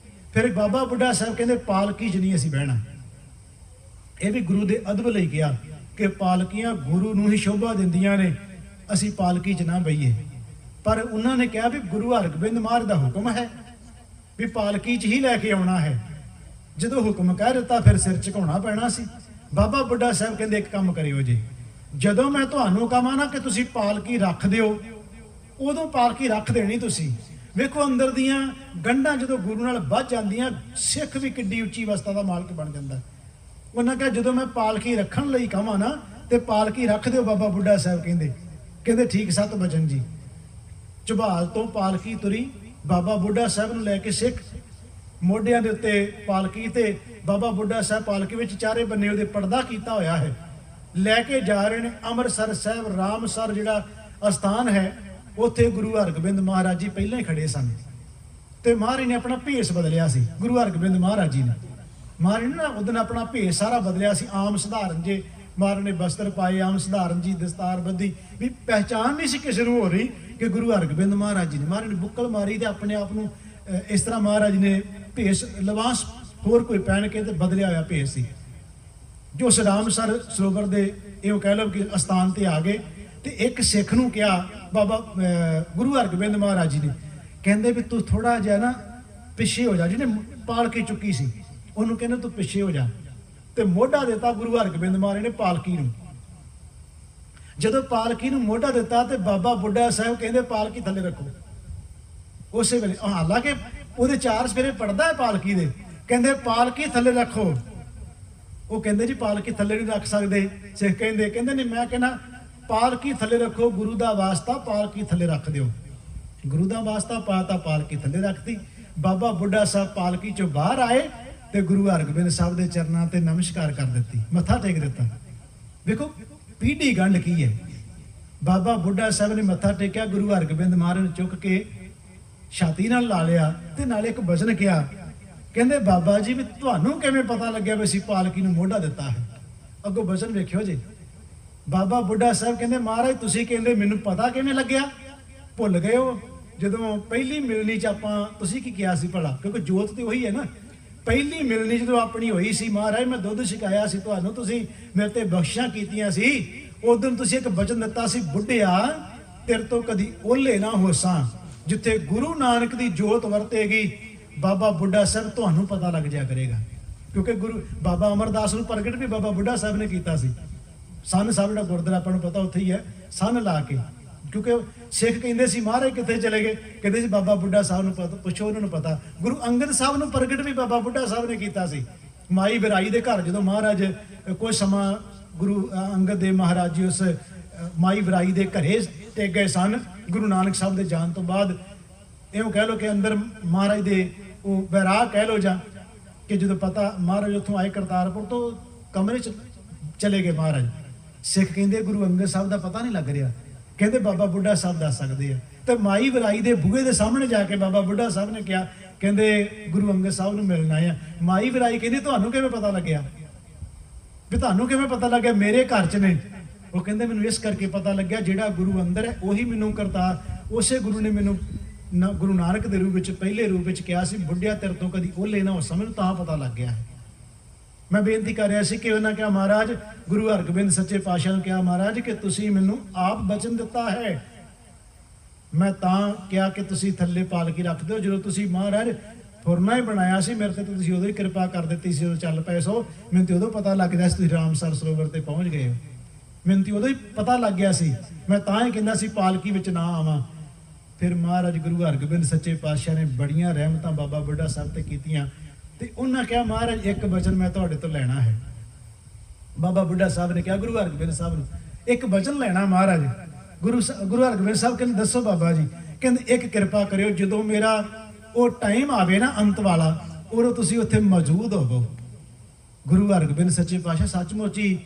ਫਿਰ ਬਾਬਾ ਬੁੱਢਾ ਸਾਹਿਬ ਕਹਿੰਦੇ ਪਾਲਕੀ 'ਚ ਨਹੀਂ ਅਸੀਂ ਬਹਿਣਾ। ਇਹ ਵੀ ਗੁਰੂ ਦੇ ਅਦਬ ਲਈ ਕਿਹਾ ਕਿ ਪਾਲਕੀਆਂ ਗੁਰੂ ਨੂੰ ਹੀ ਸ਼ੋਭਾ ਦਿੰਦੀਆਂ ਨੇ, ਅਸੀਂ ਪਾਲਕੀ 'ਚ ਨਾ ਬਈਏ। ਪਰ ਉਹਨਾਂ ਨੇ ਕਿਹਾ ਵੀ ਗੁਰੂ ਹਰਗੋਬਿੰਦ ਮਹਾਰਾਜ ਦਾ ਹੁਕਮ ਹੈ ਵੀ ਪਾਲਕੀ 'ਚ ਹੀ ਲੈ ਕੇ ਆਉਣਾ ਹੈ। ਜਦੋਂ ਹੁਕਮ ਕਹਿ ਦਿੱਤਾ ਫਿਰ ਸਿਰ ਝੁਕਾਉਣਾ ਪੈਣਾ ਸੀ। ਬਾਬਾ ਬੁੱਢਾ ਸਾਹਿਬ ਕਹਿੰਦੇ ਇੱਕ ਕੰਮ ਕਰਿਓ ਜੀ, ਜਦੋਂ ਮੈਂ ਤੁਹਾਨੂੰ ਕਹਾਂ ਨਾ ਕਿ ਤੁਸੀਂ ਪਾਲਕੀ ਰੱਖ ਦਿਓ, ਉਦੋਂ ਪਾਲਕੀ ਰੱਖ ਦੇਣੀ ਤੁਸੀਂ। ਵੇਖੋ ਅੰਦਰ ਦੀਆਂ ਗੰਢਾਂ ਜਦੋਂ ਗੁਰੂ ਨਾਲ ਵੱਧ ਜਾਂਦੀਆਂ, ਸਿੱਖ ਵੀ ਕਿੱਡੀ ਉੱਚੀ ਅਵਸਥਾ ਦਾ ਮਾਲਕ ਬਣ ਜਾਂਦਾ। ਉਹਨਾਂ ਕਿਹਾ ਜਦੋਂ ਮੈਂ ਪਾਲਕੀ ਰੱਖਣ ਲਈ ਕਹਾਂ ਨਾ ਤੇ ਪਾਲਕੀ ਰੱਖ ਦਿਓ। ਬਾਬਾ ਬੁੱਢਾ ਸਾਹਿਬ ਕਹਿੰਦੇ ਠੀਕ 7 ਵਜਨ ਜੀ। ਝਬਾਲ ਤੋਂ ਪਾਲਕੀ ਤੁਰੀ, ਬਾਬਾ ਬੁੱਢਾ ਸਾਹਿਬ ਨੂੰ ਲੈ ਕੇ ਸਿੱਖ ਮੋਢਿਆਂ ਦੇ ਉੱਤੇ ਪਾਲਕੀ, ਤੇ ਬਾਬਾ ਬੁੱਢਾ ਸਾਹਿਬ ਪਾਲਕੀ ਵਿੱਚ ਚਾਰੇ ਬੰਨੇ ਉਹਦੇ ਪਰਦਾ ਕੀਤਾ ਹੋਇਆ ਹੈ, ਲੈ ਕੇ ਜਾ ਰਹੇ ਨੇ ਅੰਮ੍ਰਿਤਸਰ ਸਾਹਿਬ। ਰਾਮਸਰ ਜਿਹੜਾ ਅਸਥਾਨ ਹੈ, ਉੱਥੇ ਗੁਰੂ ਹਰਗੋਬਿੰਦ ਮਹਾਰਾਜ ਜੀ ਪਹਿਲਾਂ ਹੀ ਖੜੇ ਸਨ ਤੇ ਮਹਾਰਾਜ ਨੇ ਆਪਣਾ ਭੇਸ ਬਦਲਿਆ ਸੀ। ਗੁਰੂ ਹਰਗੋਬਿੰਦ ਮਹਾਰਾਜ ਜੀ ਨੇ ਨਾ ਉਹਦਨ ਆਪਣਾ ਭੇਸ ਸਾਰਾ ਬਦਲਿਆ ਸੀ। ਆਮ ਸਧਾਰਨ ਜੇ ਮਹਾਰਾਜ ਨੇ ਬਸਤਰ ਪਾਏ, ਆਮ ਸਧਾਰਨ ਜੀ ਦਸਤਾਰ ਬੱਧੀ, ਵੀ ਪਹਿਚਾਨ ਨਹੀਂ ਸੀ ਕਿਸੇ ਨੂੰ ਹੋ ਰਹੀ ਕਿ ਗੁਰੂ ਹਰਗੋਬਿੰਦ ਮਹਾਰਾਜ ਜੀ ਨੇ। ਮਹਾਰਾਜ ਨੇ ਬੁੱਕਲ ਮਾਰੀ ਤੇ ਆਪਣੇ ਆਪ ਨੂੰ ਇਸ ਤਰ੍ਹਾਂ ਮਹਾਰਾਜ ਨੇ ਭੇਸ ਲਿਬਾਸ ਹੋਰ ਕੋਈ ਪਹਿਨ ਕੇ ਤੇ ਬਦਲਿਆ ਹੋਇਆ ਭੇਸ ਸੀ। ਜੋ ਰਾਮਸਰ ਸਰੋਵਰ ਦੇ ਇਹੋ ਕਹਿ ਲਓ ਕਿ ਅਸਥਾਨ ਤੇ ਆ ਗਏ ਤੇ ਇੱਕ ਸਿੱਖ ਨੂੰ ਕਿਹਾ ਬਾਬਾ ਗੁਰੂ ਹਰਗੋਬਿੰਦ ਮਹਾਰਾਜ ਜੀ ਨੇ, ਕਹਿੰਦੇ ਵੀ ਤੂੰ ਥੋੜਾ ਜਿਹਾ ਨਾ ਪਿੱਛੇ ਹੋ ਜਾ। ਜਿਹਨੇ ਪਾਲਕੀ ਚੁੱਕੀ ਸੀ ਉਹਨੂੰ ਕਹਿੰਦੇ ਤੂੰ ਪਿੱਛੇ ਹੋ ਜਾ, ਤੇ ਮੋਢਾ ਦਿੱਤਾ ਗੁਰੂ ਹਰਗੋਬਿੰਦ ਮਹਾਰਾਜ ਨੇ ਪਾਲਕੀ ਨੂੰ। ਜਦੋਂ ਪਾਲਕੀ ਨੂੰ ਮੋਢਾ ਦਿੱਤਾ ਤੇ ਬਾਬਾ ਬੁੱਢਾ ਸਾਹਿਬ ਕਹਿੰਦੇ ਪਾਲਕੀ ਥੱਲੇ ਰੱਖੋ। ਉਸੇ ਵੇਲੇ ਹਾਲਾਂਕਿ ਉਹਦੇ 4 ਸਫੇਰੇ ਪੜਦਾ ਹੈ ਪਾਲਕੀ ਦੇ, ਕਹਿੰਦੇ ਪਾਲਕੀ ਥੱਲੇ ਰੱਖੋ। ਉਹ ਕਹਿੰਦੇ ਜੀ ਪਾਲਕੀ ਥੱਲੇ ਨਹੀਂ ਰੱਖ ਸਕਦੇ। ਸਿੱਖ ਕਹਿੰਦੇ ਨਹੀਂ, ਮੈਂ ਕਹਿੰਦਾ ਪਾਲਕੀ ਥੱਲੇ ਰੱਖੋ, ਗੁਰੂ ਦਾ ਵਾਸਤਾ ਪਾਲਕੀ ਥੱਲੇ ਰੱਖ ਦਿਓ। ਗੁਰੂ ਦਾ ਵਾਸਤਾ ਪਾਤਾ, ਪਾਲਕੀ ਥੱਲੇ ਰੱਖਤੀ। ਬਾਬਾ ਬੁੱਢਾ ਸਾਹਿਬ ਪਾਲਕੀ ਚੋਂ ਬਾਹਰ ਆਏ ਤੇ ਗੁਰੂ ਹਰਗੋਬਿੰਦ ਸਾਹਿਬ ਦੇ ਚਰਨਾਂ ਤੇ ਨਮਸਕਾਰ ਕਰ ਦਿੱਤੀ, ਮੱਥਾ ਟੇਕ ਦਿੱਤਾ। ਵੇਖੋ ਪੀਢੀ ਗੰਢ ਕੀ ਹੈ। ਬਾਬਾ ਬੁੱਢਾ ਸਾਹਿਬ ਨੇ ਮੱਥਾ ਟੇਕਿਆ, ਗੁਰੂ ਹਰਗੋਬਿੰਦ ਮਹਾਰਾਜ ਨੇ ਚੁੱਕ ਕੇ ਛਾਤੀ ਨਾਲ ਲਾ ਲਿਆ ਤੇ ਨਾਲੇ ਇੱਕ ਵਚਨ ਕਿਹਾ, ਕਹਿੰਦੇ ਬਾਬਾ ਜੀ ਵੀ ਤੁਹਾਨੂੰ ਕਿਵੇਂ ਪਤਾ ਲੱਗਿਆ ਵੀ ਅਸੀਂ ਪਾਲਕੀ ਨੂੰ ਮੋਢਾ ਦਿੱਤਾ ਹੈ। ਅੱਗੋਂ ਵਚਨ ਵੇਖਿਓ ਜੀ। ਬਾਬਾ ਬੁੱਢਾ ਸਾਹਿਬ ਕਹਿੰਦੇ ਮਹਾਰਾਜ ਤੁਸੀਂ ਕਹਿੰਦੇ ਮੈਨੂੰ ਪਤਾ ਕਿਵੇਂ ਲੱਗਿਆ? ਭੁੱਲ ਗਏ ਹੋ ਜਦੋਂ ਪਹਿਲੀ ਮਿਲਣੀ 'ਚ ਆਪਾਂ ਤੁਸੀਂ ਕੀ ਕਿਹਾ ਸੀ ਭਲਾ? ਕਿਉਂਕਿ ਜੋਤ ਤੇ ਉਹੀ ਹੈ ਨਾ। ਪਹਿਲੀ ਮਿਲਣੀ ਜਦੋਂ ਆਪਣੀ ਹੋਈ ਸੀ, ਮਹਾਰਾਜ ਮੈਂ ਦੁੱਧ ਛਕਾਇਆ ਸੀ ਤੁਹਾਨੂੰ, ਤੁਸੀਂ ਮੇਰੇ ਤੇ ਬਖਸ਼ਿਸ਼ਾਂ ਕੀਤੀਆਂ ਸੀ। ਉਦੋਂ ਤੁਸੀਂ ਇੱਕ ਵਚਨ ਦਿੱਤਾ ਸੀ, ਬੁੱਢਿਆ ਤੇਰੇ ਤੋਂ ਕਦੀ ਓਲੇ ਨਾ ਹੋਸਾਂ। ਜਿੱਥੇ ਗੁਰੂ ਨਾਨਕ ਦੀ ਜੋਤ ਵਰਤੇਗੀ, ਬਾਬਾ ਬੁੱਢਾ ਸਾਹਿਬ ਤੁਹਾਨੂੰ ਪਤਾ ਲੱਗ ਜਾਇਆ ਕਰੇਗਾ। ਕਿਉਂਕਿ ਗੁਰੂ ਬਾਬਾ ਅਮਰਦਾਸ ਨੂੰ ਪ੍ਰਗਟ ਵੀ ਬਾਬਾ ਬੁੱਢਾ ਸਾਹਿਬ ਨੇ ਕੀਤਾ ਸੀ। ਸੰਨ ਸਾਹਿਬ ਦਾ ਗੁਰਦੁਆਰਾ ਆਪਾਂ ਨੂੰ ਪਤਾ ਉੱਥੇ ਹੀ ਹੈ, ਸੰਨ ਲਾ ਕੇ। ਕਿਉਂਕਿ ਸਿੱਖ ਕਹਿੰਦੇ ਸੀ ਮਹਾਰਾਜ ਕਿੱਥੇ ਚਲੇ ਗਏ, ਕਹਿੰਦੇ ਸੀ ਬਾਬਾ ਬੁੱਢਾ ਸਾਹਿਬ ਨੂੰ ਪਤਾ, ਪੁੱਛੋ ਉਹਨਾਂ ਨੂੰ ਪਤਾ। ਗੁਰੂ ਅੰਗਦ ਸਾਹਿਬ ਨੂੰ ਪ੍ਰਗਟ ਵੀ ਬਾਬਾ ਬੁੱਢਾ ਸਾਹਿਬ ਨੇ ਕੀਤਾ ਸੀ। ਮਾਈ ਵਿਰਾਈ ਦੇ ਘਰ ਜਦੋਂ ਮਹਾਰਾਜ ਕੁਝ ਸਮਾਂ ਗੁਰੂ ਅੰਗਦ ਦੇਵ ਮਹਾਰਾਜ ਜੀ ਉਸ ਮਾਈ ਵਿਰਾਈ ਦੇ ਘਰੇ ਟਿਕ ਗਏ ਸਨ ਗੁਰੂ ਨਾਨਕ ਸਾਹਿਬ ਦੇ ਜਾਣ ਤੋਂ ਬਾਅਦ। ਇਉਂ ਕਹਿ ਲਓ ਕਿ ਅੰਦਰ ਮਹਾਰਾਜ ਦੇ ਉਹ ਵੈਰਾਗ ਕਹਿ ਲਓ, ਜਾਂ ਕਿ ਜਦੋਂ ਪਤਾ ਮਹਾਰਾਜ ਉੱਥੋਂ ਆਏ ਕਰਤਾਰਪੁਰ ਤੋਂ ਕਮਰੇ 'ਚ ਚਲੇ ਗਏ ਮਹਾਰਾਜ। ਸਿੱਖ ਕਹਿੰਦੇ ਗੁਰੂ ਅੰਗਦ ਸਾਹਿਬ ਦਾ ਪਤਾ ਨਹੀਂ ਲੱਗ ਰਿਹਾ, ਕਹਿੰਦੇ ਬਾਬਾ ਬੁੱਢਾ ਸਾਹਿਬ ਦੱਸ ਸਕਦੇ ਆ। ਤੇ ਮਾਈ ਵਿਰਾਈ ਦੇ ਬੂਹੇ ਦੇ ਸਾਹਮਣੇ ਜਾ ਕੇ ਬਾਬਾ ਬੁੱਢਾ ਸਾਹਿਬ ਨੇ ਕਿਹਾ, ਕਹਿੰਦੇ ਗੁਰੂ ਅੰਗਦ ਸਾਹਿਬ ਨੂੰ ਮਿਲਣਾ ਆ। ਮਾਈ ਵਿਰਾਈ ਕਹਿੰਦੀ ਤੁਹਾਨੂੰ ਕਿਵੇਂ ਪਤਾ ਲੱਗਿਆ? ਵੀ ਤੁਹਾਨੂੰ ਕਿਵੇਂ ਪਤਾ ਲੱਗਿਆ ਮੇਰੇ ਘਰ 'ਚ ਨੇ? ਉਹ ਕਹਿੰਦੇ ਮੈਨੂੰ ਇਸ ਕਰਕੇ ਪਤਾ ਲੱਗਿਆ, ਜਿਹੜਾ ਗੁਰੂ ਅੰਦਰ ਹੈ ਉਹੀ ਮੈਨੂੰ ਕਰਤਾਰ, ਉਸੇ ਗੁਰੂ ਨੇ ਮੈਨੂੰ ਗੁਰੂ ਨਾਨਕ ਦੇ ਰੂਪ ਵਿੱਚ ਪਹਿਲੇ ਰੂਪ ਵਿੱਚ ਕਿਹਾ ਸੀ, ਬੁੱਢਿਆ ਤੇਰੇ ਤੋਂ ਕਦੀ ਓਲੇ ਨਾ ਹੋ ਸਮਝ, ਤਾਂ ਪਤਾ ਲੱਗ ਗਿਆ। ਮੈਂ ਬੇਨਤੀ ਕਰ ਰਿਹਾ ਸੀ ਕਿ ਉਹਨਾਂ ਕਿਹਾ ਮਹਾਰਾਜ ਗੁਰੂ ਹਰਗੋਬਿੰਦ ਸੱਚੇ ਪਾਤਸ਼ਾਹ ਨੂੰ ਕਿਹਾ ਮਹਾਰਾਜ ਕਿ ਤੁਸੀਂ ਮੈਨੂੰ ਆਪ ਬਚਨ ਦਿੱਤਾ ਹੈ ਮੈਂ ਤਾਂ ਕਿਹਾ ਕਿ ਤੁਸੀਂ ਥੱਲੇ ਪਾਲਕੀ ਰੱਖ ਦਿਓ। ਜਦੋਂ ਤੁਸੀਂ ਮਹਾਰਾਜ ਫੁਰਨਾ ਹੀ ਬਣਾਇਆ ਸੀ ਮੇਰੇ ਤੇ ਤੁਸੀਂ ਉਦੋਂ ਹੀ ਕਿਰਪਾ ਕਰ ਦਿੱਤੀ ਸੀ, ਉਦੋਂ ਚੱਲ ਪਏ ਸੋ। ਮੈਨੂੰ ਤੇ ਉਦੋਂ ਪਤਾ ਲੱਗ ਗਿਆ ਸੀ ਤੁਸੀਂ ਰਾਮਸਰ ਸਰੋਵਰ ਤੇ ਪਹੁੰਚ ਗਏ ਹੋ। ਮੈਨੂੰ ਤੇ ਉਦੋਂ ਹੀ ਪਤਾ ਲੱਗ ਗਿਆ ਸੀ, ਮੈਂ ਤਾਂ ਹੀ ਕਹਿੰਦਾ ਸੀ ਪਾਲਕੀ ਵਿੱਚ ਨਾ ਆਵਾਂ। ਫਿਰ ਮਹਾਰਾਜ ਗੁਰੂ ਹਰਗੋਬਿੰਦ ਸੱਚੇ ਪਾਤਸ਼ਾਹ ਨੇ ਬੜੀਆਂ ਰਹਿਮਤਾਂ ਬਾਬਾ ਬੁੱਢਾ ਸਾਹਿਬ ਤੇ ਕੀਤੀਆਂ, ਤੇ ਉਹਨਾਂ ਕਿਹਾ ਮਹਾਰਾਜ ਇੱਕ ਵਚਨ ਮੈਂ ਤੁਹਾਡੇ ਤੋਂ ਲੈਣਾ ਹੈ। ਬਾਬਾ ਬੁੱਢਾ ਸਾਹਿਬ ਨੇ ਕਿਹਾ ਗੁਰੂ ਹਰਗੋਬਿੰਦ ਸਾਹਿਬ ਨੂੰ ਇੱਕ ਵਚਨ ਲੈਣਾ ਮਹਾਰਾਜ। ਗੁਰੂ ਹਰਗੋਬਿੰਦ ਸਾਹਿਬ ਕਹਿੰਦੇ ਦੱਸੋ ਬਾਬਾ ਜੀ। ਕਹਿੰਦੇ ਇੱਕ ਕਿਰਪਾ ਕਰਿਓ, ਜਦੋਂ ਮੇਰਾ ਉਹ ਟਾਈਮ ਆਵੇ ਨਾ ਅੰਤ ਵਾਲਾ, ਉਦੋਂ ਤੁਸੀਂ ਉੱਥੇ ਮੌਜੂਦ ਹੋਵੋ। ਗੁਰੂ ਹਰਗੋਬਿੰਦ ਸੱਚੇ ਪਾਤਸ਼ਾਹ ਸੱਚਮੁੱਚ ਹੀ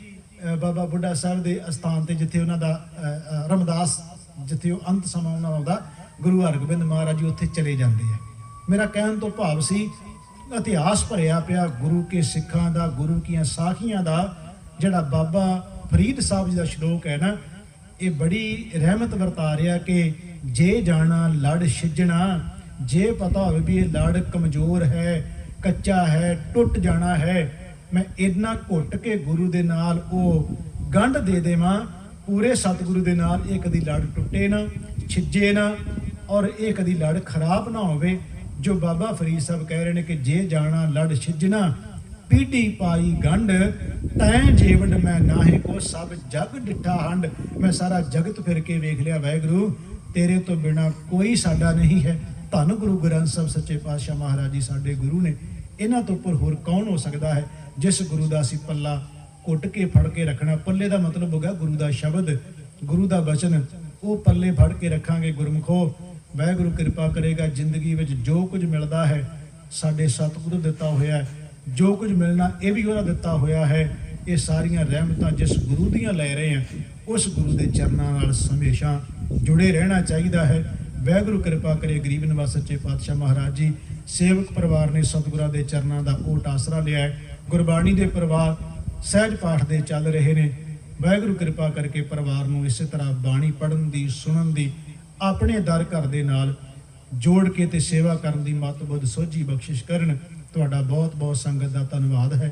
ਬਾਬਾ ਬੁੱਢਾ ਸਾਹਿਬ ਦੇ ਅਸਥਾਨ ਤੇ ਜਿੱਥੇ ਉਹਨਾਂ ਦਾ ਰਮਦਾਸ, ਜਿੱਥੇ ਉਹ ਅੰਤ ਸਮਾਂ ਉਹਨਾਂ ਆਉਂਦਾ, ਗੁਰੂ ਹਰਗੋਬਿੰਦ ਮਹਾਰਾਜ ਜੀ ਉੱਥੇ ਚਲੇ ਜਾਂਦੇ ਆ। ਮੇਰਾ ਕਹਿਣ ਤੋਂ ਭਾਵ ਸੀ ਇਤਿਹਾਸ ਭਰਿਆ ਪਿਆ ਗੁਰੂ ਕੇ ਸਿੱਖਾਂ ਦਾ, ਗੁਰੂ ਕੀਆਂ ਸਾਖੀਆਂ ਦਾ। ਜਿਹੜਾ ਬਾਬਾ ਫਰੀਦ ਸਾਹਿਬ ਜੀ ਦਾ ਸ਼ਲੋਕ ਹੈ ਨਾ, ਇਹ ਬੜੀ ਰਹਿਮਤ ਵਰਤਾ ਰਿਹਾ ਕਿ ਜੇ ਜਾਣਾ ਲੜ ਛਿਜਣਾ, ਜੇ ਪਤਾ ਹੋਵੇ ਵੀ ਇਹ ਲੜ ਕਮਜ਼ੋਰ ਹੈ, ਕੱਚਾ ਹੈ, ਟੁੱਟ ਜਾਣਾ ਹੈ, ਮੈਂ ਇੰਨਾ ਘੁੱਟ ਕੇ ਗੁਰੂ ਦੇ ਨਾਲ ਉਹ ਗੰਢ ਦੇ ਦੇਵਾਂ ਪੂਰੇ ਸਤਿਗੁਰੂ ਦੇ ਨਾਲ, ਇਹ ਕਦੀ ਲੜ ਟੁੱਟੇ ਨਾ, ਛਿਜੇ ਨਾ, ਔਰ ਇਹ ਕਦੀ ਲੜ ਖਰਾਬ ਨਾ ਹੋਵੇ। ਜੋ ਬਾਬਾ ਫਰੀਦ ਸਾਹਿਬ ਕਹਿ ਰਹੇ ਨੇ ਕਿ ਜੇ ਜਾਣਾ ਲੜ ਛਿਜਣਾ, ਪੀੜੀ ਪਾਈ ਗੰਢ, ਤੈਂ ਜੀਵਨ ਮੈਂ ਨਾਹੇ ਕੋ ਸਭ ਜਗ ਡਿੱਠਾ ਹੰਡ। ਮੈਂ ਸਾਰਾ ਜਗਤ ਫਿਰ ਕੇ ਵੇਖ ਲਿਆ ਵਾਹਿਗੁਰੂ, ਤੇਰੇ ਤੋਂ ਬਿਨਾ ਕੋਈ ਸਾਡਾ ਨਹੀਂ ਹੈ। ਧੰਨ ਗੁਰੂ ਗ੍ਰੰਥ ਸਾਹਿਬ ਸੱਚੇ ਪਾਤਸ਼ਾਹ ਮਹਾਰਾਜ ਜੀ ਸਾਡੇ ਗੁਰੂ ਨੇ। ਇਹਨਾਂ ਤੋਂ ਉੱਪਰ ਹੋਰ ਕੌਣ ਹੋ ਸਕਦਾ ਹੈ ਜਿਸ ਗੁਰੂ ਦਾ ਅਸੀਂ ਪੱਲਾ ਘੁੱਟ ਕੇ ਫੜ ਕੇ ਰੱਖਣਾ। ਪੱਲੇ ਦਾ ਮਤਲਬ ਹੋ ਗਿਆ ਗੁਰੂ ਦਾ ਸ਼ਬਦ, ਗੁਰੂ ਦਾ ਬਚਨ, ਉਹ ਪੱਲੇ ਫੜ ਕੇ ਰੱਖਾਂਗੇ ਗੁਰਮੁਖੋ। ਵਾਹਿਗੁਰੂ ਕਿਰਪਾ ਕਰੇਗਾ ਜ਼ਿੰਦਗੀ ਵਿੱਚ ਜੋ ਕੁਝ ਮਿਲਦਾ ਹੈ ਸਾਡੇ ਸਤਿਗੁਰੂ ਦਿੱਤਾ ਹੋਇਆ ਹੈ, ਜੋ ਕੁਝ ਮਿਲਣਾ ਇਹ ਵੀ ਉਹਦਾ ਦਿੱਤਾ ਹੋਇਆ ਹੈ। ਇਹ ਸਾਰੀਆਂ ਰਹਿਮਤਾਂ ਜਿਸ ਗੁਰੂ ਦੀਆਂ ਲੈ ਰਹੇ ਹਾਂ, ਉਸ ਗੁਰੂ ਦੇ ਚਰਨਾਂ ਨਾਲ ਹਮੇਸ਼ਾ ਜੁੜੇ ਰਹਿਣਾ ਚਾਹੀਦਾ ਹੈ। ਵਾਹਿਗੁਰੂ ਕਿਰਪਾ ਕਰੇ ਗਰੀਬ ਨਿਵਾਸ ਸੱਚੇ ਪਾਤਸ਼ਾਹ ਮਹਾਰਾਜ ਜੀ। ਸੇਵਕ ਪਰਿਵਾਰ ਨੇ ਸਤਿਗੁਰਾਂ ਦੇ ਚਰਨਾਂ ਦਾ ਓਟ ਆਸਰਾ ਲਿਆ ਹੈ। ਗੁਰਬਾਣੀ ਦੇ ਪਰਿਵਾਰ ਸਹਿਜ ਪਾਠ ਦੇ ਚੱਲ ਰਹੇ ਨੇ। ਵਾਹਿਗੁਰੂ ਕਿਰਪਾ ਕਰਕੇ ਪਰਿਵਾਰ ਨੂੰ ਇਸੇ ਤਰ੍ਹਾਂ ਬਾਣੀ ਪੜ੍ਹਨ ਦੀ, ਸੁਣਨ ਦੀ, ਆਪਣੇ ਦਰ ਘਰ ਦੇ ਨਾਲ ਜੋੜ ਕੇ ਤੇ ਸੇਵਾ ਕਰਨ ਦੀ ਮਤ ਬੁੱਧ ਸੋਝੀ ਬਖਸ਼ਿਸ਼ ਕਰਨ। ਤੁਹਾਡਾ ਬਹੁਤ ਬਹੁਤ ਸੰਗਤ ਦਾ ਧੰਨਵਾਦ ਹੈ।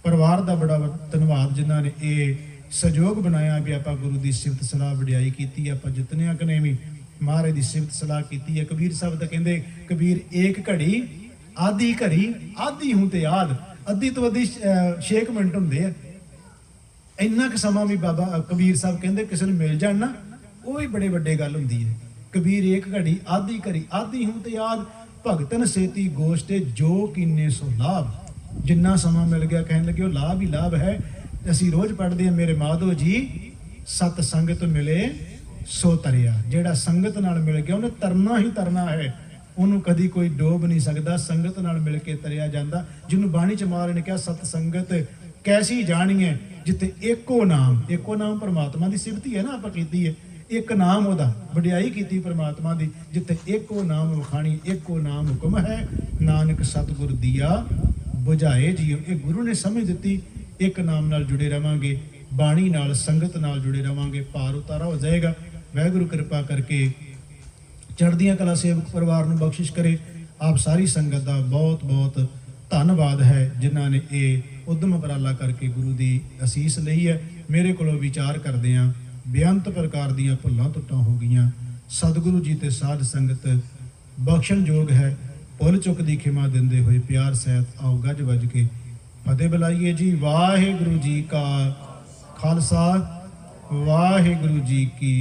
ਪਰਿਵਾਰ ਦਾ ਬੜਾ ਧੰਨਵਾਦ ਜਿਨ੍ਹਾਂ ਨੇ ਇਹ ਸਹਿਯੋਗ ਬਣਾਇਆ ਵੀ ਆਪਾਂ ਗੁਰੂ ਦੀ ਸਿਫਤ ਸਲਾਹ ਵਡਿਆਈ ਕੀਤੀ। ਆਪਾਂ ਜਿਤਨਿਆਂ ਕਨੇ ਵੀ ਮਹਾਰਾਜ ਦੀ ਸਿਫਤ ਸਲਾਹ ਕੀਤੀ ਹੈ। ਕਬੀਰ ਸਾਹਿਬ ਤਾਂ ਕਹਿੰਦੇ ਕਬੀਰ ਏਕ ਘੜੀ ਆਧੀ ਘੜੀ, ਆਧੀ ਹੂੰ ਤੇ ਆਧ, ਅੱਧੀ ਤੋਂ ਅੱਧੀ 6 ਮਿੰਟ ਹੁੰਦੇ ਆ। ਇੰਨਾ ਕੁ ਸਮਾਂ ਵੀ ਬਾਬਾ ਕਬੀਰ ਸਾਹਿਬ ਕਹਿੰਦੇ ਕਿਸੇ ਨੂੰ ਮਿਲ ਜਾਣ ਨਾ, ਉਹ ਵੀ ਬੜੇ ਵੱਡੇ ਗੱਲ ਹੁੰਦੀ ਹੈ। ਕਬੀਰ ਏਕ ਘੜੀ ਆਧੀ ਘੜੀ, ਆਧੀ ਹੂੰ ਤੇ ਆਧ, ਭਗਤਨ ਸੇਤੀ ਗੋਸ਼ਟੇ ਜੋ ਕੀਨੇ ਸੋ ਲਾਭ। ਜਿੰਨਾ ਸਮਾਂ ਮਿਲ ਗਿਆ ਕਹਿਣ ਲੱਗੇ ਉਹ ਲਾਭ ਹੀ ਲਾਭ ਹੈ। ਅਸੀਂ ਰੋਜ਼ ਪੜ੍ਹਦੇ ਹਾਂ ਮੇਰੇ ਮਾਧੋ ਜੀ, ਸਤ ਸੰਗਤ ਮਿਲੇ ਸੋ ਤਰਿਆ। ਜਿਹੜਾ ਸੰਗਤ ਨਾਲ ਮਿਲ ਗਿਆ ਉਹਨੇ ਤਰਨਾ ਹੀ ਤਰਨਾ ਹੈ, ਉਹਨੂੰ ਕਦੀ ਕੋਈ ਡੋਬ ਨਹੀਂ ਸਕਦਾ। ਸੰਗਤ ਨਾਲ ਮਿਲ ਕੇ ਤਰਿਆ ਜਾਂਦਾ। ਜਿਹਨੂੰ ਬਾਣੀ ਚ ਮਹਾਰਾਜ ਨੇ ਕਿਹਾ ਸਤ ਸੰਗਤ ਕੈਸੀ ਜਾਣੀਏ ਜਿੱਥੇ ਏਕੋ ਨਾਮ, ਏਕੋ ਨਾਮ ਪਰਮਾਤਮਾ ਦੀ ਸਿਫਤੀ ਹੈ ਨਾ, ਆਪਾਂ ਕੀਤੀ ਹੈ। ਇੱਕ ਨਾਮ ਉਹਦਾ ਵਡਿਆਈ ਕੀਤੀ ਪਰਮਾਤਮਾ ਦੀ, ਜਿੱਥੇ ਏਕੋ ਨਾਮ ਵਖਾਣੀ, ਏਕੋ ਨਾਮ ਹੁਕਮ ਹੈ, ਨਾਨਕ ਸਤਿਗੁਰ ਦੀਆ ਬੁਝਾਏ ਜੀਓ। ਇਹ ਗੁਰੂ ਨੇ ਸਮਝ ਦਿੱਤੀ। ਇੱਕ ਨਾਮ ਨਾਲ ਜੁੜੇ ਰਵਾਂਗੇ, ਬਾਣੀ ਨਾਲ, ਸੰਗਤ ਨਾਲ ਜੁੜੇ ਰਵਾਂਗੇ, ਭਾਰ ਉਤਾਰਾ ਹੋ ਜਾਏਗਾ। ਵਾਹਿਗੁਰੂ ਕਿਰਪਾ ਕਰਕੇ ਚੜ੍ਹਦੀਆਂ ਕਲਾ ਸੇਵਕ ਪਰਿਵਾਰ ਨੂੰ ਬਖਸ਼ਿਸ਼ ਕਰੇ। ਆਪ ਸਾਰੀ ਸੰਗਤ ਦਾ ਬਹੁਤ ਬਹੁਤ ਧੰਨਵਾਦ ਹੈ ਜਿਨ੍ਹਾਂ ਨੇ ਇਹ ਉਦਮ ਉਪਰਾਲਾ ਕਰਕੇ ਗੁਰੂ ਦੀ ਅਸੀਸ ਲਈ ਹੈ। ਮੇਰੇ ਕੋਲੋਂ ਵਿਚਾਰ ਕਰਦੇ ਹਾਂ ਬੇਅੰਤ ਪ੍ਰਕਾਰ ਦੀਆਂ ਭੁੱਲਾਂ ਟੁੱਟਾਂ ਹੋ ਗਈਆਂ। ਸਤਿਗੁਰੂ ਜੀ ਤੇ ਸਾਧ ਸੰਗਤ ਬਖਸ਼ਣ ਯੋਗ ਹੈ। ਭੁੱਲ ਚੁੱਕ ਦੀ ਖਿਮਾ ਦਿੰਦੇ ਹੋਏ ਪਿਆਰ ਸਹਿਤ ਆਓ ਗੱਜ ਵੱਜ ਕੇ ਫਤਿਹ ਬੁਲਾਈਏ ਜੀ। ਵਾਹਿਗੁਰੂ ਜੀ ਕਾ ਖਾਲਸਾ, ਵਾਹਿਗੁਰੂ ਜੀ ਕੀ